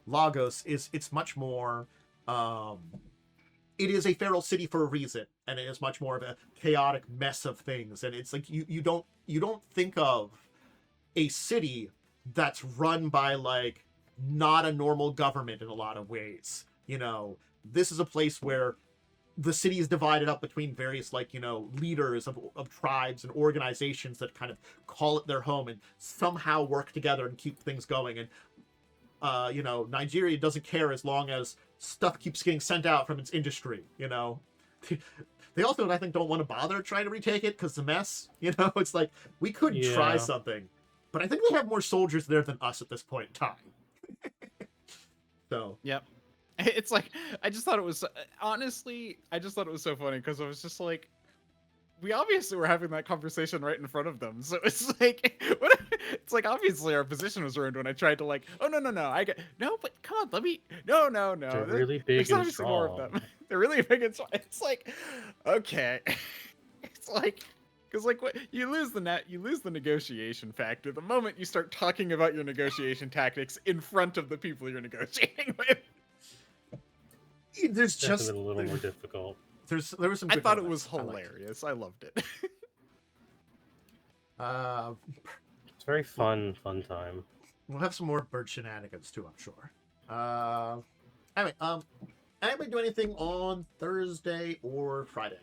Lagos it's much more... it is a feral city for a reason, and it is much more of a chaotic mess of things. And it's you don't think of a city that's run by not a normal government in a lot of ways. This is a place where the city is divided up between various leaders of tribes and organizations that kind of call it their home and somehow work together and keep things going. And Nigeria doesn't care as long as stuff keeps getting sent out from its industry. They also, I think, don't want to bother trying to retake it because it's a mess. It's we could try something, but I think they have more soldiers there than us at this point in time. So yep, it's I just thought it was honestly, I just thought it was so funny because I was just we obviously were having that conversation right in front of them. So it's what? It's obviously our position was ruined when I tried to oh no, no, but come on, let me, no. They're really big and strong. More of them. They're really big and strong. It's okay. It's because what you lose the negotiation factor the moment you start talking about your negotiation tactics in front of the people you're negotiating with. There's just a little more difficult. There was some. I thought it was hilarious. I loved it. It's very fun time. We'll have some more bird shenanigans too, I'm sure. Anyway, anybody do anything on Thursday or Friday?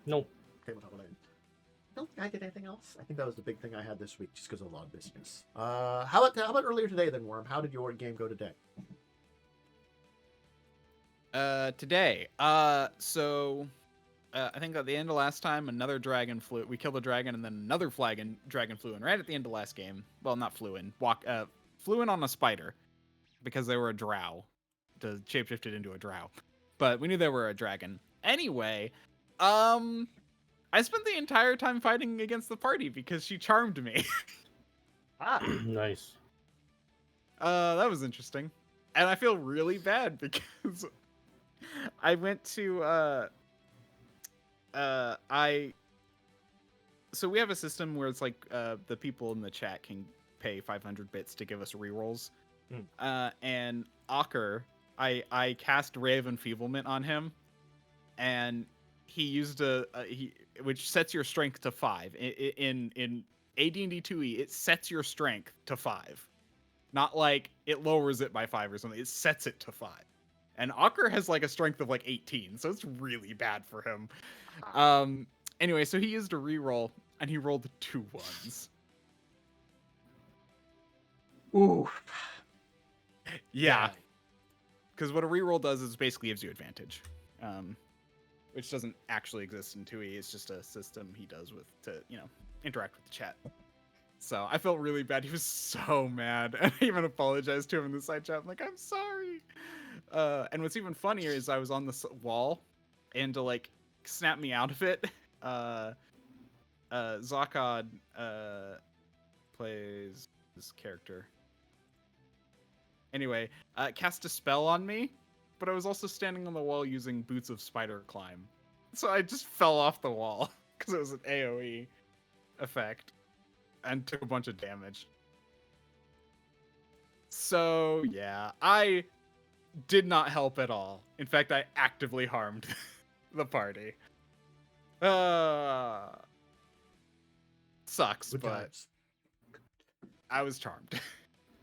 Nope. Tabletop related. I don't think I did anything else. I think that was the big thing I had this week, just because of a lot of business. How about earlier today then, Worm? How did your game go today? Today. I think at the end of last time, another dragon flew. We killed a dragon, and then another dragon flew in right at the end of last game. Well, not flew in. Flew in on a spider because they were a drow. Shapeshifted into a drow, but we knew they were a dragon. Anyway, I spent the entire time fighting against the party because she charmed me. Nice. That was interesting, and I feel really bad because I went to So we have a system where it's like the people in the chat can pay 500 bits to give us rerolls. And Ocker, I cast Ray of Enfeeblement on him, and he used which sets your strength to 5. In AD&D 2E, it sets your strength to 5. Not like it lowers it by 5 or something. It sets it to 5. And Ocker has like a strength of like 18, so it's really bad for him. Anyway, so he used a reroll, and he rolled 2 1s. Ooh. Yeah. Because what a reroll does is basically gives you advantage. Which doesn't actually exist in 2E. It's just a system he does to interact with the chat. So I felt really bad. He was so mad. And I even apologized to him in the side chat. I'm like, I'm sorry. And what's even funnier is I was on the wall, and to like snap me out of it, Zakad plays this character. Anyway, cast a spell on me, but I was also standing on the wall using Boots of Spider Climb. So I just fell off the wall because it was an AoE effect and took a bunch of damage. So yeah, I did not help at all. In fact, I actively harmed the party. Sucks, Good but times. I was charmed.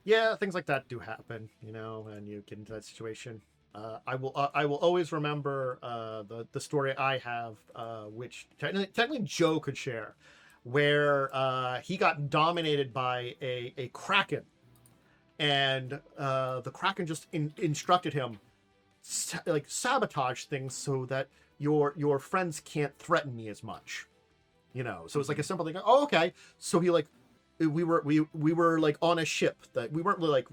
Yeah, things like that do happen, and you get into that situation. I will always remember the story I have, which technically Joe could share, where he got dominated by a kraken, and the kraken just instructed him sabotage things so that your friends can't threaten me as much, So it's like a simple thing. Oh, okay. So he we were like on a ship that we weren't really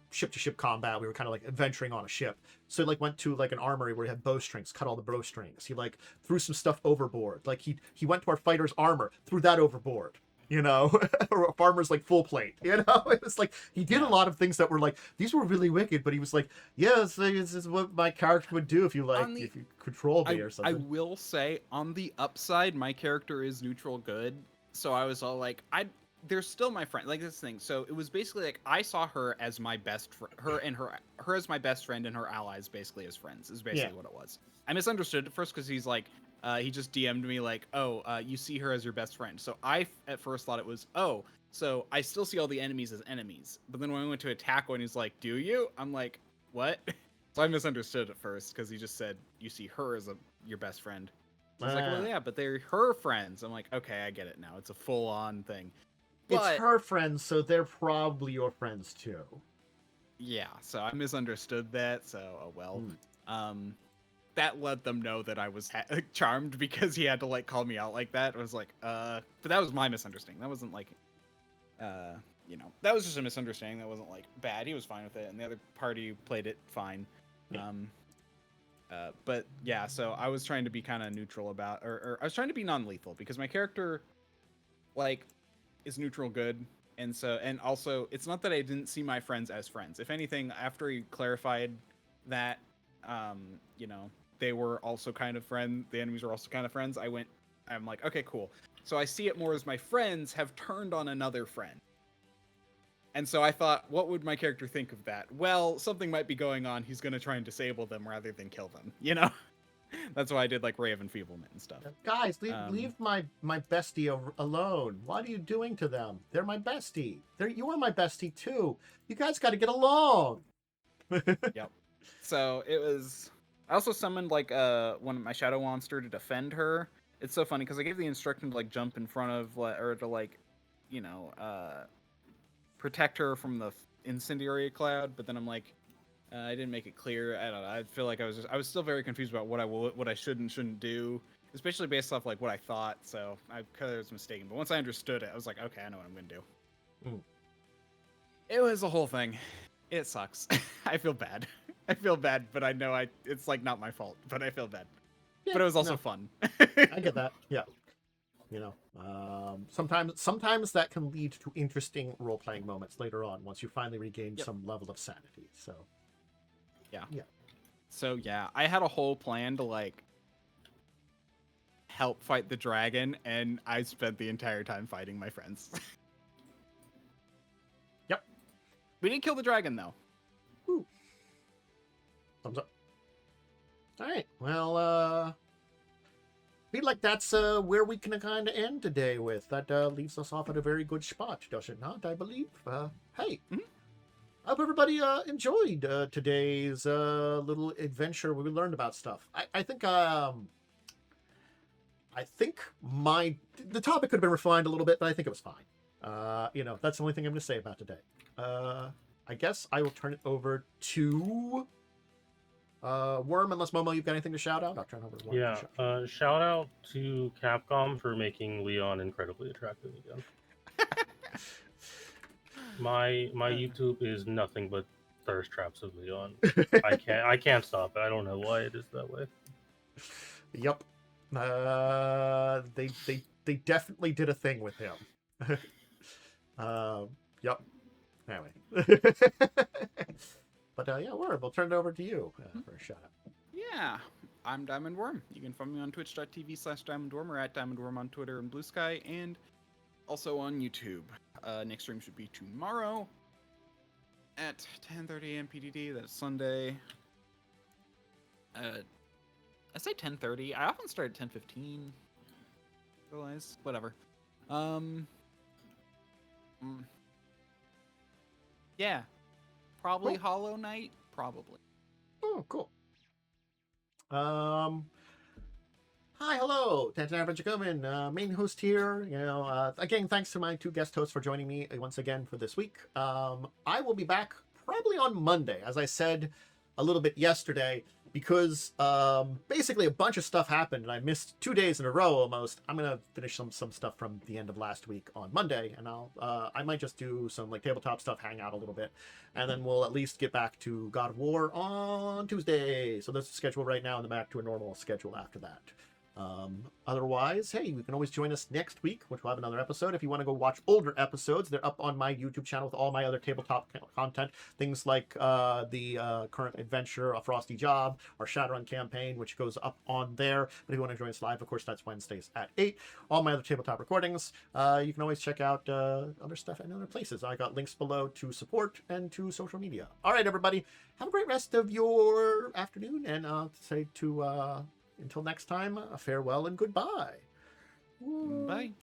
ship to ship combat. We were kind of like adventuring on a ship. So he went to an armory where he had bowstrings, cut all the bowstrings. He threw some stuff overboard. He went to our fighter's armor, threw that overboard. Or a farmer's full plate. It was he did a lot of things that were these were really wicked. But he was yes, this is what my character would do if you if you control me or something. I will say on the upside, my character is neutral good. So I was all they're still my friend, this thing. So it was basically I saw her as my best friend, her as my best friend, and her allies basically as friends is basically what it was. I misunderstood at first because he's he just DM'd me you see her as your best friend. So I at first thought it was, so I still see all the enemies as enemies. But then when we went to attack one, he's like, do you? I'm like, what? So I misunderstood at first because he just said you see her as your best friend. So I was well, yeah, but they're her friends. I'm like, okay, I get it now. It's a full-on thing. But, it's her friends, so they're probably your friends too. Yeah, so I misunderstood that. So, that let them know that I was charmed because he had to call me out like that. I was but that was my misunderstanding. That wasn't that was just a misunderstanding. That wasn't bad. He was fine with it, and the other party played it fine. Yeah. But yeah, so I was trying to be kind of neutral about, or I was trying to be non-lethal because my character, is neutral good, and also it's not that I didn't see my friends as friends. If anything, after he clarified that, they were also kind of friends, the enemies were also kind of friends. I'm like, okay, cool. So I see it more as my friends have turned on another friend. And so I thought, what would my character think of that? Well, something might be going on. He's going to try and disable them rather than kill them, That's why I did Ray of Enfeeblement and stuff. Guys, leave my bestie alone. What are you doing to them? They're my bestie. You are my bestie too. You guys got to get along. Yep. So it was. I also summoned like one of my shadow monster to defend her. It's so funny because I gave the instruction to like jump in front of or to like, you know, protect her from the incendiary cloud. But then I'm like, I didn't make it clear. I don't know. I feel like I was still very confused about what I should and shouldn't do, especially based off like what I thought. So I kind of was mistaken. But once I understood it, I was like, okay, I know what I'm gonna do. Mm. It was a whole thing. It sucks. I feel bad. I feel bad, but I know it's like not my fault, but I feel bad. Yeah, But it was also no, fun. I get that. Yeah. You know, sometimes that can lead to interesting role-playing moments later on once you finally regain some level of sanity. So, Yeah. Yeah. So yeah, I had a whole plan to like help fight the dragon, and I spent the entire time fighting my friends. Yep. We didn't kill the dragon though. Woo. Thumbs up. All right. Well, feel like that's where we can kind of end today with. That leaves us off at a very good spot, does it not? I believe. Hey. Mhm. I hope everybody enjoyed today's little adventure where we learned about stuff. I think the topic could have been refined a little bit, but I think it was fine. You know, that's the only thing I'm going to say about today. I guess I will turn it over to Worm, unless Momo, you've got anything to shout out. I'll turn over to Worm. Yeah, shout out to Capcom for making Leon incredibly attractive again. My YouTube is nothing but thirst traps of Leon. I can't stop it. I don't know why it is that way. Yep. They definitely did a thing with him. Yep. Anyway. But yeah, Worm, we'll turn it over to you for a shout out. Yeah, I'm DiamondWyrm. You can find me on twitch.tv/DiamondWyrm or at DiamondWyrm on Twitter and Blue Sky, and also on YouTube. Next stream should be tomorrow at 10:30 a.m. PDD. That's Sunday. I say 10:30. I often start at 10:15. Realize whatever. Yeah, probably Cool. Hollow Knight. Probably. Oh, cool. Hi, hello, Dracovin, main host here. You know, again, thanks to my two guest hosts for joining me once again for this week. I will be back probably on Monday, as I said a little bit yesterday, because basically a bunch of stuff happened and I missed 2 days in a row almost. I'm gonna finish some stuff from the end of last week on Monday, and I might just do some like tabletop stuff, hang out a little bit, and then we'll at least get back to God of War on Tuesday. So that's the schedule right now, and then back to a normal schedule after that. Otherwise, hey, you can always join us next week, which will have another episode. If you want to go watch older episodes, they're up on my YouTube channel with all my other tabletop content. Things like the current adventure, A Frosty Job, our Shadowrun campaign, which goes up on there. But if you want to join us live, of course, that's Wednesdays at 8. All my other tabletop recordings. You can always check out other stuff in other places. I got links below to support and to social media. All right, everybody. Have a great rest of your afternoon, and say to... until next time, farewell and goodbye. Bye.